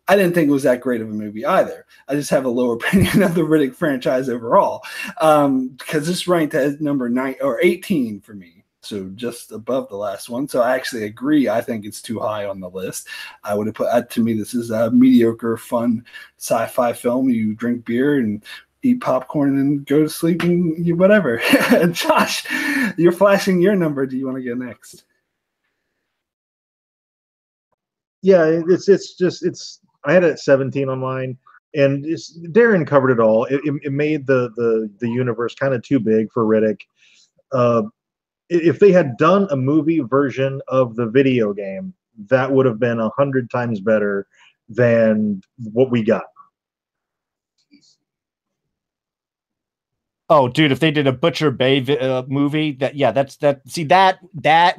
I didn't think it was that great of a movie either. I just have a lower opinion of the Riddick franchise overall, because this ranked as number 9 or 18 for me, so just above the last one. So I actually agree. I think it's too high on the list. I would have put, to me, this is a mediocre, fun sci-fi film. You drink beer and eat popcorn and go to sleep and whatever. Josh, you're flashing your number. Do you want to go next? Yeah, it's I had it at 17 on mine, and Darrin covered it all. It made the universe kind of too big for Riddick. If they had done a movie version of the video game, that would have been 100 times better than what we got. Oh, dude, if they did a Butcher Bay movie, that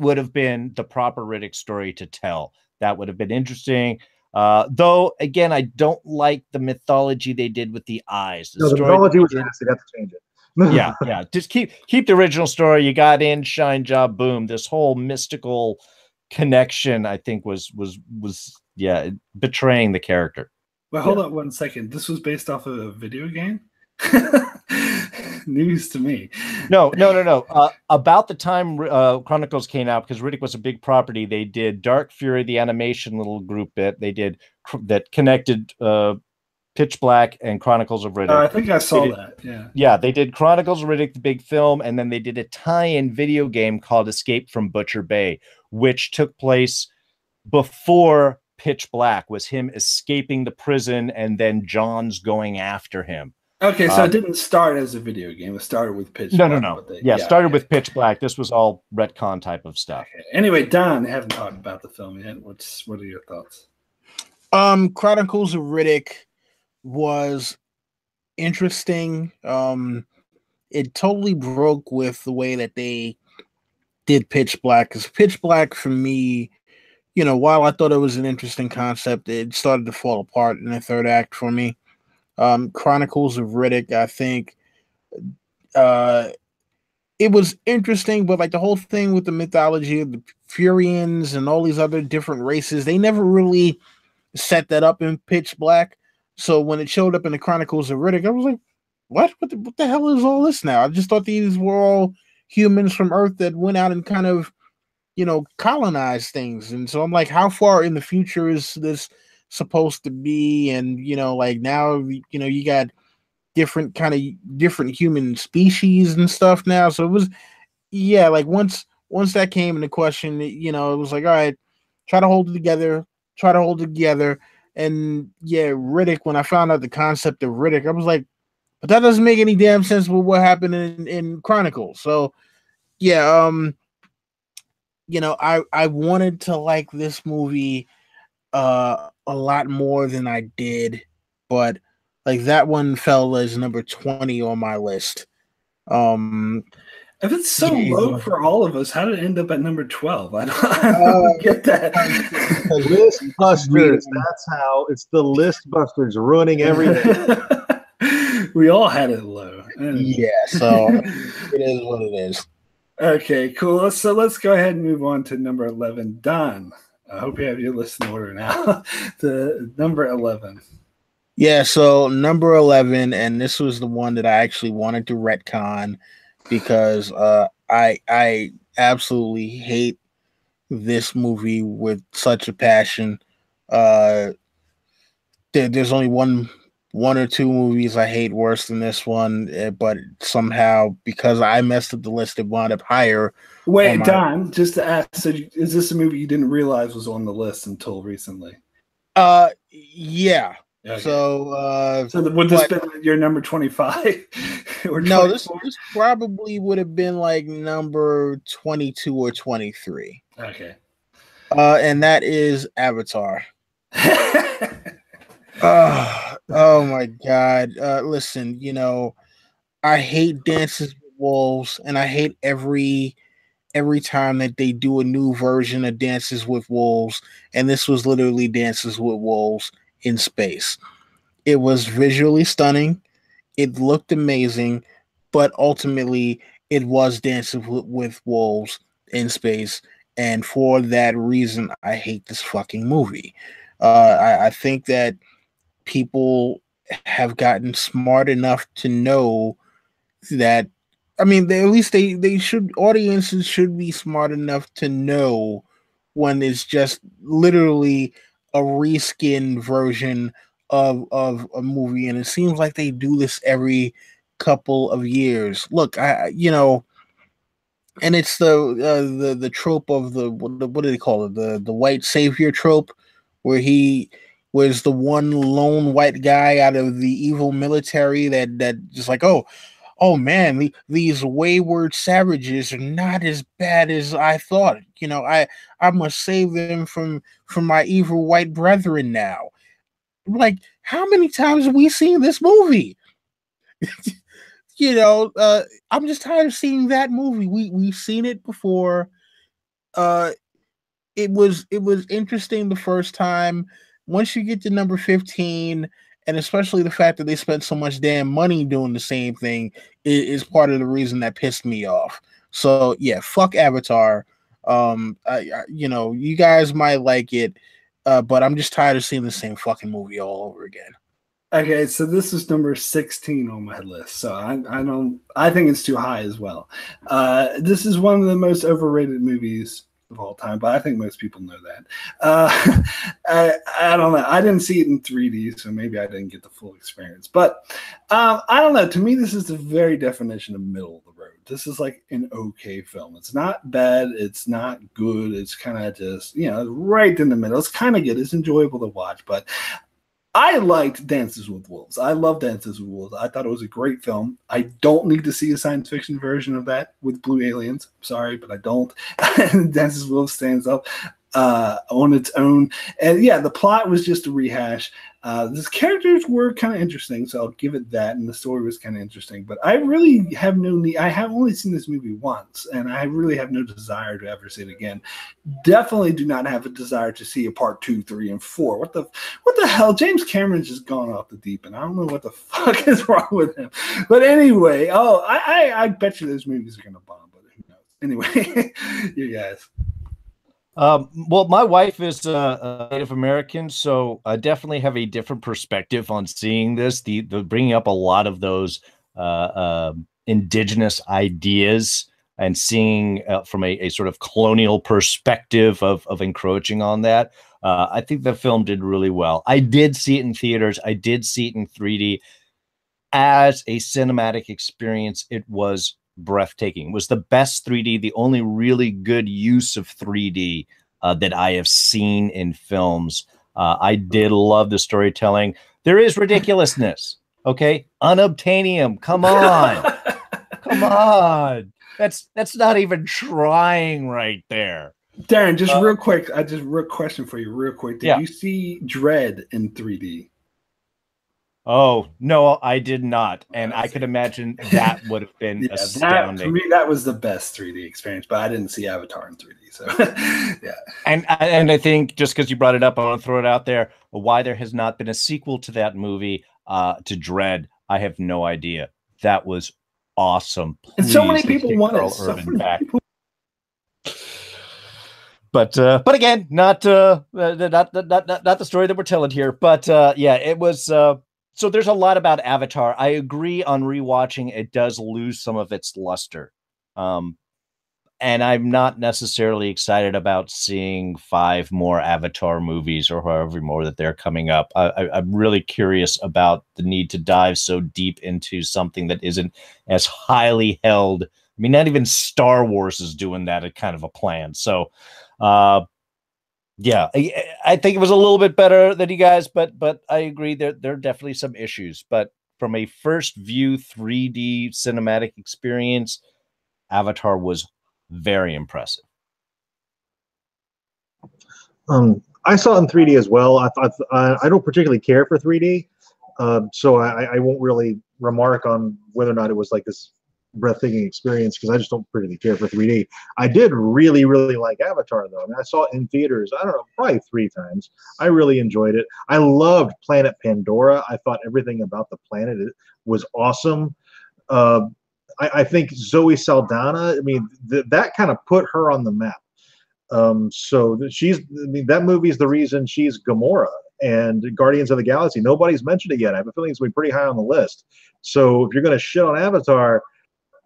would have been the proper Riddick story to tell. That would have been interesting. Though, again, I don't like the mythology they did with the eyes. The mythology was nice. They'd have to change it. yeah. Just keep the original story. You got in, shine, job, boom. This whole mystical connection, I think, was betraying the character. Well, hold on one second. This was based off of a video game? News to me. No. About the time Chronicles came out, because Riddick was a big property, they did Dark Fury, the animation little group bit. They did that connected Pitch Black and Chronicles of Riddick. I think I saw that. Yeah, they did Chronicles of Riddick, the big film, and then they did a tie-in video game called Escape from Butcher Bay, which took place before Pitch Black, was him escaping the prison and then John's going after him. Okay, so it didn't start as a video game. It started with Pitch Black. No. Started with Pitch Black. This was all retcon type of stuff. Okay. Anyway, Don, I haven't talked about the film yet. What are your thoughts? Chronicles of Riddick was interesting. It totally broke with the way that they did Pitch Black. Because Pitch Black, for me, while I thought it was an interesting concept, it started to fall apart in the third act for me. Chronicles of Riddick, I think it was interesting, but like the whole thing with the mythology of the Furians and all these other different races, they never really set that up in Pitch Black. So when it showed up in the Chronicles of Riddick, I was like, what the hell is all this now? I just thought these were all humans from Earth that went out and kind of, colonized things. And so I'm like, how far in the future is this supposed to be? And now you got different human species and stuff now. So it was like once that came into question, it was like, all right, try to hold it together. And Riddick, when I found out the concept of Riddick, I was like, but that doesn't make any damn sense with what happened in Chronicles. So I wanted to like this movie a lot more than I did, but like that one fell as number 20 on my list. If it's so low for all of us, how did it end up at number 12? I don't get that. List busters. That's how it's the list busters ruining everything. We all had it low. Yeah, so it is what it is. Okay, cool. So let's go ahead and move on to number 11. Don, I hope you have your list in order now. The number 11. Yeah, so number 11, and this was the one that I actually wanted to retcon because I absolutely hate this movie with such a passion. There's only one or two movies I hate worse than this one, but somehow because I messed up the list, it wound up higher. Wait, Don, just to ask, so is this a movie you didn't realize was on the list until recently? Yeah. Okay. So would this been your number 25? No, this probably would have been like number 22 or 23. Okay. And that is Avatar. Oh my God. Listen, I hate Dances with Wolves, and I hate every time that they do a new version of Dances with Wolves, and this was literally Dances with Wolves in space. It was visually stunning. It looked amazing, but ultimately it was Dances with Wolves in space. And for that reason, I hate this fucking movie. I think that people have gotten smart enough to know that, at least they should, audiences should be smart enough to know when it's just literally a reskin version of a movie, and it seems like they do this every couple of years. Look, and it's the trope of what do they call it? The white savior trope, where he was the one lone white guy out of the evil military that just like, oh man, these wayward savages are not as bad as I thought. I must save them from my evil white brethren now. Like, how many times have we seen this movie? I'm just tired of seeing that movie. We've seen it before. It was interesting the first time. Once you get to number 15, and especially the fact that they spent so much damn money doing the same thing is part of the reason that pissed me off. So yeah, fuck Avatar. You guys might like it, but I'm just tired of seeing the same fucking movie all over again. Okay, so this is number 16 on my list. So I think it's too high as well. This is one of the most overrated movies of all time, but I think most people know that. I don't know. I didn't see it in 3D, so maybe I didn't get the full experience. But I don't know. To me, this is the very definition of middle of the road. This is like an okay film. It's not bad. It's not good. It's kind of just, right in the middle. It's kind of good. It's enjoyable to watch, but I liked Dances with Wolves. I love Dances with Wolves. I thought it was a great film. I don't need to see a science fiction version of that with blue aliens. Sorry, but I don't. Dances with Wolves stands up on its own. And yeah, the plot was just a rehash. The characters were kind of interesting, so I'll give it that. And the story was kind of interesting. But I really have no need. I have only seen this movie once, and I really have no desire to ever see it again. Definitely do not have a desire to see a part 2, 3, and 4. What the hell? James Cameron's just gone off the deep end. I don't know what the fuck is wrong with him. But anyway, I bet you those movies are gonna bomb. But who knows? Anyway, you guys. Well, my wife is Native American, so I definitely have a different perspective on seeing this. The bringing up a lot of those indigenous ideas and seeing from a sort of colonial perspective of encroaching on that. I think the film did really well. I did see it in theaters. I did see it in 3D. As a cinematic experience, it was breathtaking. It was the best 3D, the only really good use of 3D that I have seen in films. I did love the storytelling. There is ridiculousness, okay? Unobtainium, come on. Come on. That's not even trying right there. Darrin, just real quick, real question for you, real quick. Did you see Dread in 3D? Oh, no, I did not. And I could imagine that would have been astounding. For me, that was the best 3D experience, but I didn't see Avatar in 3D. So, yeah. And I think just because you brought it up, I want to throw it out there. Why there has not been a sequel to that movie, to Dread, I have no idea. That was awesome. Please, and so many people want it. But again, not the story that we're telling here. But yeah, it was. So there's a lot about Avatar. I agree on rewatching. It does lose some of its luster. And I'm not necessarily excited about seeing 5 more Avatar movies or however more that they're coming up. I'm really curious about the need to dive so deep into something that isn't as highly held. I mean, not even Star Wars is doing that kind of a plan. So, yeah, I think it was a little bit better than you guys, but I agree there are definitely some issues. But from a first view 3D cinematic experience, Avatar was very impressive. I saw it in 3D as well. I thought I don't particularly care for 3D, so I won't really remark on whether or not it was like this breathtaking experience because I just don't particularly care for 3D. I did really, really like Avatar though. I mean, I saw it in theaters, I don't know, probably 3 times. I really enjoyed it. I loved Planet Pandora. I thought everything about the planet was awesome. I think Zoe Saldana, I mean, that kind of put her on the map. So that movie is the reason she's Gamora and Guardians of the Galaxy. Nobody's mentioned it yet. I have a feeling it's going to be pretty high on the list. So if you're going to shit on Avatar,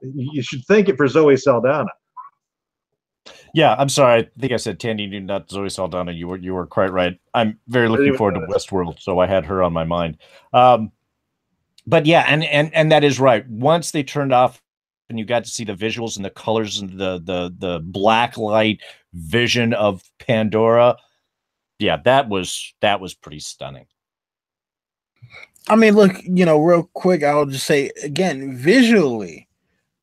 you should thank it for Zoe Saldana. Yeah, I'm sorry. I think I said Tandy Newton, not Zoe Saldana. You were quite right. I'm very looking forward to Westworld, so I had her on my mind. But yeah, and that is right. Once they turned off and you got to see the visuals and the colors and the black light vision of Pandora, yeah, that was pretty stunning. I mean, look, real quick, I'll just say again, visually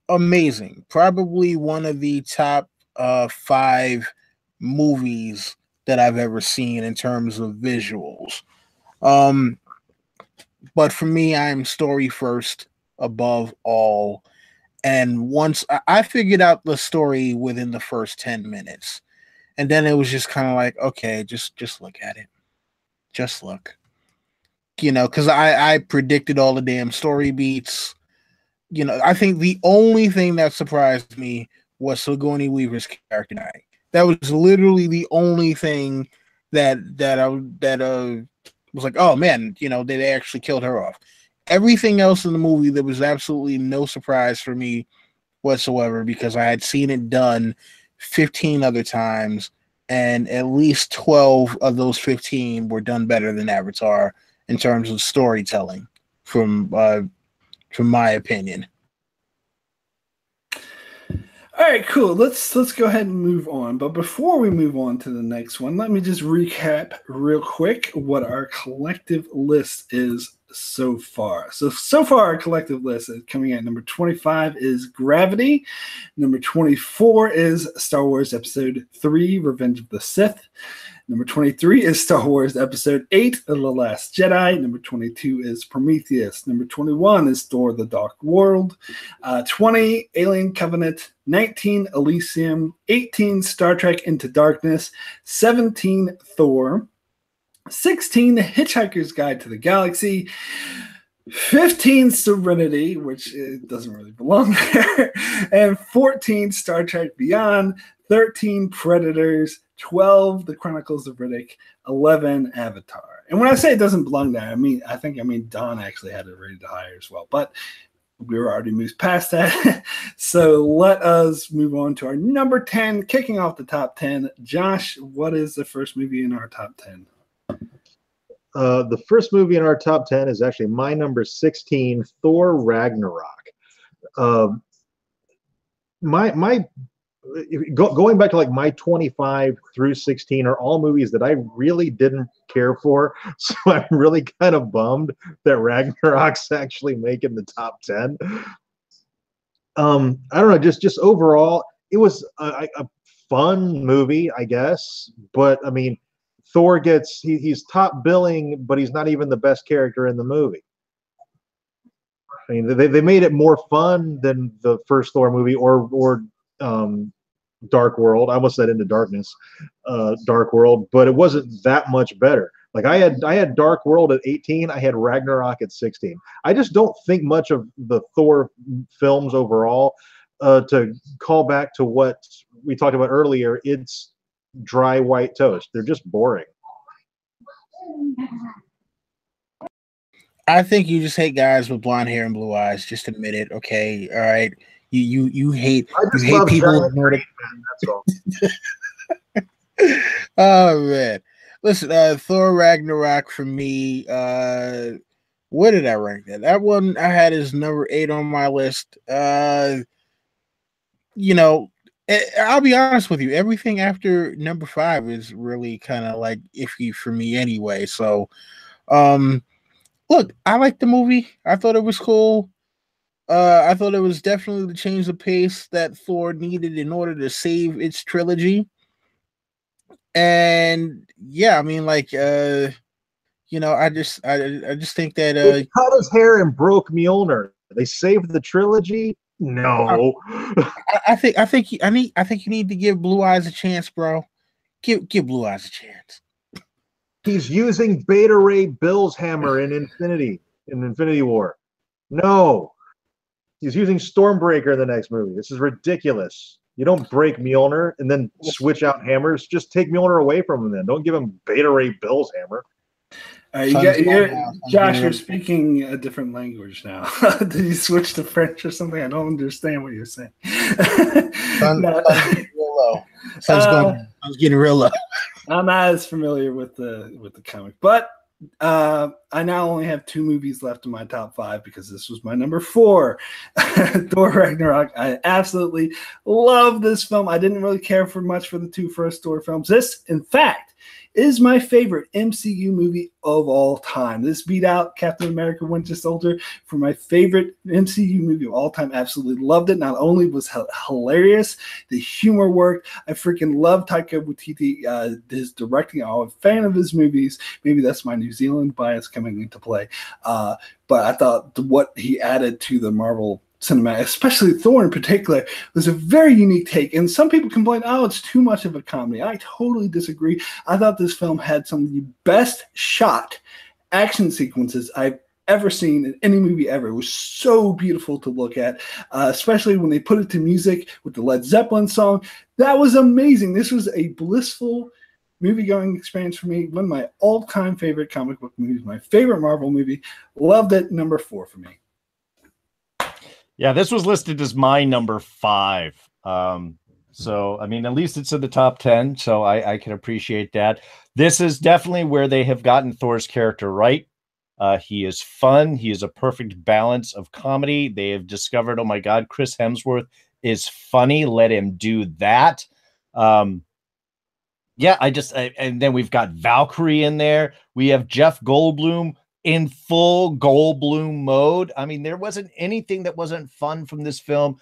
amazing. Probably one of the top 5 movies that I've ever seen in terms of visuals. But for me, I'm story first above all. And once I figured out the story within the first 10 minutes, and then it was just kind of like, okay, just look at it. Just look. Because I predicted all the damn story beats. I think the only thing that surprised me was Sigourney Weaver's character dying. That was literally the only thing that was like, oh man, they actually killed her off. Everything else in the movie, there was absolutely no surprise for me whatsoever, because I had seen it done 15 other times, and at least 12 of those 15 were done better than Avatar in terms of storytelling, from my opinion. All right, cool. Let's go ahead and move on. But before we move on to the next one, let me just recap real quick what our collective list is so far. So far, our collective list is coming at number 25 is Gravity. Number 24 is Star Wars Episode 3, Revenge of the Sith. Number 23 is Star Wars Episode 8, The Last Jedi. Number 22 is Prometheus. Number 21 is Thor, The Dark World. 20, Alien Covenant. 19, Elysium. 18, Star Trek Into Darkness. 17, Thor. 16, The Hitchhiker's Guide to the Galaxy. 15, Serenity, which it doesn't really belong there. And 14, Star Trek Beyond. 13, Predators. 12, The Chronicles of Riddick. 11, Avatar. And when I say it doesn't belong there, I think Don actually had it rated higher as well. But we were already moved past that. So let us move on to our number 10, kicking off the top 10. Josh, what is the first movie in our top 10? The first movie in our top 10 is actually my number 16, Thor Ragnarok. Going back to like my 25 through 16 are all movies that I really didn't care for. So I'm really kind of bummed that Ragnarok's actually making the top 10. I don't know, just overall, it was a fun movie, I guess. But I mean, Thor he's top billing, but he's not even the best character in the movie. I mean, they made it more fun than the first Thor movie or Dark World. I almost said Into Darkness, Dark World, but it wasn't that much better. Like I had Dark World at 18, I had Ragnarok at 16. I just don't think much of the Thor films overall. To call back to what we talked about earlier, it's dry white toast. They're just boring. I think you just hate guys with blonde hair and blue eyes. Just admit it, okay? All right. You hate people. That's all. Oh man, listen. Thor Ragnarok for me. Where did I rank that? That one I had as number 8 on my list. I'll be honest with you. Everything after number 5 is really kind of like iffy for me anyway. So, look, I liked the movie. I thought it was cool. I thought it was definitely the change of pace that Thor needed in order to save its trilogy. And yeah, I mean, like, I just think that they cut his hair and broke Mjolnir. They saved the trilogy. No, I think you need to give Blue Eyes a chance, bro. Give Blue Eyes a chance. He's using Beta Ray Bill's hammer in Infinity War. No. He's using Stormbreaker in the next movie. This is ridiculous. You don't break Mjolnir and then switch out hammers. Just take Mjolnir away from him then. Don't give him Beta Ray Bill's hammer. Josh, you're speaking a different language now. Did you switch to French or something? I don't understand what you're saying. real low. Sun's getting real low. I'm not as familiar with the comic, but I now only have 2 movies left in my top 5 because this was my number 4, Thor Ragnarok. I absolutely love this film. I didn't really care for much for the 2 first Thor films. This, in fact, is my favorite MCU movie of all time. This beat out Captain America Winter Soldier for my favorite MCU movie of all time. Absolutely loved it. Not only was it hilarious, the humor worked. I freaking love Taika Waititi, his directing. I'm a fan of his movies. Maybe that's my New Zealand bias coming into play. But I thought what he added to the Marvel cinematic, especially Thor in particular, was a very unique take. And some people complain, oh, it's too much of a comedy. I totally disagree. I thought this film had some of the best shot action sequences I've ever seen in any movie ever. It was so beautiful to look at, especially when they put it to music with the Led Zeppelin song. That was amazing. This was a blissful movie-going experience for me. One of my all-time favorite comic book movies, my favorite Marvel movie. Loved it. Number 4 for me. Yeah, this was listed as my number 5. So, I mean, at least it's in the top 10, so I can appreciate that. This is definitely where they have gotten Thor's character right. He is fun. He is a perfect balance of comedy. They have discovered, oh my God, Chris Hemsworth is funny. Let him do that. Yeah, and then we've got Valkyrie in there. We have Jeff Goldblum in full Goldblum mode. I mean, there wasn't anything that wasn't fun from this film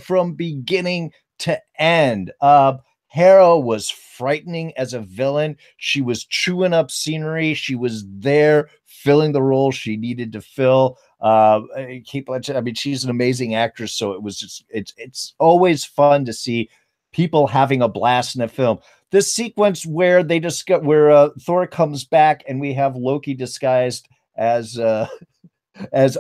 from beginning to end. Hera was frightening as a villain. She was chewing up scenery. She was there filling the role she needed to fill. Kate Blanchett, I mean, she's an amazing actress. So it was just, it's always fun to see people having a blast in a film. This sequence where Thor comes back and we have Loki disguised as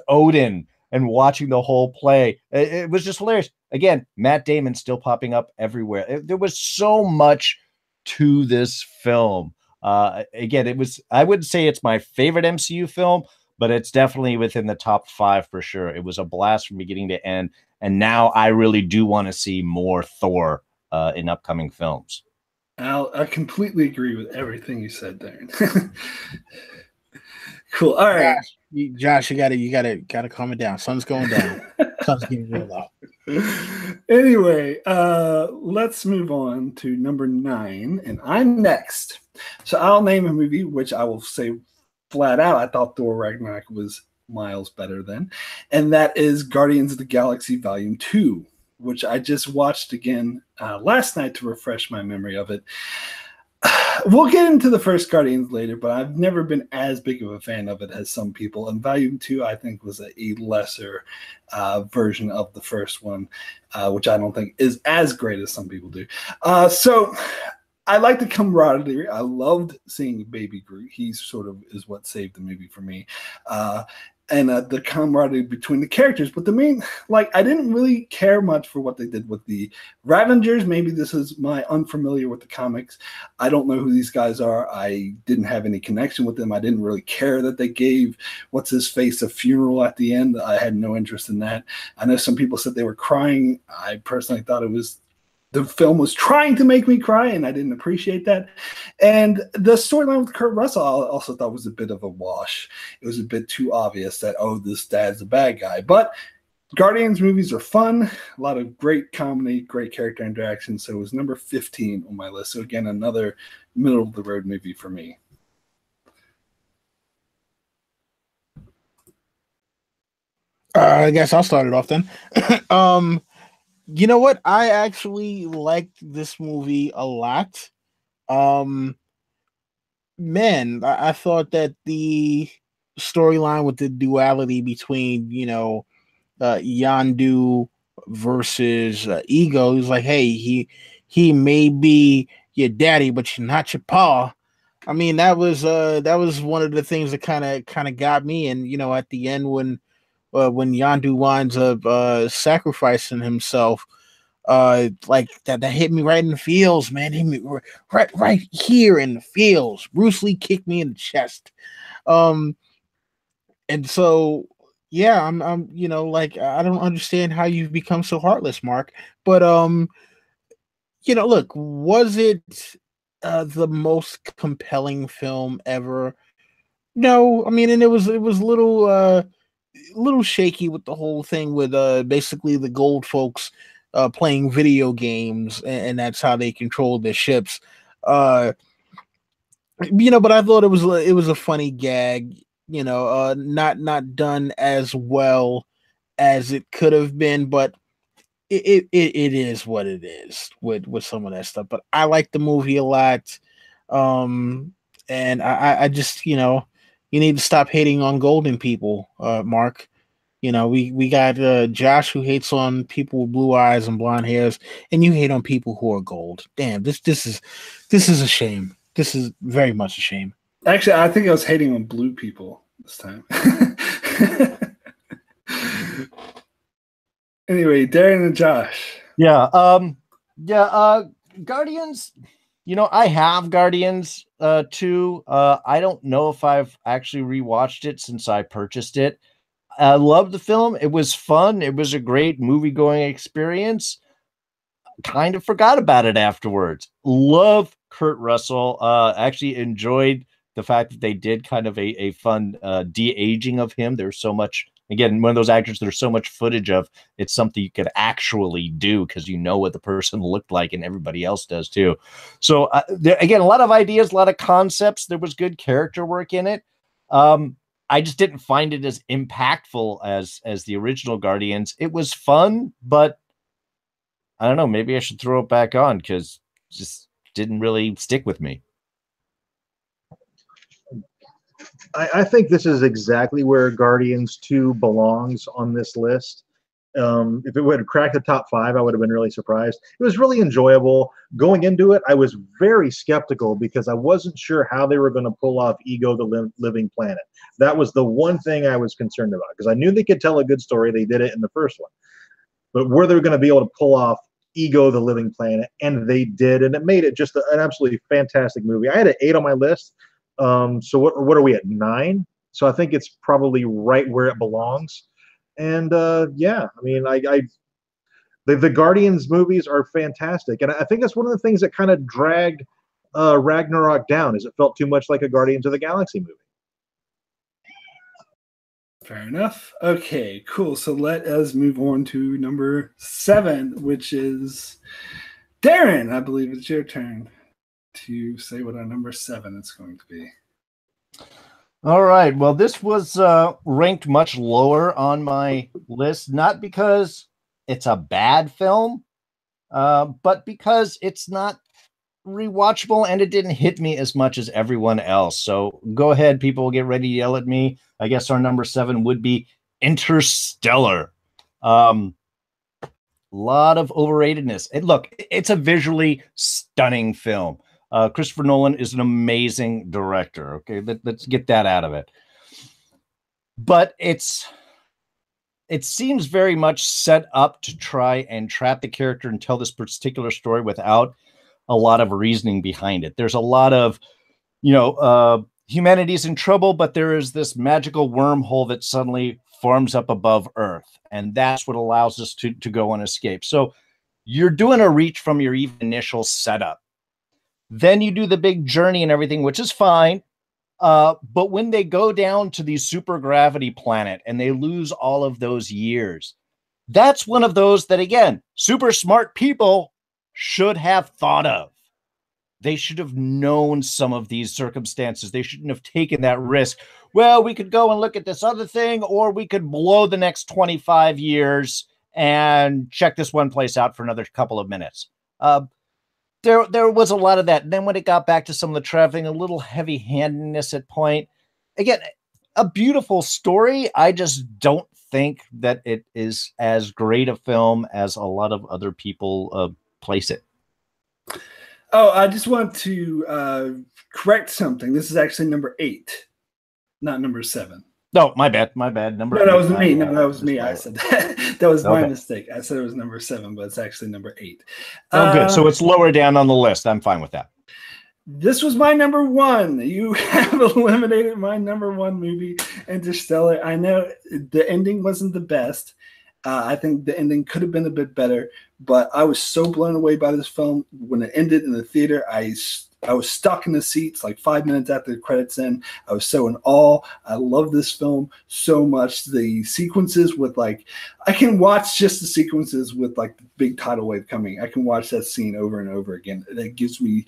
Odin and watching the whole play. It was just hilarious. Again, Matt Damon still popping up everywhere. There was so much to this film. Again, I wouldn't say it's my favorite MCU film, but it's definitely within the top 5 for sure. It was a blast from beginning to end. And now I really do want to see more Thor in upcoming films. Al, I completely agree with everything you said, Darrin. Cool. All right, Josh, you gotta calm it down. Sun's going down. Sun's getting real low. Anyway, let's move on to number 9, and I'm next. So I'll name a movie which I will say flat out I thought Thor Ragnarok was miles better than, and that is Guardians of the Galaxy Volume 2, which I just watched again last night to refresh my memory of it. We'll get into the first Guardians later, but I've never been as big of a fan of it as some people. And Volume 2, I think, was a lesser version of the first one, which I don't think is as great as some people do. So I like the camaraderie. I loved seeing Baby Groot. He sort of is what saved the movie for me. And the camaraderie between the characters. But the main, I didn't really care much for what they did with the Ravengers. Maybe this is my unfamiliar with the comics. I don't know who these guys are. I didn't have any connection with them. I didn't really care that they gave what's-his-face a funeral at the end. I had no interest in that. I know some people said they were crying. I personally thought the film was trying to make me cry, and I didn't appreciate that. And the storyline with Kurt Russell I also thought was a bit of a wash. It was a bit too obvious that, oh, this dad's a bad guy. But Guardians movies are fun, a lot of great comedy, great character interaction. So it was number 15 on my list. So again, another middle-of-the-road movie for me. I guess I'll start it off then. You know what? I actually liked this movie a lot. Man, I thought that the storyline with the duality between, Yondu versus Ego, is like, hey, he may be your daddy, but you're not your pa. I mean, that was one of the things that kind of got me. And at the end when Yondu winds up sacrificing himself, that hit me right in the feels, man. Hit me right here in the feels. Bruce Lee kicked me in the chest. And so yeah, I'm I don't understand how you've become so heartless, Mark. But look, was it the most compelling film ever? No, I mean, and it was little shaky with the whole thing with basically the gold folks playing video games, and that's how they controlled their ships. But I thought it was a funny gag. Not done as well as it could have been, but it is what it is with some of that stuff. But I like the movie a lot, and I just you need to stop hating on golden people, Mark. We got Josh who hates on people with blue eyes and blonde hairs, and you hate on people who are gold. Damn, this is a shame. This is very much a shame. Actually, I think I was hating on blue people this time. Anyway, Darrin and Josh. Yeah. Guardians. I have Guardians 2. I don't know if I've actually rewatched it since I purchased it. I loved the film. It was fun. It was a great movie-going experience. Kind of forgot about it afterwards. Love Kurt Russell. Actually enjoyed the fact that they did kind of a fun de-aging of him. There's so much, again, one of those actors there's so much footage of, it's something you could actually do because you know what the person looked like and everybody else does too. So again, a lot of ideas, a lot of concepts. There was good character work in it. I just didn't find it as impactful as the original Guardians. It was fun, but I don't know, maybe I should throw it back on because it just didn't really stick with me. I think this is exactly where Guardians 2 belongs on this list. If it would have cracked the top 5, I would have been really surprised. It was really enjoyable. Going into it, I was very skeptical because I wasn't sure how they were going to pull off Ego the Living Planet. That was the one thing I was concerned about because I knew they could tell a good story. They did it in the first one. But were they going to be able to pull off Ego the Living Planet? And they did, and it made it just an absolutely fantastic movie. I had an 8 on my list. So what are we at, 9? So I think it's probably right where it belongs. And yeah, I mean, the Guardians movies are fantastic, and I think that's one of the things that kind of dragged Ragnarok down, is it felt too much like a Guardians of the Galaxy movie. Fair enough. Okay, cool. So let us move on to number 7, which is Darrin. I believe it's your turn to say what our number 7 is going to be. All right. Well, this was ranked much lower on my list, not because it's a bad film, but because it's not rewatchable and it didn't hit me as much as everyone else. So go ahead, people, get ready to yell at me. I guess our number 7 would be Interstellar. Lot of overratedness. And look, it's a visually stunning film. Christopher Nolan is an amazing director. Okay, let's get that out of it. But it seems very much set up to try and trap the character and tell this particular story without a lot of reasoning behind it. There's a lot of, humanity's in trouble, but there is this magical wormhole that suddenly forms up above Earth, and that's what allows us to go and escape. So you're doing a reach from your even initial setup. Then you do the big journey and everything, which is fine. But when they go down to the super gravity planet and they lose all of those years, that's one of those that, again, super smart people should have thought of. They should have known some of these circumstances. They shouldn't have taken that risk. Well, we could go and look at this other thing, or we could blow the next 25 years and check this one place out for another couple of minutes. There was a lot of that. And then when it got back to some of the traveling, a little heavy-handedness at point. Again, a beautiful story. I just don't think that it is as great a film as a lot of other people place it. Oh, I just want to correct something. This is actually number 8, not number 7. No, my bad. Number 8. That was me. No, that was me. I said that. That was my mistake. I said it was number 7, but it's actually number 8. Oh, good. So it's lower down on the list. I'm fine with that. This was my number 1. You have eliminated my number 1 movie, Interstellar. I know the ending wasn't the best. I think the ending could have been a bit better, but I was so blown away by this film. When it ended in the theater, I was stuck in the seats like 5 minutes after the credits end. I was so in awe. I love this film so much. The sequences with I can watch just the sequences with the big tidal wave coming. I can watch that scene over and over again. It gives me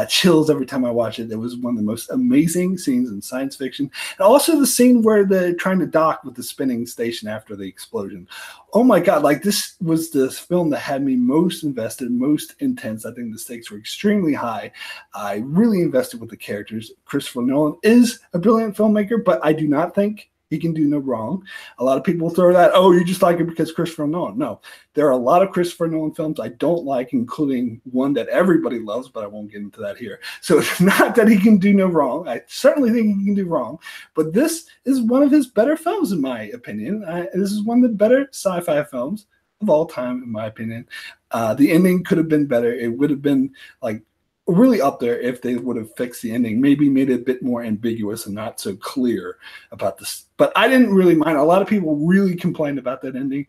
chills every time I watch it. It was one of the most amazing scenes in science fiction. And also the scene where they're trying to dock with the spinning station after the explosion. Oh my God, this was the film that had me most invested, most intense. I think the stakes were extremely high. I really invested with the characters. Christopher Nolan is a brilliant filmmaker, but I do not think he can do no wrong. A lot of people throw that, oh, you just like it because Christopher Nolan. No, there are a lot of Christopher Nolan films I don't like, including one that everybody loves, but I won't get into that here. So it's not that he can do no wrong. I certainly think he can do wrong, but this is one of his better films, in my opinion. This is one of the better sci-fi films of all time, in my opinion. The ending could have been better. It would have been really up there if they would have fixed the ending, maybe made it a bit more ambiguous and not so clear about this. But I didn't really mind. A lot of people really complained about that ending.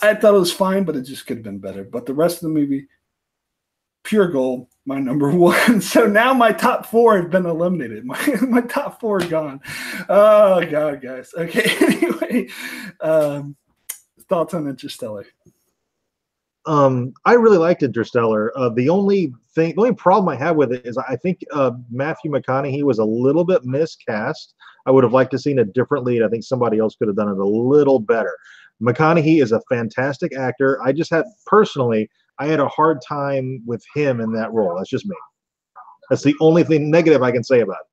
I thought it was fine, but it just could have been better. But the rest of the movie, pure gold, my number one. So now my top four have been eliminated. My top four are gone. Oh, God, guys. Okay, anyway. Thoughts on Interstellar? I really liked Interstellar. The only problem I have with it is I think Matthew McConaughey was a little bit miscast. I would have liked to seen a different lead. I think somebody else could have done it a little better. McConaughey is a fantastic actor. I just had I had a hard time with him in that role. That's just me. That's the only thing negative I can say about it.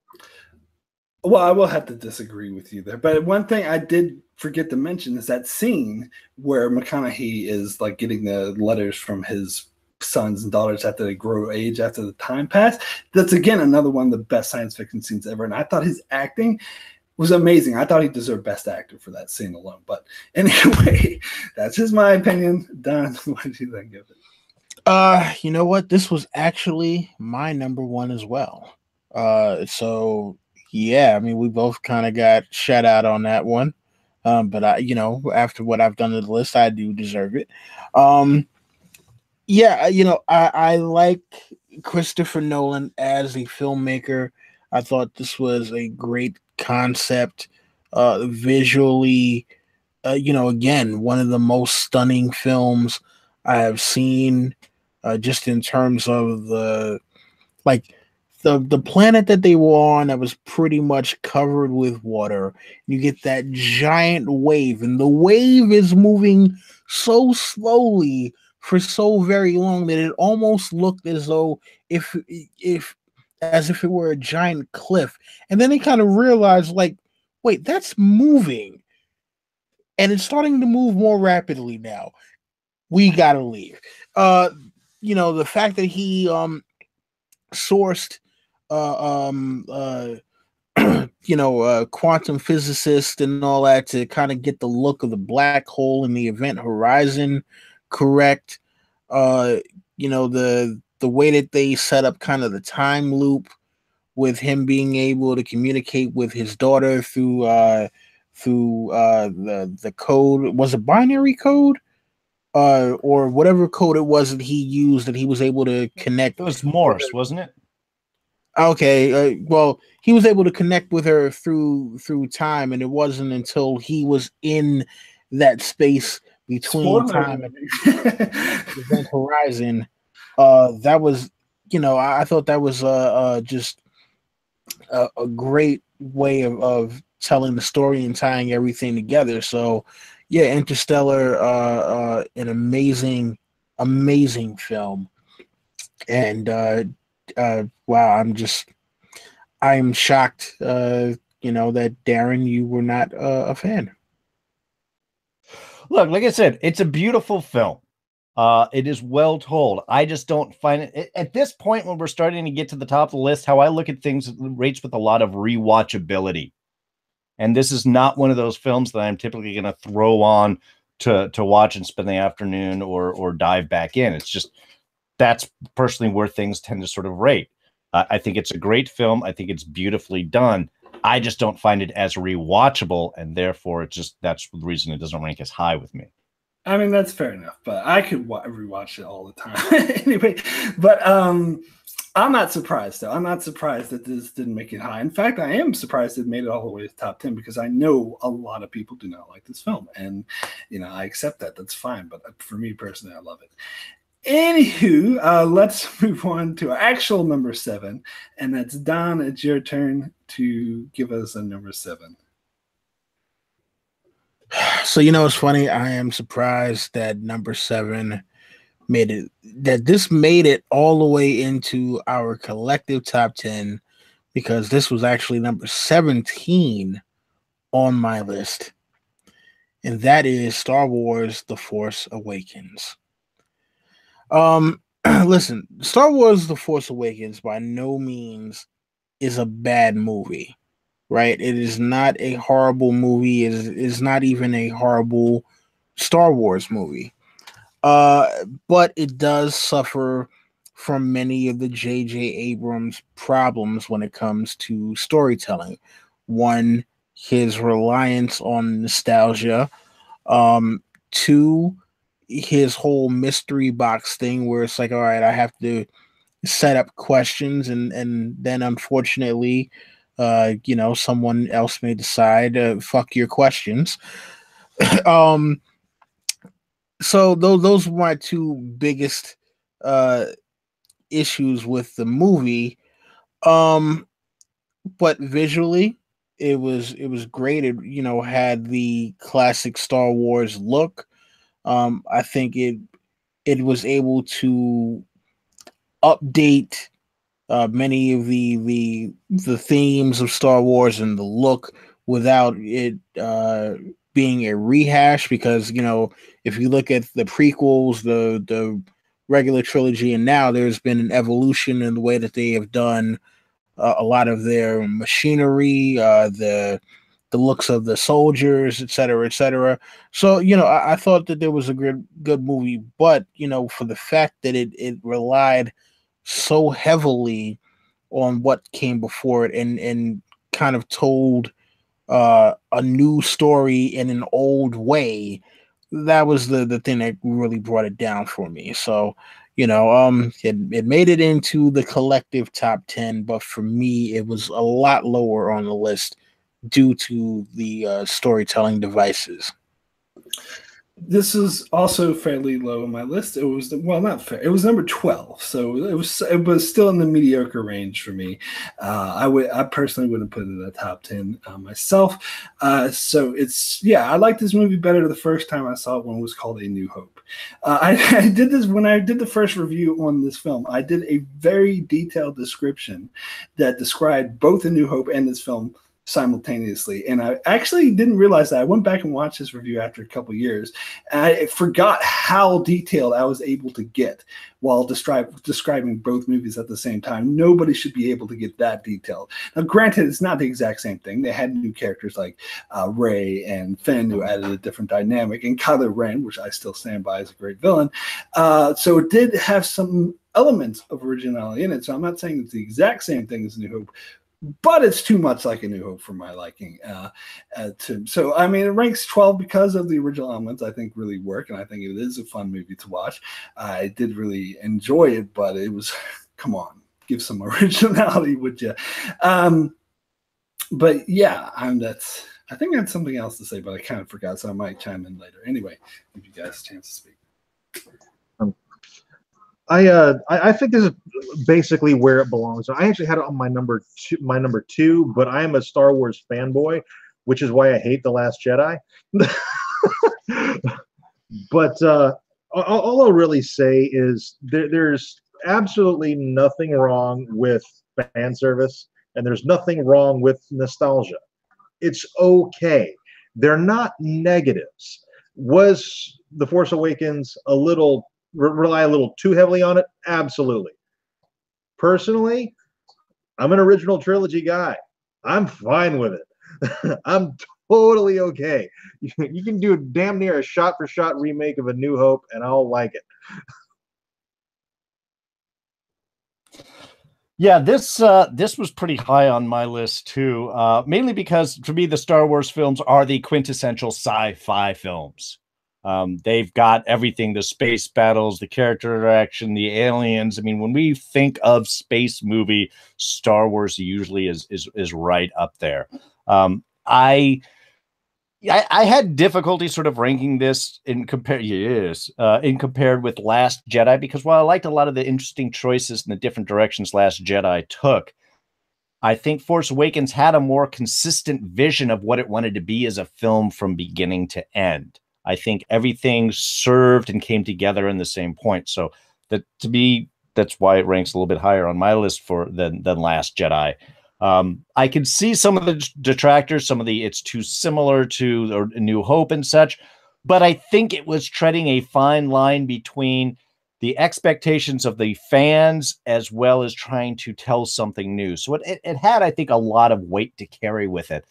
Well, I will have to disagree with you there. But one thing I did forget to mention is that scene where McConaughey is getting the letters from his sons and daughters after they grow age, after the time pass. That's, again, another one of the best science fiction scenes ever. And I thought his acting was amazing. I thought he deserved Best Actor for that scene alone. But anyway, that's just my opinion. Don, what did you think of it? You know what? This was actually my number one as well. So yeah, I mean, we both kind of got shut out on that one. But after what I've done to the list, I do deserve it. I like Christopher Nolan as a filmmaker. I thought this was a great concept, visually. Again, one of the most stunning films I have seen, just in terms of the planet that they were on that was pretty much covered with water. You get that giant wave, and the wave is moving so slowly for so very long that it almost looked as though as if it were a giant cliff. And then they kind of realized, wait, that's moving. And it's starting to move more rapidly now. We gotta leave. The fact that he sourced quantum physicist and all that to kind of get the look of the black hole in the event horizon correct. The way that they set up kind of the time loop with him being able to communicate with his daughter through the code. Was it binary code? Or whatever code it was that he used, that he was able to connect. It was Morse, wasn't it? Okay, well, he was able to connect with her through time, and it wasn't until he was in that space between time and event horizon. That was, I thought that was just a great way of telling the story and tying everything together. So, yeah, Interstellar, an amazing film, and wow, I'm shocked, that Darrin, you were not a fan. Look, like I said, it's a beautiful film. It is well told. I just don't find it at this point, when we're starting to get to the top of the list, how I look at things rates with a lot of rewatchability. And this is not one of those films that I'm typically going to throw on to watch and spend the afternoon or dive back in. It's just, that's personally where things tend to sort of rate. I think it's a great film. I think it's beautifully done. I just don't find it as rewatchable, and therefore that's the reason it doesn't rank as high with me. I mean, that's fair enough, but I could rewatch it all the time anyway. But I'm not surprised, though. I'm not surprised that this didn't make it high. In fact, I am surprised it made it all the way to the top 10 because I know a lot of people do not like this film, and I accept that. That's fine. But for me personally, I love it. Anywho, let's move on to our actual number 7, and that's Don. It's your turn to give us a number 7. So it's funny. I am surprised that number 7 made it. That this made it all the way into our collective top 10, because this was actually number 17 on my list, and that is Star Wars: The Force Awakens. Listen, Star Wars: The Force Awakens by no means is a bad movie. Right? It is not a horrible movie. It is not even a horrible Star Wars movie. But it does suffer from many of the J.J. Abrams problems when it comes to storytelling. One, his reliance on nostalgia. 2, his whole mystery box thing where it's like, all right, I have to set up questions, and then unfortunately someone else may decide, fuck your questions. So those were my 2 biggest issues with the movie. But visually, it was great. It had the classic Star Wars look. I think it was able to update many of the themes of Star Wars and the look without it being a rehash, because if you look at the prequels, the regular trilogy, and now there's been an evolution in the way that they have done a lot of their machinery, the looks of the soldiers, etc., etc. So I thought that there was a good movie, but for the fact that it relied so heavily on what came before it, and kind of told a new story in an old way, that was the thing that really brought it down for me. So it made it into the collective top 10, but for me it was a lot lower on the list due to the storytelling devices. This is also fairly low on my list. It was not fair. It was number 12, so it was still in the mediocre range for me. I personally wouldn't put it in the top 10 myself. So I liked this movie better the first time I saw it when it was called A New Hope. I did this when I did the first review on this film. I did a very detailed description that described both A New Hope and this film simultaneously, and I actually didn't realize that. I went back and watched this review after a couple years, and I forgot how detailed I was able to get while describing both movies at the same time. Nobody should be able to get that detailed. Now, granted, it's not the exact same thing. They had new characters like Rey and Finn, who added a different dynamic, and Kylo Ren, which I still stand by as a great villain. So it did have some elements of originality in it. So I'm not saying it's the exact same thing as New Hope, but it's too much like A New Hope for my liking. So, I mean, it ranks 12 because of the original elements I think really work, and I think it is a fun movie to watch. I did really enjoy it, but it was, come on, give some originality, would you? But yeah, I think I had something else to say, but I kind of forgot, so I might chime in later. Anyway, give you guys a chance to speak. I think this is basically where it belongs. I actually had it on my number two, but I am a Star Wars fanboy, which is why I hate The Last Jedi. But all I'll really say is there's absolutely nothing wrong with fan service, and there's nothing wrong with nostalgia. It's okay. They're not negatives. Was The Force Awakens rely a little too heavily on it? Absolutely. Personally, I'm an original trilogy guy. I'm fine with it. I'm totally okay. You can do damn near a shot-for-shot remake of A New Hope, and I'll like it. Yeah, this was pretty high on my list too. Mainly because for me, the Star Wars films are the quintessential sci-fi films. They've got everything: the space battles, the character interaction, the aliens. I mean, when we think of space movie, Star Wars usually is right up there. I had difficulty sort of ranking this in compared with Last Jedi, because while I liked a lot of the interesting choices and the different directions Last Jedi took, I think Force Awakens had a more consistent vision of what it wanted to be as a film from beginning to end. I think everything served and came together in the same point. So that, to me, that's why it ranks a little bit higher on my list than Last Jedi. I can see some of the detractors, some of the it's too similar to A New Hope and such, but I think it was treading a fine line between the expectations of the fans as well as trying to tell something new. So it had, I think, a lot of weight to carry with it.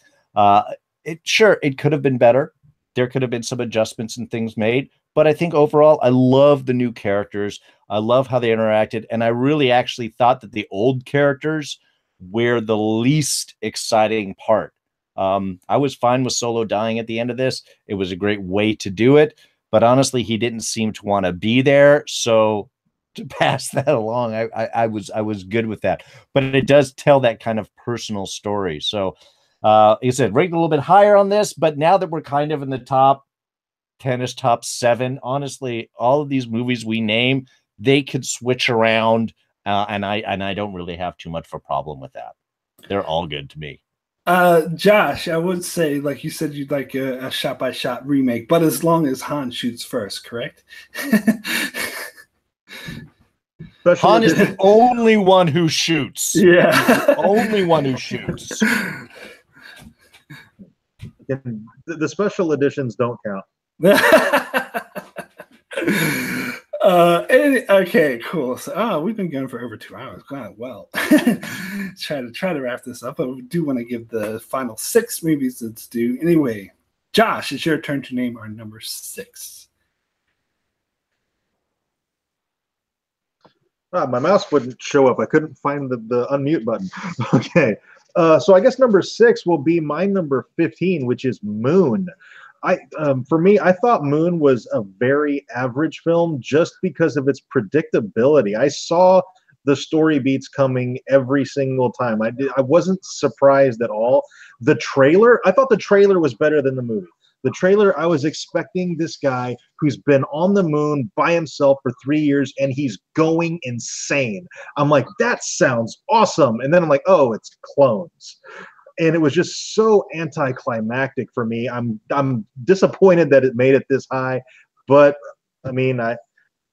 It could have been better. There could have been some adjustments and things made, but I think overall, I love the new characters. I love how they interacted, and I really actually thought that the old characters were the least exciting part. I was fine with Solo dying at the end of this. It was a great way to do it, but honestly, he didn't seem to want to be there. So to pass that along, I was good with that. But it does tell that kind of personal story. So, like I said, ranked a little bit higher on this, but now that we're kind of in the top 10ish, top 7, honestly, all of these movies we name, they could switch around. And I don't really have too much of a problem with that. They're all good to me. Josh, I would say, like you said, you'd like a shot-by-shot remake, but as long as Han shoots first, correct? Han is the only one who shoots. Yeah. The only one who shoots. The special editions don't count. Okay, cool. So, we've been going for over 2 hours. God, well, try to wrap this up. But we do want to give the final 6 movies that's due. Anyway, Josh, it's your turn to name our number 6. My mouse wouldn't show up. I couldn't find the unmute button. Okay, so I guess number 6 will be my number 15, which is Moon. For me, I thought Moon was a very average film just because of its predictability. I saw the story beats coming every single time. I wasn't surprised at all. The trailer, I thought the trailer was better than the movie. The trailer, I was expecting this guy who's been on the moon by himself for 3 years and he's going insane. I'm like, that sounds awesome. And then I'm like, oh, it's clones. And it was just so anticlimactic for me. I'm disappointed that it made it this high, but I mean,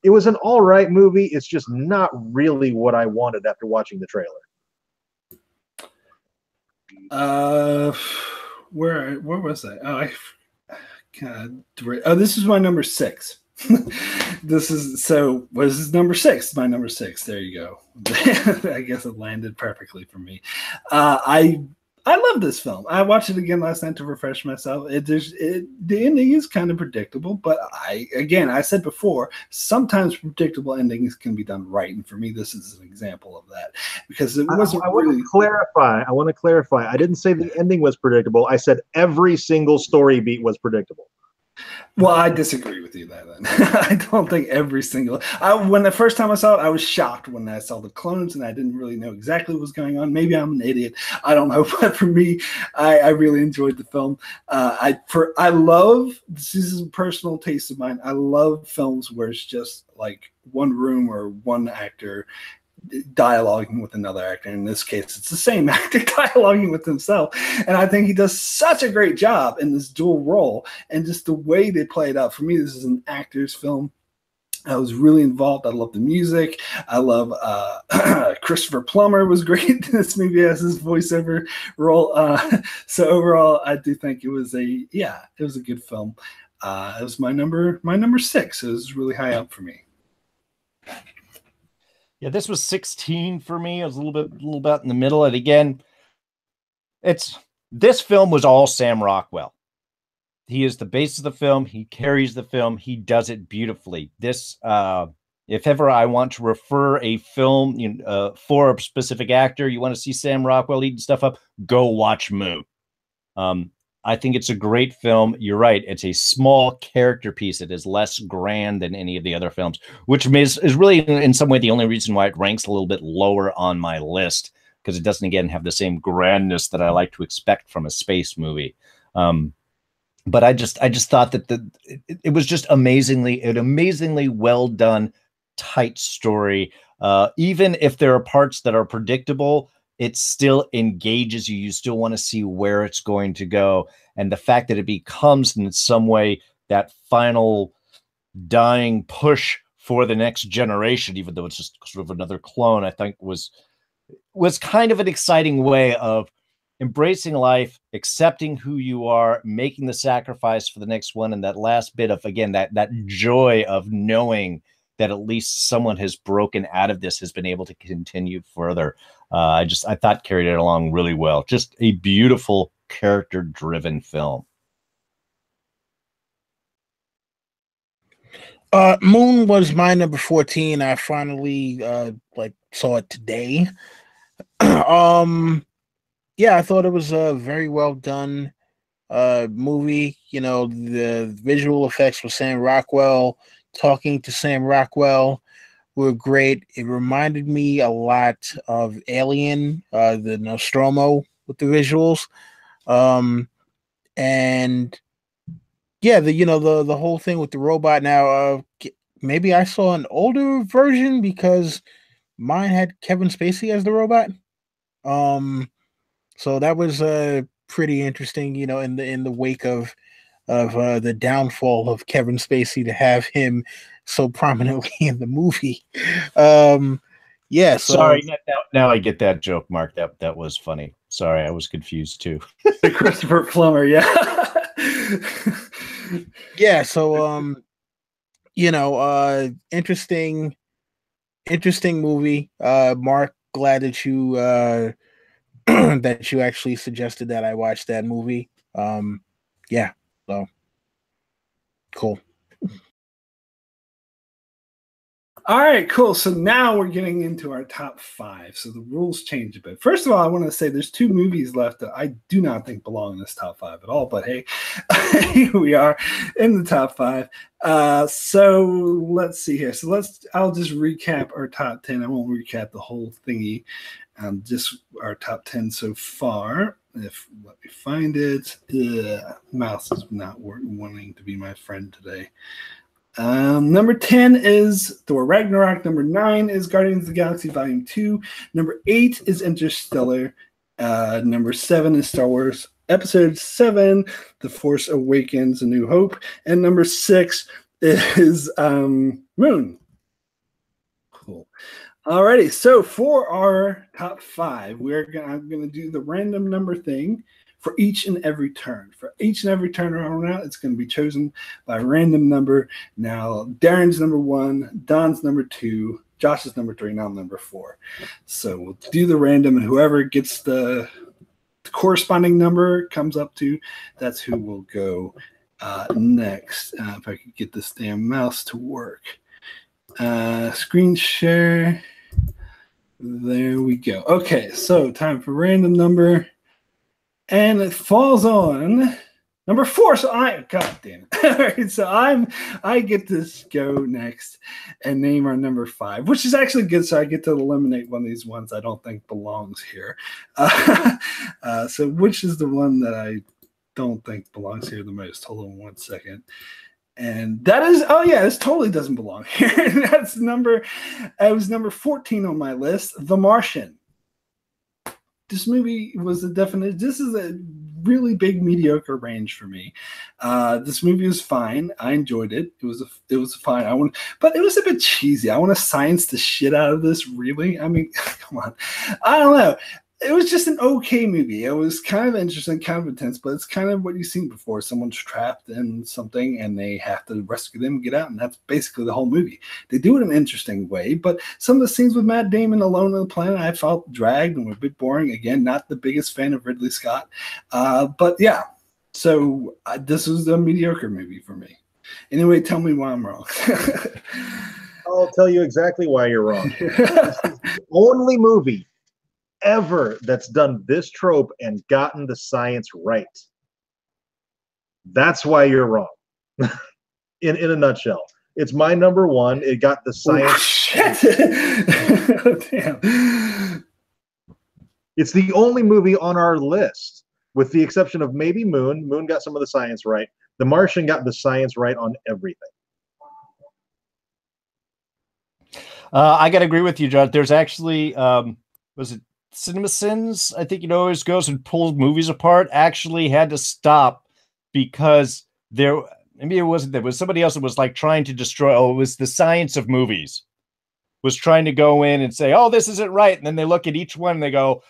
it was an all right movie. It's just not really what I wanted after watching the trailer. Where was I? This is my number 6. This is number 6. My number 6. There you go. I guess it landed perfectly for me. I love this film. I watched it again last night to refresh myself. The ending is kind of predictable, but I said before, sometimes predictable endings can be done right, and for me, this is an example of that because it wasn't. I want to clarify. I didn't say the ending was predictable. I said every single story beat was predictable. Well, I disagree with you there then. I don't think every single... when the first time I saw it, I was shocked when I saw the clones and I didn't really know exactly what was going on. Maybe I'm an idiot. I don't know. But for me, I really enjoyed the film. I love... This is a personal taste of mine. I love films where it's just like one room or one actor dialoguing with another actor. In this case, it's the same actor dialoguing with himself, and I think he does such a great job in this dual role, and just the way they play it out. For me, this is an actor's film. I was really involved. I love the music. I love Christopher Plummer was great in this movie as his voiceover role. So overall, I do think it was a good film. It was my number 6. It was really high up for me. Yeah, this was 16 for me. I was a little bit in the middle. And again, this film was all Sam Rockwell. He is the base of the film. He carries the film. He does it beautifully. This If ever I want to refer a film for a specific actor, you want to see Sam Rockwell eating stuff up, go watch Moon. I think it's a great film. You're right. It's a small character piece. It is less grand than any of the other films, which is really in some way the only reason why it ranks a little bit lower on my list, because it doesn't, again, have the same grandness that I like to expect from a space movie. But I just thought that it was just an amazingly well done, tight story. Even if there are parts that are predictable, it still engages you. You still want to see where it's going to go. And the fact that it becomes in some way that final dying push for the next generation, even though it's just sort of another clone, I think was kind of an exciting way of embracing life, accepting who you are, making the sacrifice for the next one. And that last bit of, again, that joy of knowing that at least someone has broken out of this, has been able to continue further. I thought carried it along really well. Just a beautiful character-driven film. Moon was my number 14. I finally saw it today. Yeah, I thought it was a very well done movie. You know, the visual effects with Sam Rockwell, talking to Sam Rockwell, were great. It reminded me a lot of Alien, the Nostromo with the visuals. And yeah, the whole thing with the robot. Now, maybe I saw an older version because mine had Kevin Spacey as the robot. So that was pretty interesting, in the wake of the downfall of Kevin Spacey, to have him so prominently in the movie. Yeah. So, sorry, now I get that joke, Mark. That was funny. Sorry, I was confused too. The Christopher Plummer, yeah. Yeah. So, interesting movie. Mark, glad that you that you actually suggested that I watch that movie. Yeah. So cool. All right, cool. So now we're getting into our top 5. So the rules change a bit. First of all, I want to say there's 2 movies left that I do not think belong in this top 5 at all. But hey, here we are in the top 5. So let's see here. So I'll just recap our top 10. I won't recap the whole thingy. Just our top 10 so far. Let me find it. Mouse is not wanting to be my friend today. Number 10 is Thor Ragnarok. Number 9 is Guardians of the Galaxy Volume 2. Number 8 is Interstellar. Number 7 is Star Wars Episode 7, The Force Awakens, A New Hope. And number 6 is Moon. Cool. Alrighty, so for our top 5, I'm going to do the random number thing for each and every turn. For each and every turn around now, it's going to be chosen by a random number. Now, Darren's number 1, Don's number 2, Josh's number 3, and I'm number 4. So we'll do the random, and whoever gets the corresponding number comes up to, that's who will go next. If I could get this damn mouse to work. Screen share. There we go. Okay, so time for random number. And it falls on number 4. So God damn it. All right, so I get to go next and name our number 5, which is actually good. So I get to eliminate one of these ones I don't think belongs here. So which is the one that I don't think belongs here the most? Hold on one second. And that is, this totally doesn't belong here. It was number 14 on my list, The Martian. This movie was this is a really big mediocre range for me. This movie was fine. I enjoyed it. It was fine. But it was a bit cheesy. I want to science the shit out of this, really. I mean, come on. I don't know. It was just an okay movie. It was kind of interesting, kind of intense, but it's kind of what you've seen before. Someone's trapped in something and they have to rescue them and get out, and that's basically the whole movie. They do it in an interesting way, but some of the scenes with Matt Damon alone on the planet, I felt dragged and were a bit boring. Again, not the biggest fan of Ridley Scott. But yeah, so this was a mediocre movie for me. Anyway, tell me why I'm wrong. I'll tell you exactly why you're wrong. This is the only movie ever that's done this trope and gotten the science right. That's why you're wrong. in a nutshell. It's my number one. It got the science. Oh, damn. It's the only movie on our list, with the exception of maybe Moon. Moon got some of the science right. The Martian got the science right on everything. I got to agree with you, John. There's actually, was it CinemaSins? I think, always goes and pulls movies apart. Actually had to stop because maybe it wasn't, there was somebody else that was like trying to destroy. Oh, it was the science of movies was trying to go in and say, oh, this isn't right. And then they look at each one and they go,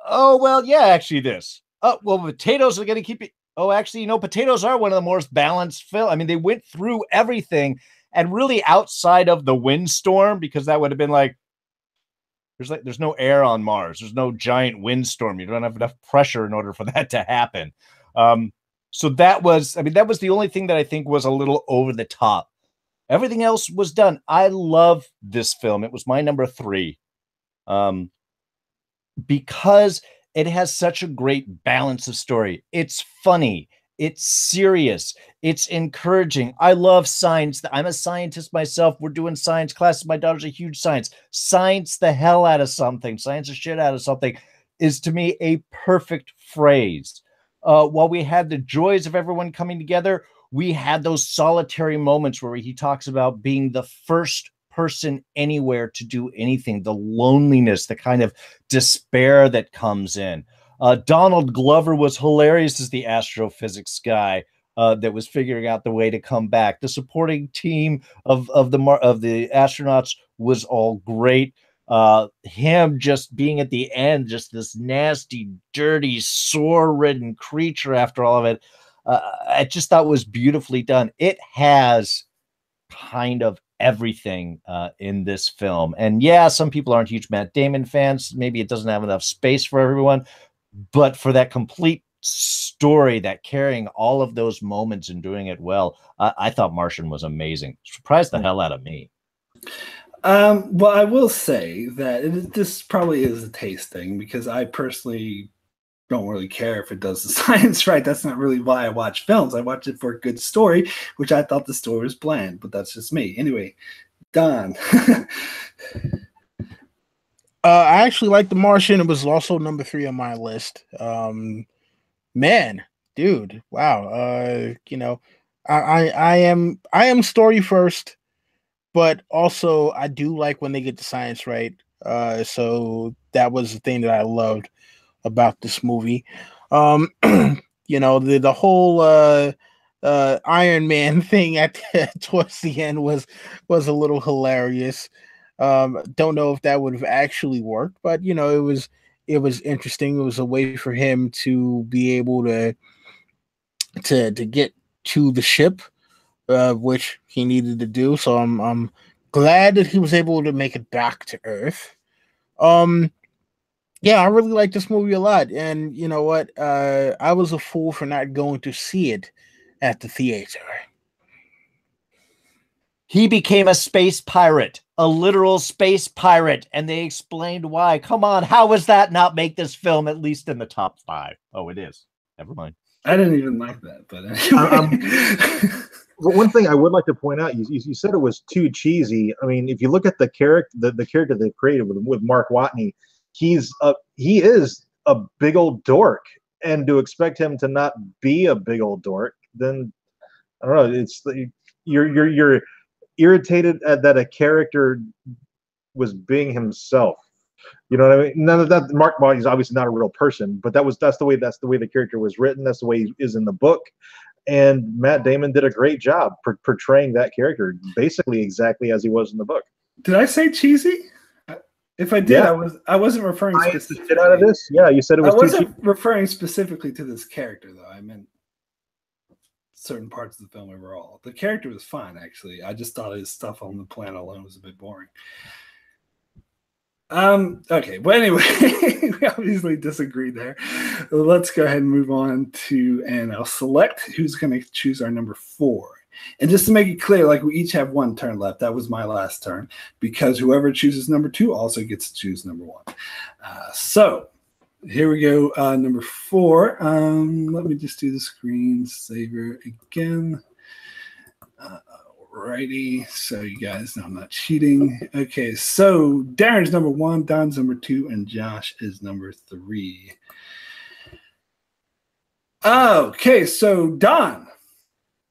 oh, well, yeah, actually this. Oh, well, potatoes are going to keep it. Oh, actually, potatoes are one of the most balanced film. I mean, they went through everything, and really outside of the windstorm, because that would have been like, there's no air on Mars. There's no giant windstorm. You don't have enough pressure in order for that to happen. So that was the only thing that I think was a little over the top. Everything else was done. I love this film. It was my number 3. Because it has such a great balance of story. It's funny. It's serious. It's encouraging. I love science. I'm a scientist myself. We're doing science classes. My daughter's a huge science. Science the hell out of something. Science the shit out of something is, to me, a perfect phrase. While we had the joys of everyone coming together, we had those solitary moments where he talks about being the first person anywhere to do anything, the loneliness, the kind of despair that comes in. Donald Glover was hilarious as the astrophysics guy that was figuring out the way to come back. The supporting team of the astronauts was all great. Him just being at the end, just this nasty, dirty, sore-ridden creature after all of it, I just thought was beautifully done. It has kind of everything in this film. And yeah, some people aren't huge Matt Damon fans. Maybe it doesn't have enough space for everyone. But for that complete story, that carrying all of those moments and doing it well, I thought Martian was amazing. Surprised the hell out of me. Well, I will say that this probably is a taste thing, because I personally don't really care if it does the science right. That's not really why I watch films. I watch it for a good story, which I thought the story was bland, but that's just me. Anyway, Don. I actually like The Martian. It was also number 3 on my list. Man, dude, wow. I am story first, but also I do like when they get the science right. So that was the thing that I loved about this movie. The whole Iron Man thing towards the end was a little hilarious. Don't know if that would have actually worked, but it was interesting. It was a way for him to be able to get to the ship, which he needed to do. So I'm glad that he was able to make it back to Earth. Yeah, I really like this movie a lot, and you know what? I was a fool for not going to see it at the theater. He became a space pirate, a literal space pirate, and they explained why. Come on, how was that not make this film at least in the top 5? Oh, it is. Never mind. I didn't even like that, but anyway. One thing I would like to point out, you said it was too cheesy. I mean, if you look at the character they created with Mark Watney, he is a big old dork, and to expect him to not be a big old dork, then I don't know. It's you're irritated at that a character was being himself. You know what I mean? None of that. Mark Watney is obviously not a real person, but that's the way the character was written. That's the way he is in the book. And Matt Damon did a great job portraying that character basically exactly as he was in the book. Did I say cheesy? If I did, yeah. I wasn't referring specifically. Shit out of this? Yeah, you said it was. I wasn't referring specifically to this character, though. I meant certain parts of the film overall. The character was fine, actually. I just thought his stuff on the planet alone was a bit boring. Okay, well, anyway, we obviously disagree there. Let's go ahead and move on to, and I'll select who's going to choose our number 4. And just to make it clear, like we each have one turn left. That was my last turn because whoever chooses number 2 also gets to choose number 1. So here we go. Number 4. Let me just do the screensaver again. Alrighty. So you guys know I'm not cheating. Okay. So Darren's number 1, Don's number 2, and Josh is number 3. Okay. So Don,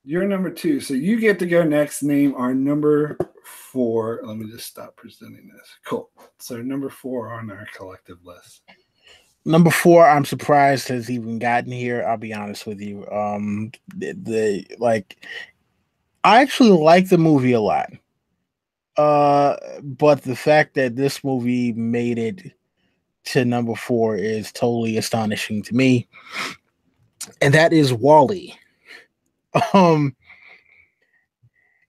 you're number 2. So you get to go next. Name our number 4. Let me just stop presenting this. Cool. So number 4 on our collective list. Number 4, I'm surprised has even gotten here. I'll be honest with you. I actually like the movie a lot. But the fact that this movie made it to number 4 is totally astonishing to me. And that is WALL-E.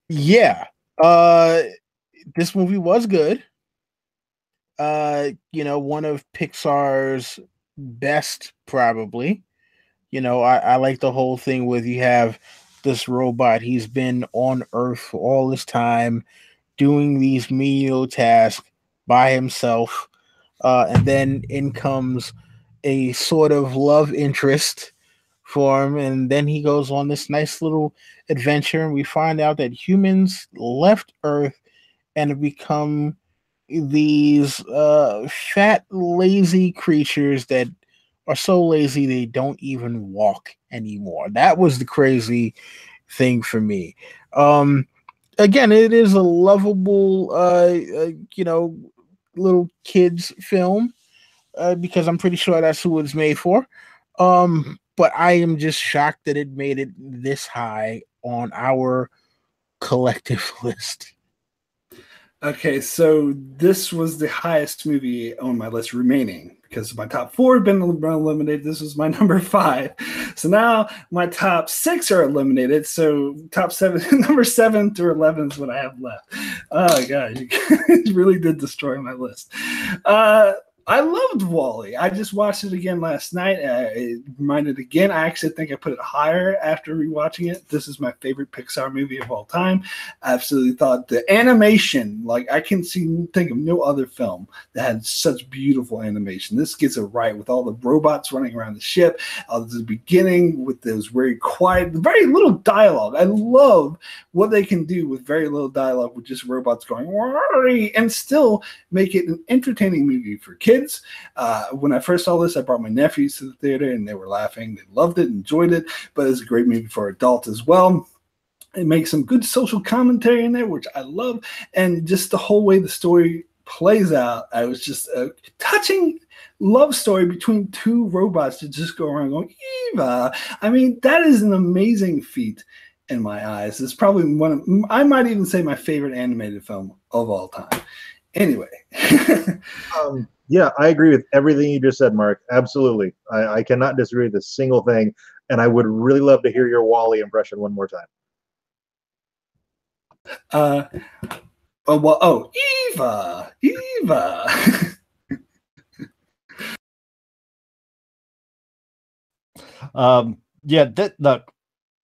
Yeah. This movie was good. One of Pixar's best, probably. I like the whole thing with you have this robot. He's been on Earth for all this time doing these menial tasks by himself. And then in comes a sort of love interest for him. And then he goes on this nice little adventure. And we find out that humans left Earth and have become these fat, lazy creatures that are so lazy they don't even walk anymore. That was the crazy thing for me. Again, it is a lovable, little kids film because I'm pretty sure that's who it's made for. But I am just shocked that it made it this high on our collective list. Okay, so this was the highest movie on my list remaining because my top 4 had been eliminated. This was my number 5. So now my top 6 are eliminated. So top 7, number 7 through 11 is what I have left. Oh, God, you really did destroy my list. I loved WALL-E. I just watched it again last night. It reminded again. I actually think I put it higher after rewatching it. This is my favorite Pixar movie of all time. I absolutely thought the animation, like I can think of no other film that had such beautiful animation. This gets it right with all the robots running around the ship. The beginning with those very quiet, very little dialogue. I love what they can do with very little dialogue with just robots going and still make it an entertaining movie for kids. When I first saw this, I brought my nephews to the theater and they were laughing. They loved it, enjoyed it, but it's a great movie for adults as well. It makes some good social commentary in there, which I love. And just the whole way the story plays out, I was just a touching love story between 2 robots that just go around going, Eva. I mean, that is an amazing feat in my eyes. It's probably I might even say my favorite animated film of all time. Anyway. Yeah, I agree with everything you just said, Mark. Absolutely. I cannot disagree with a single thing. And I would really love to hear your WALL-E impression one more time. Eva.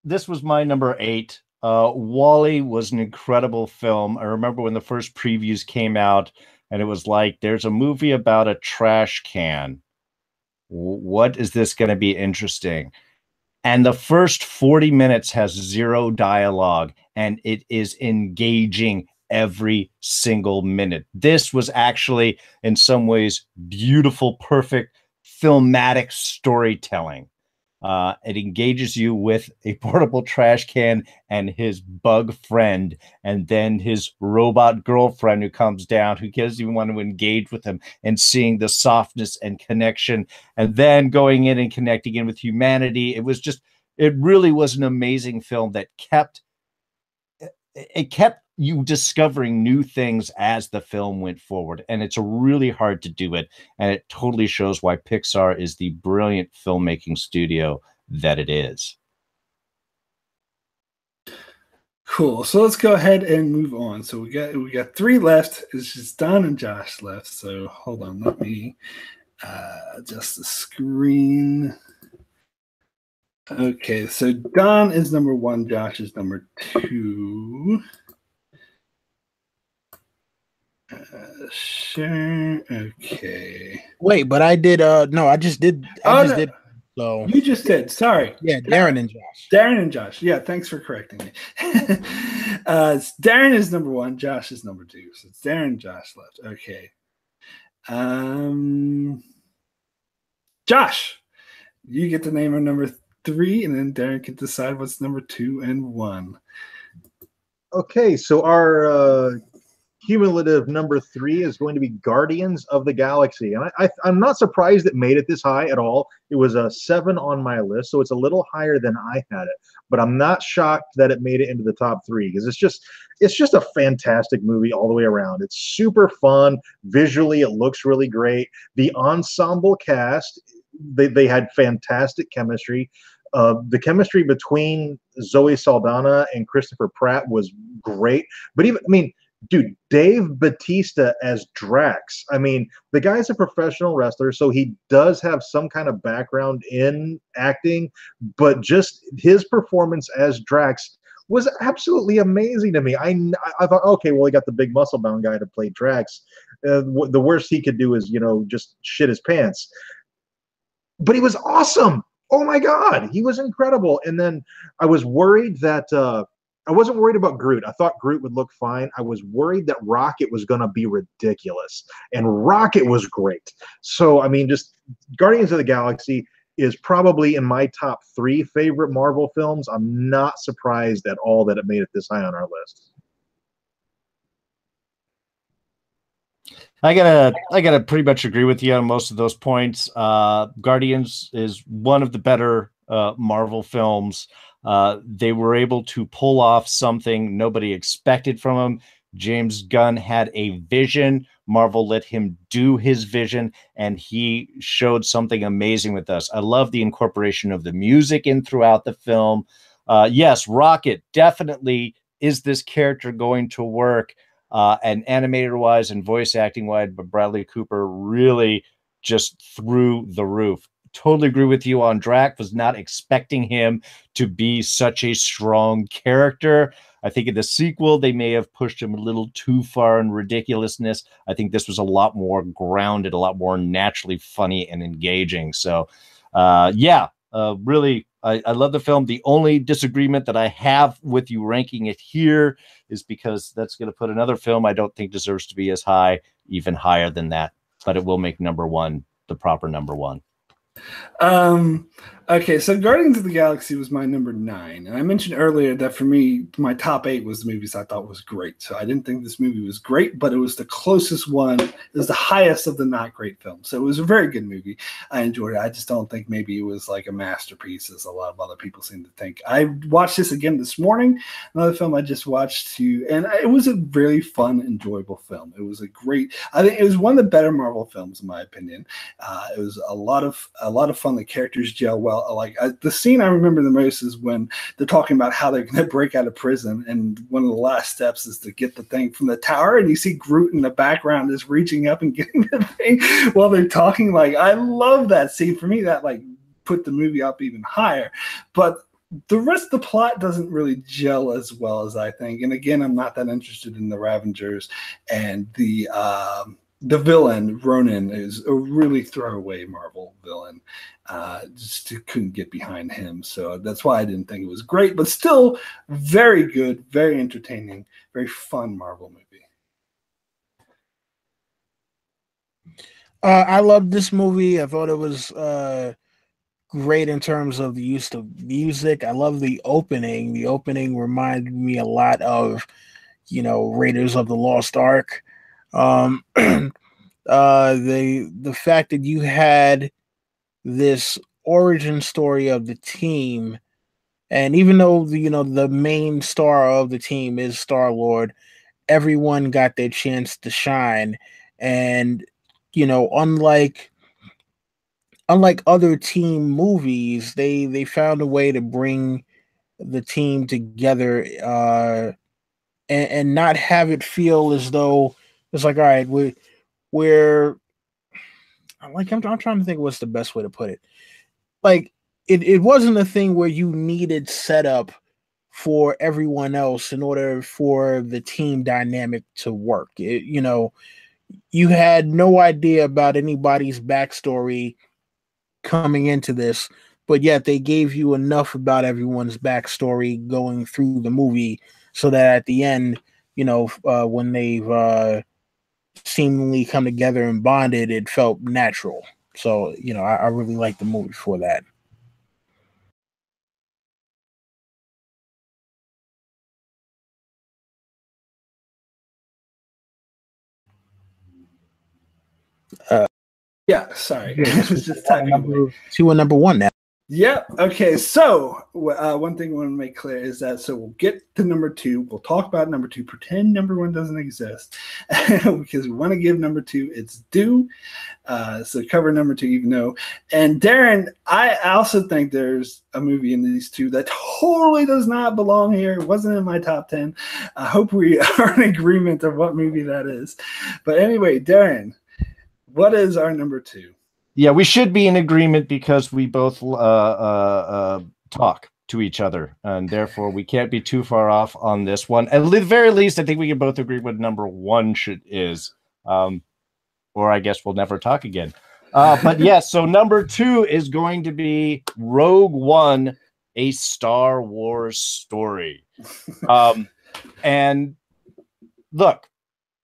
This was my number 8. WALL-E was an incredible film. I remember when the first previews came out, and it was like, there's a movie about a trash can. What is this going to be interesting? And the first 40 minutes has 0 dialogue, and it is engaging every single minute. This was actually, in some ways, beautiful, perfect filmatic storytelling. It engages you with a portable trash can and his bug friend, and then his robot girlfriend who comes down, who doesn't even want to engage with him, and seeing the softness and connection, and then going in and connecting in with humanity. It really was an amazing film that kept you discovering new things as the film went forward. And it's really hard to do it. And it totally shows why Pixar is the brilliant filmmaking studio that it is. Cool. So let's go ahead and move on. So we got 3 left. It's just Don and Josh left. So hold on. Let me adjust the screen. Okay, so Don is number 1, Josh is number 2. Sure. Okay. Wait, but I did. No, I just did. Did. So you just did. Sorry. Yeah, Darrin and Josh. Darrin and Josh. Yeah, thanks for correcting me. Darrin is number 1. Josh is number 2. So it's Darrin and Josh left. Okay. Josh, you get to name our number 3, and then Darrin can decide what's number 2 and 1. Okay, so our cumulative number 3 is going to be Guardians of the Galaxy, and I'm not surprised it made it this high at all. It was a 7 on my list, so it's a little higher than I had it. But I'm not shocked that it made it into the top 3 because it's just a fantastic movie all the way around. It's super fun visually. It looks really great. The ensemble cast, they had fantastic chemistry. The chemistry between Zoe Saldana and Christopher Pratt was great. But dude, Dave Bautista as Drax. I mean, the guy's a professional wrestler, so he does have some kind of background in acting, but just his performance as Drax was absolutely amazing to me. I thought, okay, well, he got the big muscle-bound guy to play Drax. The worst he could do is, just shit his pants. But he was awesome. Oh, my God. He was incredible. And then I was worried that I wasn't worried about Groot. I thought Groot would look fine. I was worried that Rocket was going to be ridiculous. And Rocket was great. So, just Guardians of the Galaxy is probably in my top 3 favorite Marvel films. I'm not surprised at all that it made it this high on our list. I gotta pretty much agree with you on most of those points. Guardians is one of the better Marvel films. They were able to pull off something nobody expected from them. James Gunn had a vision. Marvel let him do his vision, and he showed something amazing with us. I love the incorporation of the music in throughout the film. Yes, Rocket definitely is this character going to work, and animator-wise and voice acting-wise, but Bradley Cooper really just through the roof. Totally agree with you on Drax. Was not expecting him to be such a strong character. I think in the sequel, they may have pushed him a little too far in ridiculousness. I think this was a lot more grounded, a lot more naturally funny and engaging. So, really, I love the film. The only disagreement that I have with you ranking it here is because that's going to put another film I don't think deserves to be as high, even higher than that. But it will make number 1 the proper number 1. Okay, so Guardians of the Galaxy was my number 9, and I mentioned earlier that for me, my top 8 was the movies I thought was great. So I didn't think this movie was great, but it was the closest one. It was the highest of the not great films. So it was a very good movie. I enjoyed it. I just don't think maybe it was like a masterpiece, as a lot of other people seem to think. I watched this again this morning, another film I just watched too, and it was a really fun, enjoyable film. It was I think it was one of the better Marvel films in my opinion. It was a lot of fun. The characters gel well. The scene I remember the most is when they're talking about how they're going to break out of prison, and one of the last steps is to get the thing from the tower, and you see Groot in the background is reaching up and getting the thing while they're talking. I love that scene. For me, that put the movie up even higher. But the rest of the plot doesn't really gel as well as I think. And again, I'm not that interested in the Ravengers, and the villain, Ronan, is a really throwaway Marvel villain. Just couldn't get behind him. So that's why I didn't think it was great, but still very good, very entertaining, very fun Marvel movie. I loved this movie. I thought it was great in terms of the use of music. I love the opening. The opening reminded me a lot of, Raiders of the Lost Ark. The fact that you had this origin story of the team, and even though the main star of the team is Star-Lord, everyone got their chance to shine. And unlike other team movies, they found a way to bring the team together and not have it feel as though it's all right, we're I'm trying to think what's the best way to put it. it wasn't a thing where you needed setup for everyone else in order for the team dynamic to work. You had no idea about anybody's backstory coming into this, but yet they gave you enough about everyone's backstory going through the movie so that at the end, when they've seemingly come together and bonded, it felt natural. So, I really like the movie for that. Yeah, sorry. I was just typing away. 2 and number 1 now. Yep. Okay. So one thing I want to make clear is that we'll get to number 2. We'll talk about number 2. Pretend number 1 doesn't exist because we want to give number 2 its due. So cover number 2, even though. And Darrin, I also think there's a movie in these 2 that totally does not belong here. It wasn't in my top 10. I hope we are in agreement of what movie that is. But anyway, Darrin, what is our number 2? Yeah, we should be in agreement because we both talk to each other, and therefore we can't be too far off on this one. At the very least, I think we can both agree what number 1 is. Or I guess we'll never talk again. But yes, yeah, so number 2 is going to be Rogue One, a Star Wars story. And look,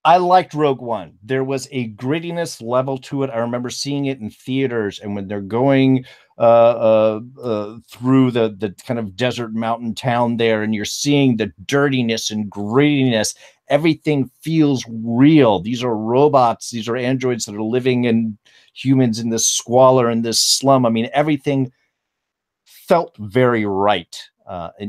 I liked Rogue One. There was a grittiness level to it. I remember seeing it in theaters, and when they're going through the kind of desert mountain town there, and you're seeing the dirtiness and grittiness, everything feels real. These are robots. These are androids that are living in humans in this squalor, in this slum. I mean, everything felt very right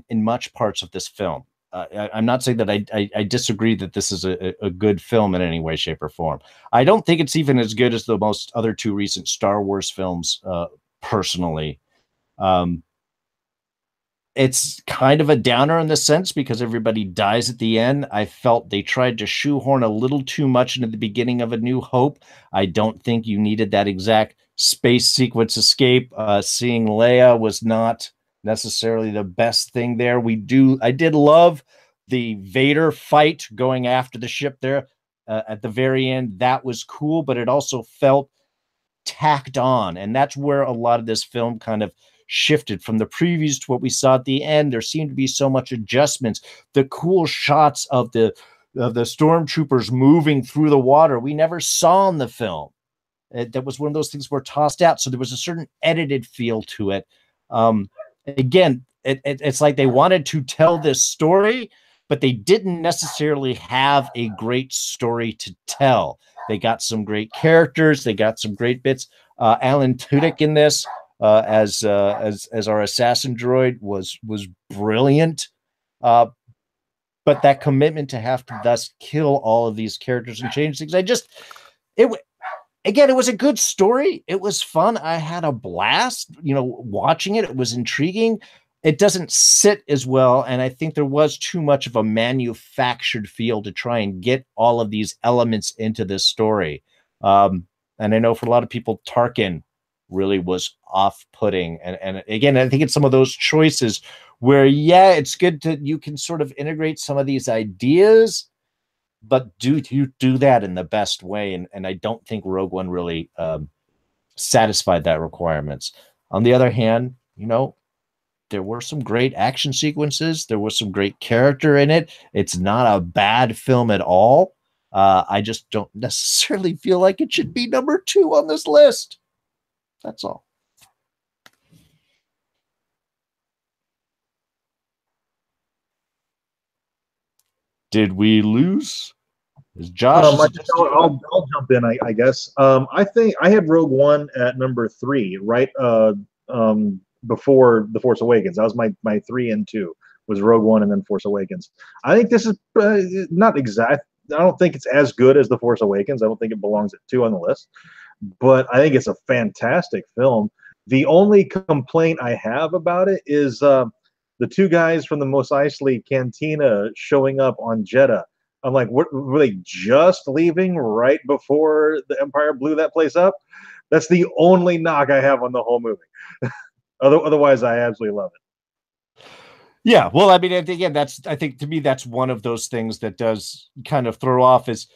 in much parts of this film. I'm not saying that I disagree that this is a good film in any way, shape, or form. I don't think it's even as good as the most other 2 recent Star Wars films, personally. It's kind of a downer in the sense because everybody dies at the end. I felt they tried to shoehorn a little too much into the beginning of A New Hope. I don't think you needed that exact space sequence escape. Seeing Leia was not necessarily the best thing there. I did love the Vader fight going after the ship there at the very end. That was cool, but it also felt tacked on, and that's where a lot of this film kind of shifted from the previews to what we saw at the end. There seemed to be so much adjustments. The cool shots of the stormtroopers moving through the water we never saw in the film. That was one of those things were tossed out, so there was a certain edited feel to it. Again, it's like they wanted to tell this story, but they didn't necessarily have a great story to tell. They got some great characters. They got some great bits. Alan Tudyk in this as our assassin droid was brilliant. But that commitment to have to thus kill all of these characters and change things, Again, it was a good story. It was fun. I had a blast, watching it. It was intriguing. It doesn't sit as well, and I think there was too much of a manufactured feel to try and get all of these elements into this story. And I know for a lot of people, Tarkin really was off-putting. And again, I think it's some of those choices where, yeah, it's good you can sort of integrate some of these ideas, but do that in the best way. And I don't think Rogue One really satisfied that requirements. On the other hand, there were some great action sequences. There was some great character in it. It's not a bad film at all. I just don't necessarily feel like it should be number 2 on this list. That's all. Did we lose? Is Josh? I'll jump in, I guess. I think I had Rogue One at number 3, right? Before The Force Awakens. That was my 3 and 2 was Rogue One and then Force Awakens. I think this is not exact. I don't think it's as good as The Force Awakens. I don't think it belongs at 2 on the list, but I think it's a fantastic film. The only complaint I have about it is the 2 guys from the Mos Eisley Cantina showing up on Jeddah. I'm like, were they just leaving right before the Empire blew that place up? That's the only knock I have on the whole movie. Otherwise, I absolutely love it. Yeah, well, I mean, again, I think to me that's one of those things that does kind of throw off. Is,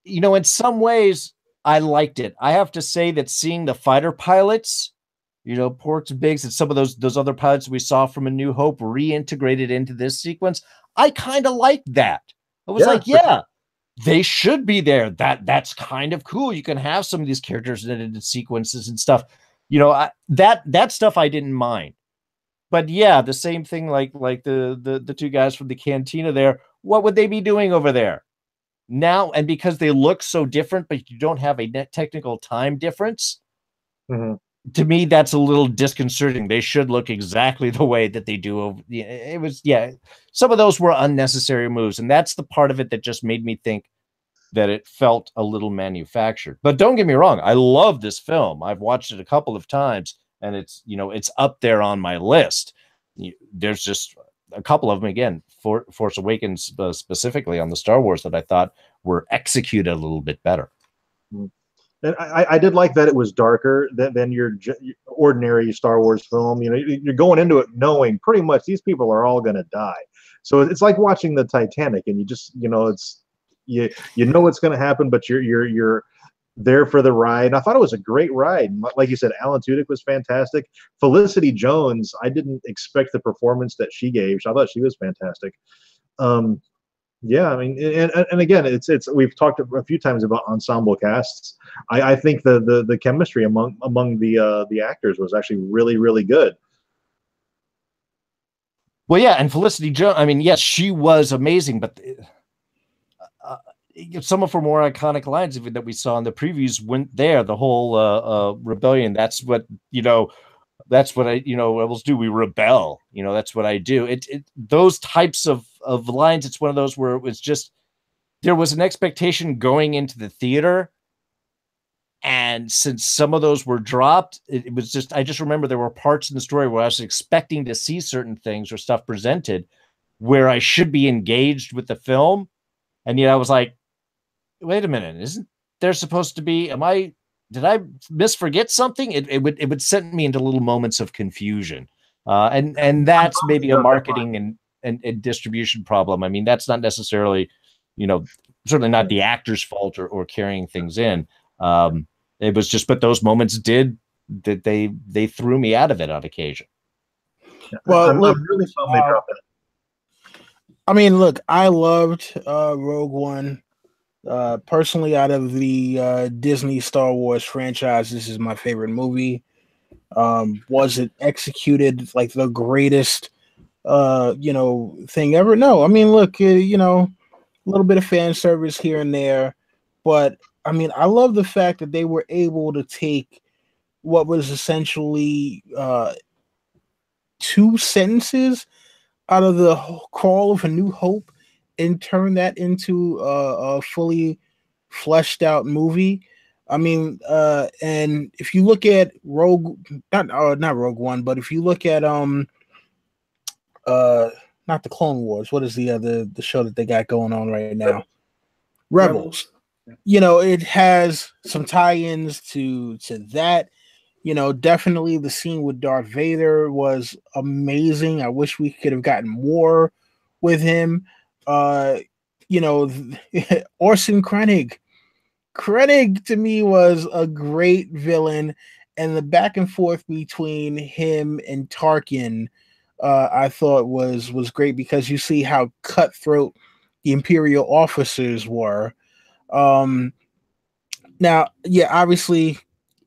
in some ways I liked it. I have to say that seeing the fighter pilots, Porks and Biggs and some of those other pilots we saw from A New Hope reintegrated into this sequence, I kind of liked that. I was they should be there. That's kind of cool. You can have some of these characters in sequences and stuff. That stuff I didn't mind. But yeah, the same thing like the two guys from the cantina there. What would they be doing over there now? And because they look so different, but you don't have a net technical time difference. Mm-hmm. To me, that's a little disconcerting. They should look exactly the way that they do. It was, some of those were unnecessary moves. And that's the part of it that just made me think that it felt a little manufactured. But don't get me wrong. I love this film. I've watched it a couple of times and it's up there on my list. There's just a couple of them, again, Force Awakens specifically on the Star Wars, that I thought were executed a little bit better. Mm-hmm. And I did like that it was darker than your ordinary Star Wars film. You're going into it knowing pretty much these people are all going to die. So it's like watching the Titanic, and you just it's you know what's going to happen, but you're there for the ride. And I thought it was a great ride. Like you said, Alan Tudyk was fantastic. Felicity Jones, I didn't expect the performance that she gave. I thought she was fantastic. Yeah, I mean, and again, it's we've talked a few times about ensemble casts. I think the chemistry among the actors was actually really, really good. Well, yeah, and Felicity Jones, I mean, yes, she was amazing, but some of her more iconic lines even that we saw in the previews went there. The whole rebellion. That's what That's what I rebels do. We rebel. That's what I do. Those types of lines. It's one of those where it was just, there was an expectation going into the theater. And since some of those were dropped, it was just, I just remember there were parts in the story where I was expecting to see certain things or stuff presented where I should be engaged with the film. And yet I was like, wait a minute, isn't there supposed to be, did I misforget something? It would send me into little moments of confusion. And that's maybe a marketing and distribution problem. I mean, that's not necessarily, certainly not the actor's fault or carrying things in. It was just, but those moments that they threw me out of it on occasion. Well, I'm really bummed they dropped it. I mean, look, I loved Rogue One. Personally, out of the Disney Star Wars franchise, this is my favorite movie. Was it executed like the greatest, thing ever? No. I mean, look, a little bit of fan service here and there, but I mean, I love the fact that they were able to take what was essentially 2 sentences out of the Call of A New Hope and turn that into a fully fleshed out movie. I mean, and if you look at not Rogue One, but if you look at not the Clone Wars, what is the show that they got going on right now? Rebels. It has some tie-ins to that. Definitely the scene with Darth Vader was amazing. I wish we could have gotten more with him. Orson Krennic. Krennic to me was a great villain, and the back and forth between him and Tarkin, I thought was great because you see how cutthroat the Imperial officers were. Now, yeah, obviously,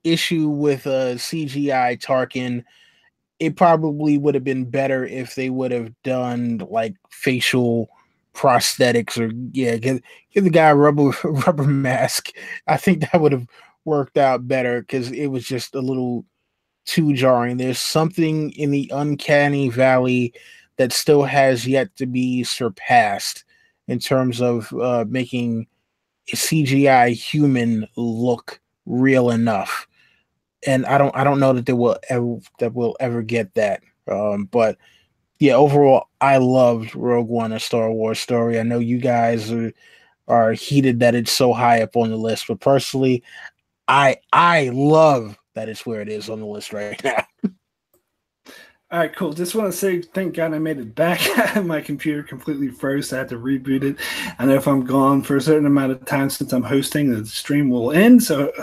issue with CGI Tarkin. It probably would have been better if they would have done like facial prosthetics or give the guy a rubber mask. I think that would have worked out better because it was just a little too jarring. There's something in the uncanny valley that still has yet to be surpassed in terms of making a CGI human look real enough. And I don't know that we'll ever get that. But yeah, overall, I loved Rogue One, A Star Wars Story. I know you guys are heated that it's so high up on the list, but personally, I love that it's where it is on the list right now. All right, cool. Just want to say thank God I made it back. My computer completely froze, so I had to reboot it. I know if I'm gone for a certain amount of time since I'm hosting, the stream will end. So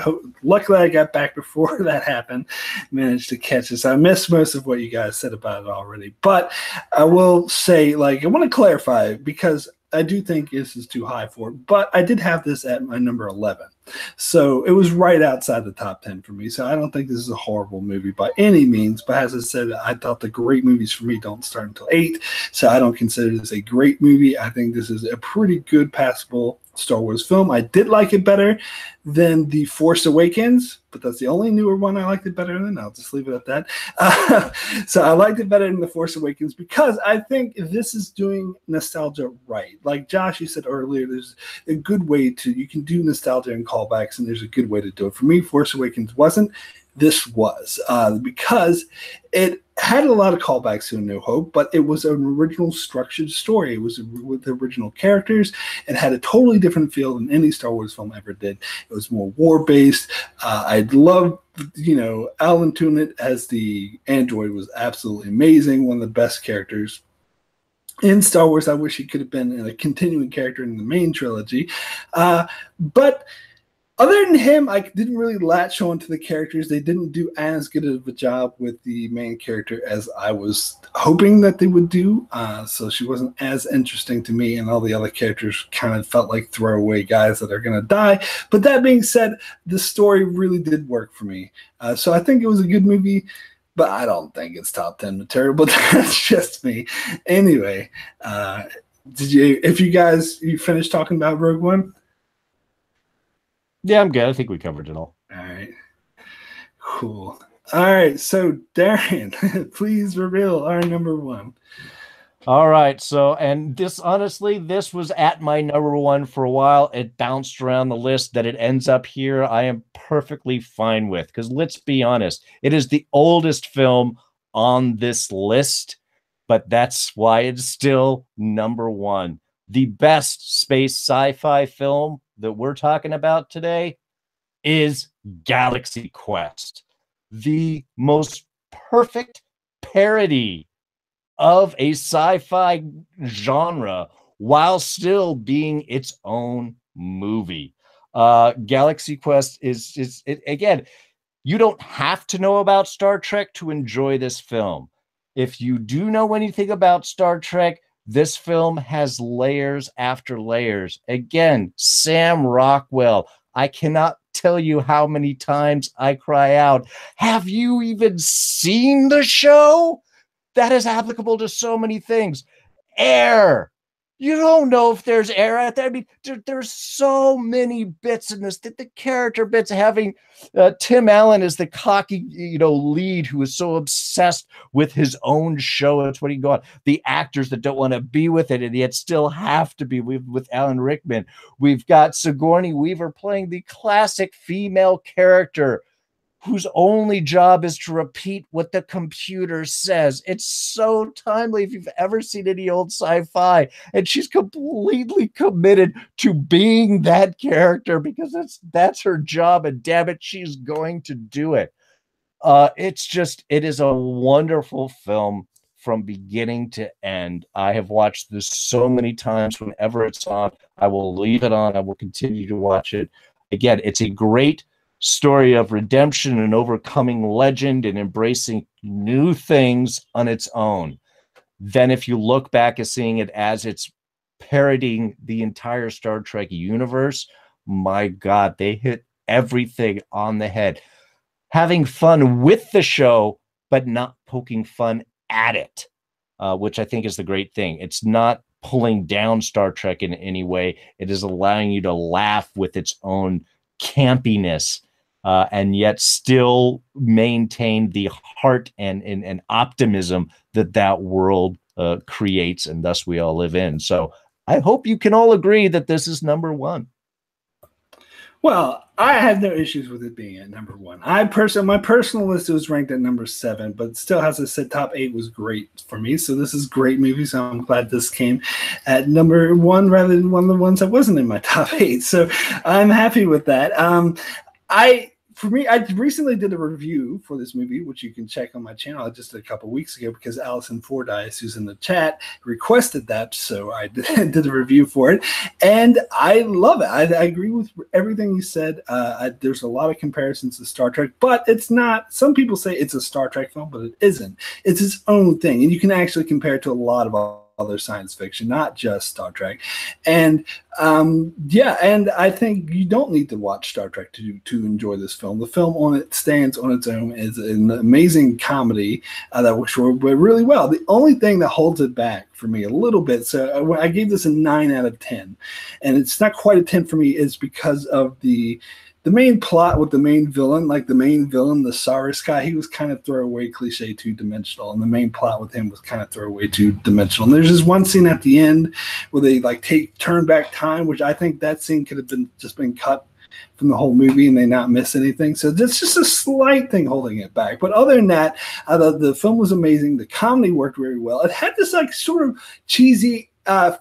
luckily I got back before that happened, managed to catch this. I missed most of what you guys said about it already. But I will say, like, I want to clarify because I do think this is too high for it, but I did have this at my number 11. So it was right outside the top 10 for me. So I don't think this is a horrible movie by any means. But as I said, I thought the great movies for me don't start until 8. So I don't consider this a great movie. I think this is a pretty good, passable Star Wars film. I did like it better than The Force Awakens, but that's the only newer one I liked it better than. I'll just leave it at that. So I liked it better than The Force Awakens because I think this is doing nostalgia right. Like Josh, you said earlier, there's a good way to, you can do nostalgia and callbacks, and there's a good way to do it. For me, Force Awakens wasn't. This was because it had a lot of callbacks to A New Hope, but it was an original structured story. It was with the original characters. It had a totally different feel than any Star Wars film ever did. It was more war-based. I loved, Alan Tudyk as the android was absolutely amazing. One of the best characters in Star Wars. I wish he could have been a continuing character in the main trilogy. But other than him, I didn't really latch on to the characters. They didn't do as good of a job with the main character as I was hoping that they would do. So she wasn't as interesting to me, and all the other characters kind of felt like throwaway guys that are going to die. But that being said, the story really did work for me. So I think it was a good movie, but I don't think it's top 10 material, but that's just me. Anyway, you finished talking about Rogue One? Yeah, I'm good. I think we covered it all. All right. Cool. All right. So, Darrin, please reveal our number 1. All right. So, and this, honestly, this was at my number 1 for a while. It bounced around the list. That it ends up here, I am perfectly fine with. Because let's be honest, it is the oldest film on this list, but that's why it's still number 1. The best space sci-fi film that we're talking about today is Galaxy Quest, the most perfect parody of a sci-fi genre while still being its own movie. Galaxy Quest is again, you don't have to know about Star Trek to enjoy this film. If you do know anything about Star Trek, this film has layers after layers. Again, Sam Rockwell. I cannot tell you how many times I cry out, have you even seen the show? That is applicable to so many things. Air. You don't know if there's air out there. I mean, there's so many bits in this. The character bits, having Tim Allen as the cocky, lead who is so obsessed with his own show. That's what he got. The actors that don't want to be with it and yet still have to be with Alan Rickman. We've got Sigourney Weaver playing the classic female character whose only job is to repeat what the computer says. It's so timely if you've ever seen any old sci-fi. And she's completely committed to being that character because that's her job, and damn it, she's going to do it. It is a wonderful film from beginning to end. I have watched this so many times. Whenever it's on, I will leave it on. I will continue to watch it. Again, it's a great story of redemption and overcoming legend and embracing new things on its own. Then if you look back at seeing it as it's parodying the entire Star Trek universe, my God, they hit everything on the head. Having fun with the show, but not poking fun at it, which I think is the great thing. It's not pulling down Star Trek in any way. It is allowing you to laugh with its own campiness, and yet still maintain the heart and optimism that world creates, and thus we all live in. So I hope you can all agree that this is number 1. Well, I have no issues with it being at number 1. My personal list was ranked at number 7, but still, as I said, top 8 was great for me. So this is great movie. So I'm glad this came at number 1 rather than one of the ones that wasn't in my top 8. So I'm happy with that. for me, I recently did a review for this movie, which you can check on my channel just a couple weeks ago because Allison Fordyce, who's in the chat, requested that. So I did a review for it. And I love it. I agree with everything you said. There's a lot of comparisons to Star Trek, but it's not. Some people say it's a Star Trek film, but it isn't. It's its own thing. And you can actually compare it to a lot of other science fiction, not just Star Trek. And and I think you don't need to watch Star Trek to enjoy this film. The film on it stands on its own as an amazing comedy that works really well. The only thing that holds it back for me a little bit, so I gave this a 9 out of 10, and it's not quite a 10 for me, is because of the main plot with the main villain. Like the main villain, the Saurus guy, he was kind of throwaway, cliche, two-dimensional, and the main plot with him was kind of throwaway, two-dimensional. And there's this one scene at the end where they turn back time, which I think that scene could have been cut from the whole movie and they not miss anything. So that's just a slight thing holding it back. But other than that, the film was amazing. The comedy worked very well. It had this sort of cheesy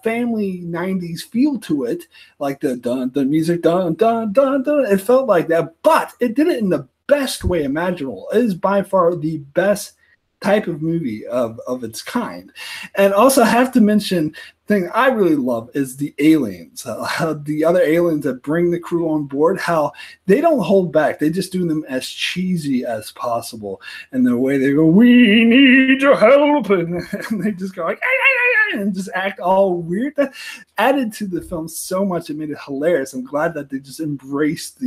family 90s feel to it, like the music dun dun dun dun. It felt like that, but it did it in the best way imaginable. It is by far the best type of movie of its kind. And also have to mention, thing I really love is the aliens, the other aliens that bring the crew on board, how they don't hold back. They just do them as cheesy as possible. And the way they go, "We need your help," and they just go like, "Ay, ay, ay, ay," and just act all weird. That added to the film so much. It made it hilarious. I'm glad that they just embraced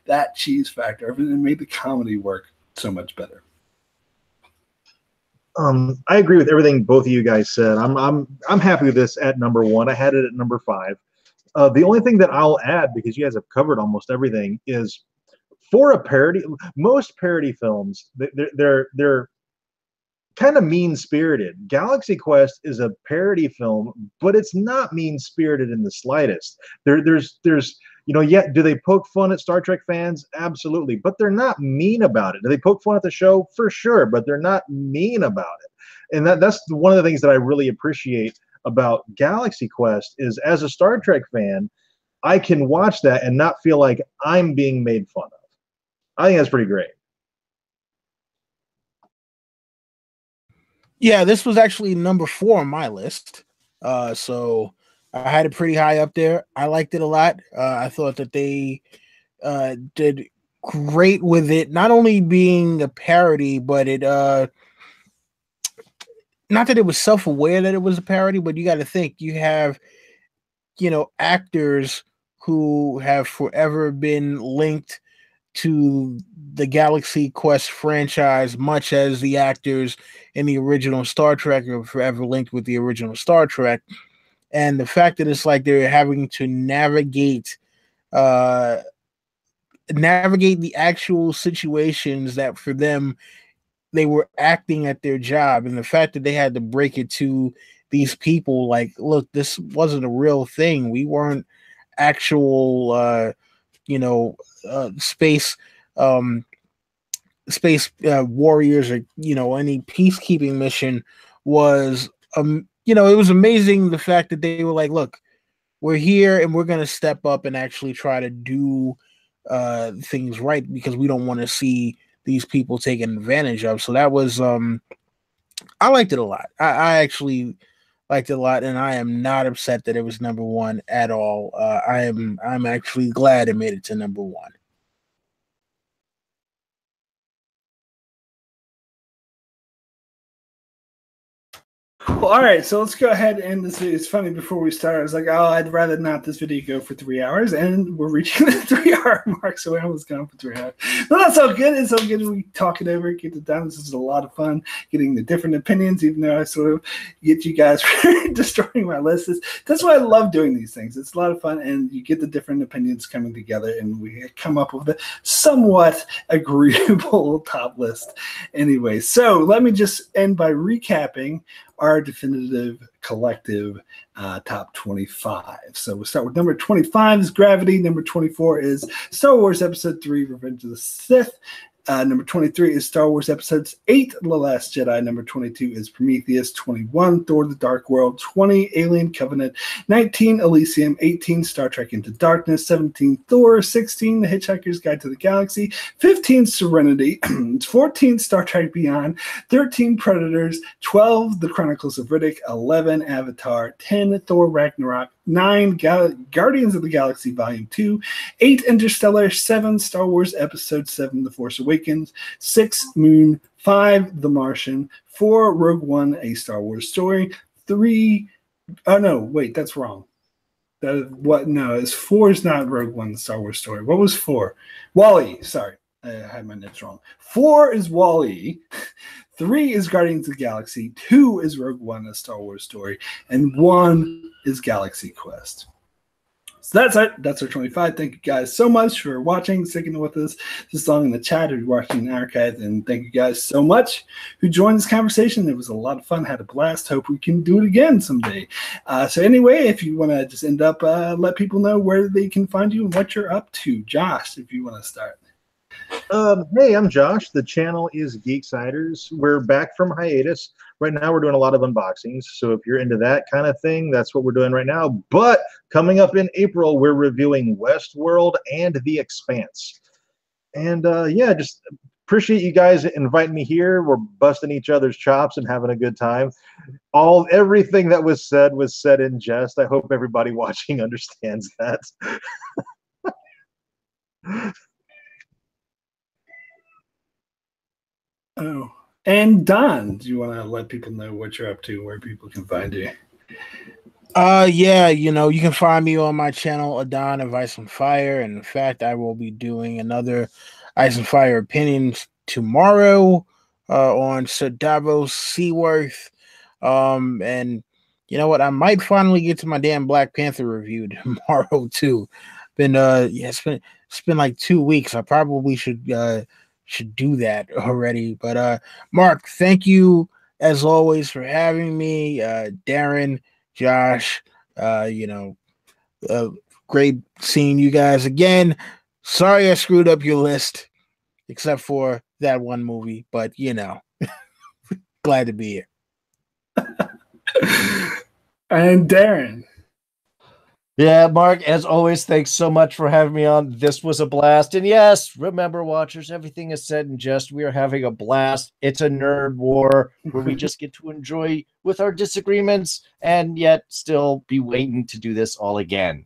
that cheese factor and made the comedy work so much better. I agree with everything both of you guys said. I'm happy with this at number 1. I had it at number 5. The only thing that I'll add, because you guys have covered almost everything, is for a parody. Most parody films, they're kind of mean-spirited. Galaxy Quest is a parody film, but it's not mean-spirited in the slightest. There's yet do they poke fun at Star Trek fans? Absolutely, but they're not mean about it. Do they poke fun at the show? For sure, but they're not mean about it. And that's one of the things that I really appreciate about Galaxy Quest is, as a Star Trek fan, I can watch that and not feel like I'm being made fun of. I think that's pretty great. Yeah, this was actually number 4 on my list. So I had it pretty high up there. I liked it a lot. I thought that they did great with it, not only being a parody, but it not that it was self-aware that it was a parody, but you got to think you have, actors who have forever been linked to the Galaxy Quest franchise, much as the actors in the original Star Trek are forever linked with the original Star Trek. And the fact that it's like they're having to navigate the actual situations that for them, they were acting at their job. And the fact that they had to break it to these people, like, look, this wasn't a real thing. We weren't actual, space warriors or, any peacekeeping mission was, it was amazing the fact that they were like, look, we're here and we're going to step up and actually try to do things right because we don't want to see these people taken advantage of. So that was, I liked it a lot. I actually liked it a lot, and I am not upset that it was number 1 at all. I'm actually glad it made it to number 1. Well, all right, so let's go ahead and it's funny, before we start, I was like, oh, I'd rather not this video go for 3 hours, and we're reaching the 3-hour mark, so we almost gone for 3 hours. But that's all good. It's all good. We talk it over, get it done. This is a lot of fun, getting the different opinions, even though I sort of get you guys destroying my list. That's why I love doing these things. It's a lot of fun, and you get the different opinions coming together, and we come up with a somewhat agreeable top list. Anyway, so let me just end by recapping our definitive collective top 25. So we'll start with number 25 is Gravity. Number 24 is Star Wars Episode 3, Revenge of the Sith. Number 23 is Star Wars Episodes 8, The Last Jedi. Number 22 is Prometheus. 21, Thor: The Dark World. 20, Alien Covenant. 19, Elysium. 18, Star Trek Into Darkness. 17, Thor. 16, The Hitchhiker's Guide to the Galaxy. 15, Serenity. 14, Star Trek Beyond. 13, Predators. 12, The Chronicles of Riddick. 11, Avatar. 10, Thor: Ragnarok. 9, Guardians of the Galaxy Volume 2. 8, Interstellar. 7, Star Wars Episode 7, The Force Awakens. 6, Moon. 5, The Martian. 4, Rogue One, A Star Wars Story. 3, oh no, wait, that's wrong. It's 4 is not Rogue One, The Star Wars Story. What was 4? WALL-E, sorry. I had my notes wrong. 4 is WALL-E. 3 is Guardians of the Galaxy. 2 is Rogue One, A Star Wars Story. And 1 is Galaxy Quest. So that's it. That's our 25. Thank you guys so much for watching, sticking with us this long in the chat or watching the archive. And thank you guys so much who joined this conversation. It was a lot of fun. Had a blast. Hope we can do it again someday. So anyway, if you want to just end up, let people know where they can find you and what you're up to. Josh, if you want to start. Hey, I'm Josh. The channel is Geeksiders. We're back from hiatus. Right now, we're doing a lot of unboxings. So if you're into that kind of thing, that's what we're doing right now. But coming up in April, we're reviewing Westworld and The Expanse. And yeah, just appreciate you guys inviting me here. We're busting each other's chops and having a good time. Everything that was said in jest. I hope everybody watching understands that. Oh, and Don, do you want to let people know what you're up to, where people can find you? Yeah, you can find me on my channel, Adon of Ice and Fire. And in fact, I will be doing another Ice and Fire opinions tomorrow on Sir Davos Seaworth. And you know what? I might finally get to my damn Black Panther review tomorrow too. It's been like 2 weeks. I probably should do that already. But Mark, thank you as always for having me. Darrin, Josh, great seeing you guys again. Sorry I screwed up your list, except for that one movie, but glad to be here. And Darrin. Yeah, Mark, as always, thanks so much for having me on. This was a blast. And yes, remember, watchers, everything is said in jest. We are having a blast. It's a nerd war where we just get to enjoy with our disagreements and yet still be waiting to do this all again.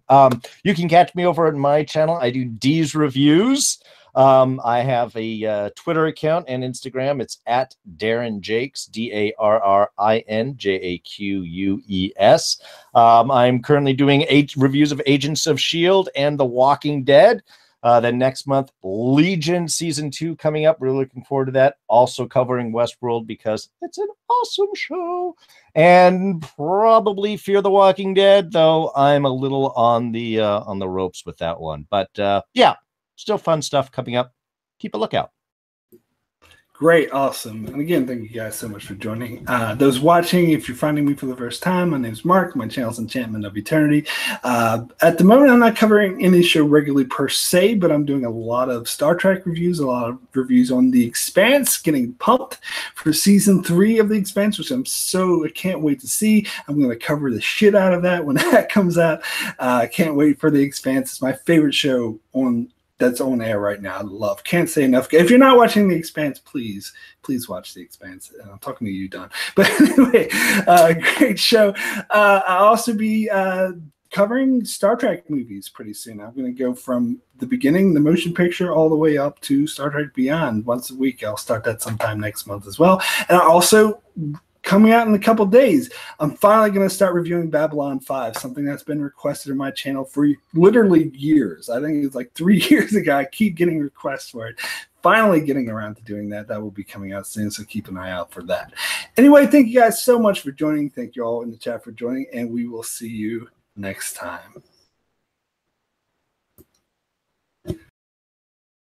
You can catch me over at my channel. I do D's Reviews. I have a Twitter account and Instagram. It's at Darrin Jakes, DARRIN JAQUES. I'm currently doing 8 reviews of Agents of S.H.I.E.L.D. and The Walking Dead. Then next month, Legion Season 2 coming up. Really looking forward to that. Also covering Westworld because it's an awesome show. And probably Fear the Walking Dead, though I'm a little on the ropes with that one. But yeah. Still fun stuff coming up. Keep a lookout. Great, awesome. And again, thank you guys so much for joining. Those watching, if you're finding me for the first time, my name's Mark. My channel's Enchantment of Eternity. At the moment, I'm not covering any show regularly per se, but I'm doing a lot of Star Trek reviews, a lot of reviews on The Expanse, getting pumped for Season 3 of The Expanse, which I can't wait to see. I'm going to cover the shit out of that when that comes out. I can't wait for The Expanse. It's my favorite show that's on air right now. I can't say enough. If you're not watching The Expanse, please watch The Expanse. I'm talking to you, Don. But anyway, great show. I'll also be covering Star Trek movies pretty soon. I'm going to go from the beginning, the motion picture, all the way up to Star Trek Beyond once a week. I'll start that sometime next month as well. And I also, coming out in a couple days, I'm finally going to start reviewing Babylon 5, something that's been requested on my channel for literally years. I think it's like 3 years ago. I keep getting requests for it. Finally getting around to doing that. That will be coming out soon, so keep an eye out for that. Anyway, thank you guys so much for joining. Thank you all in the chat for joining, and we will see you next time.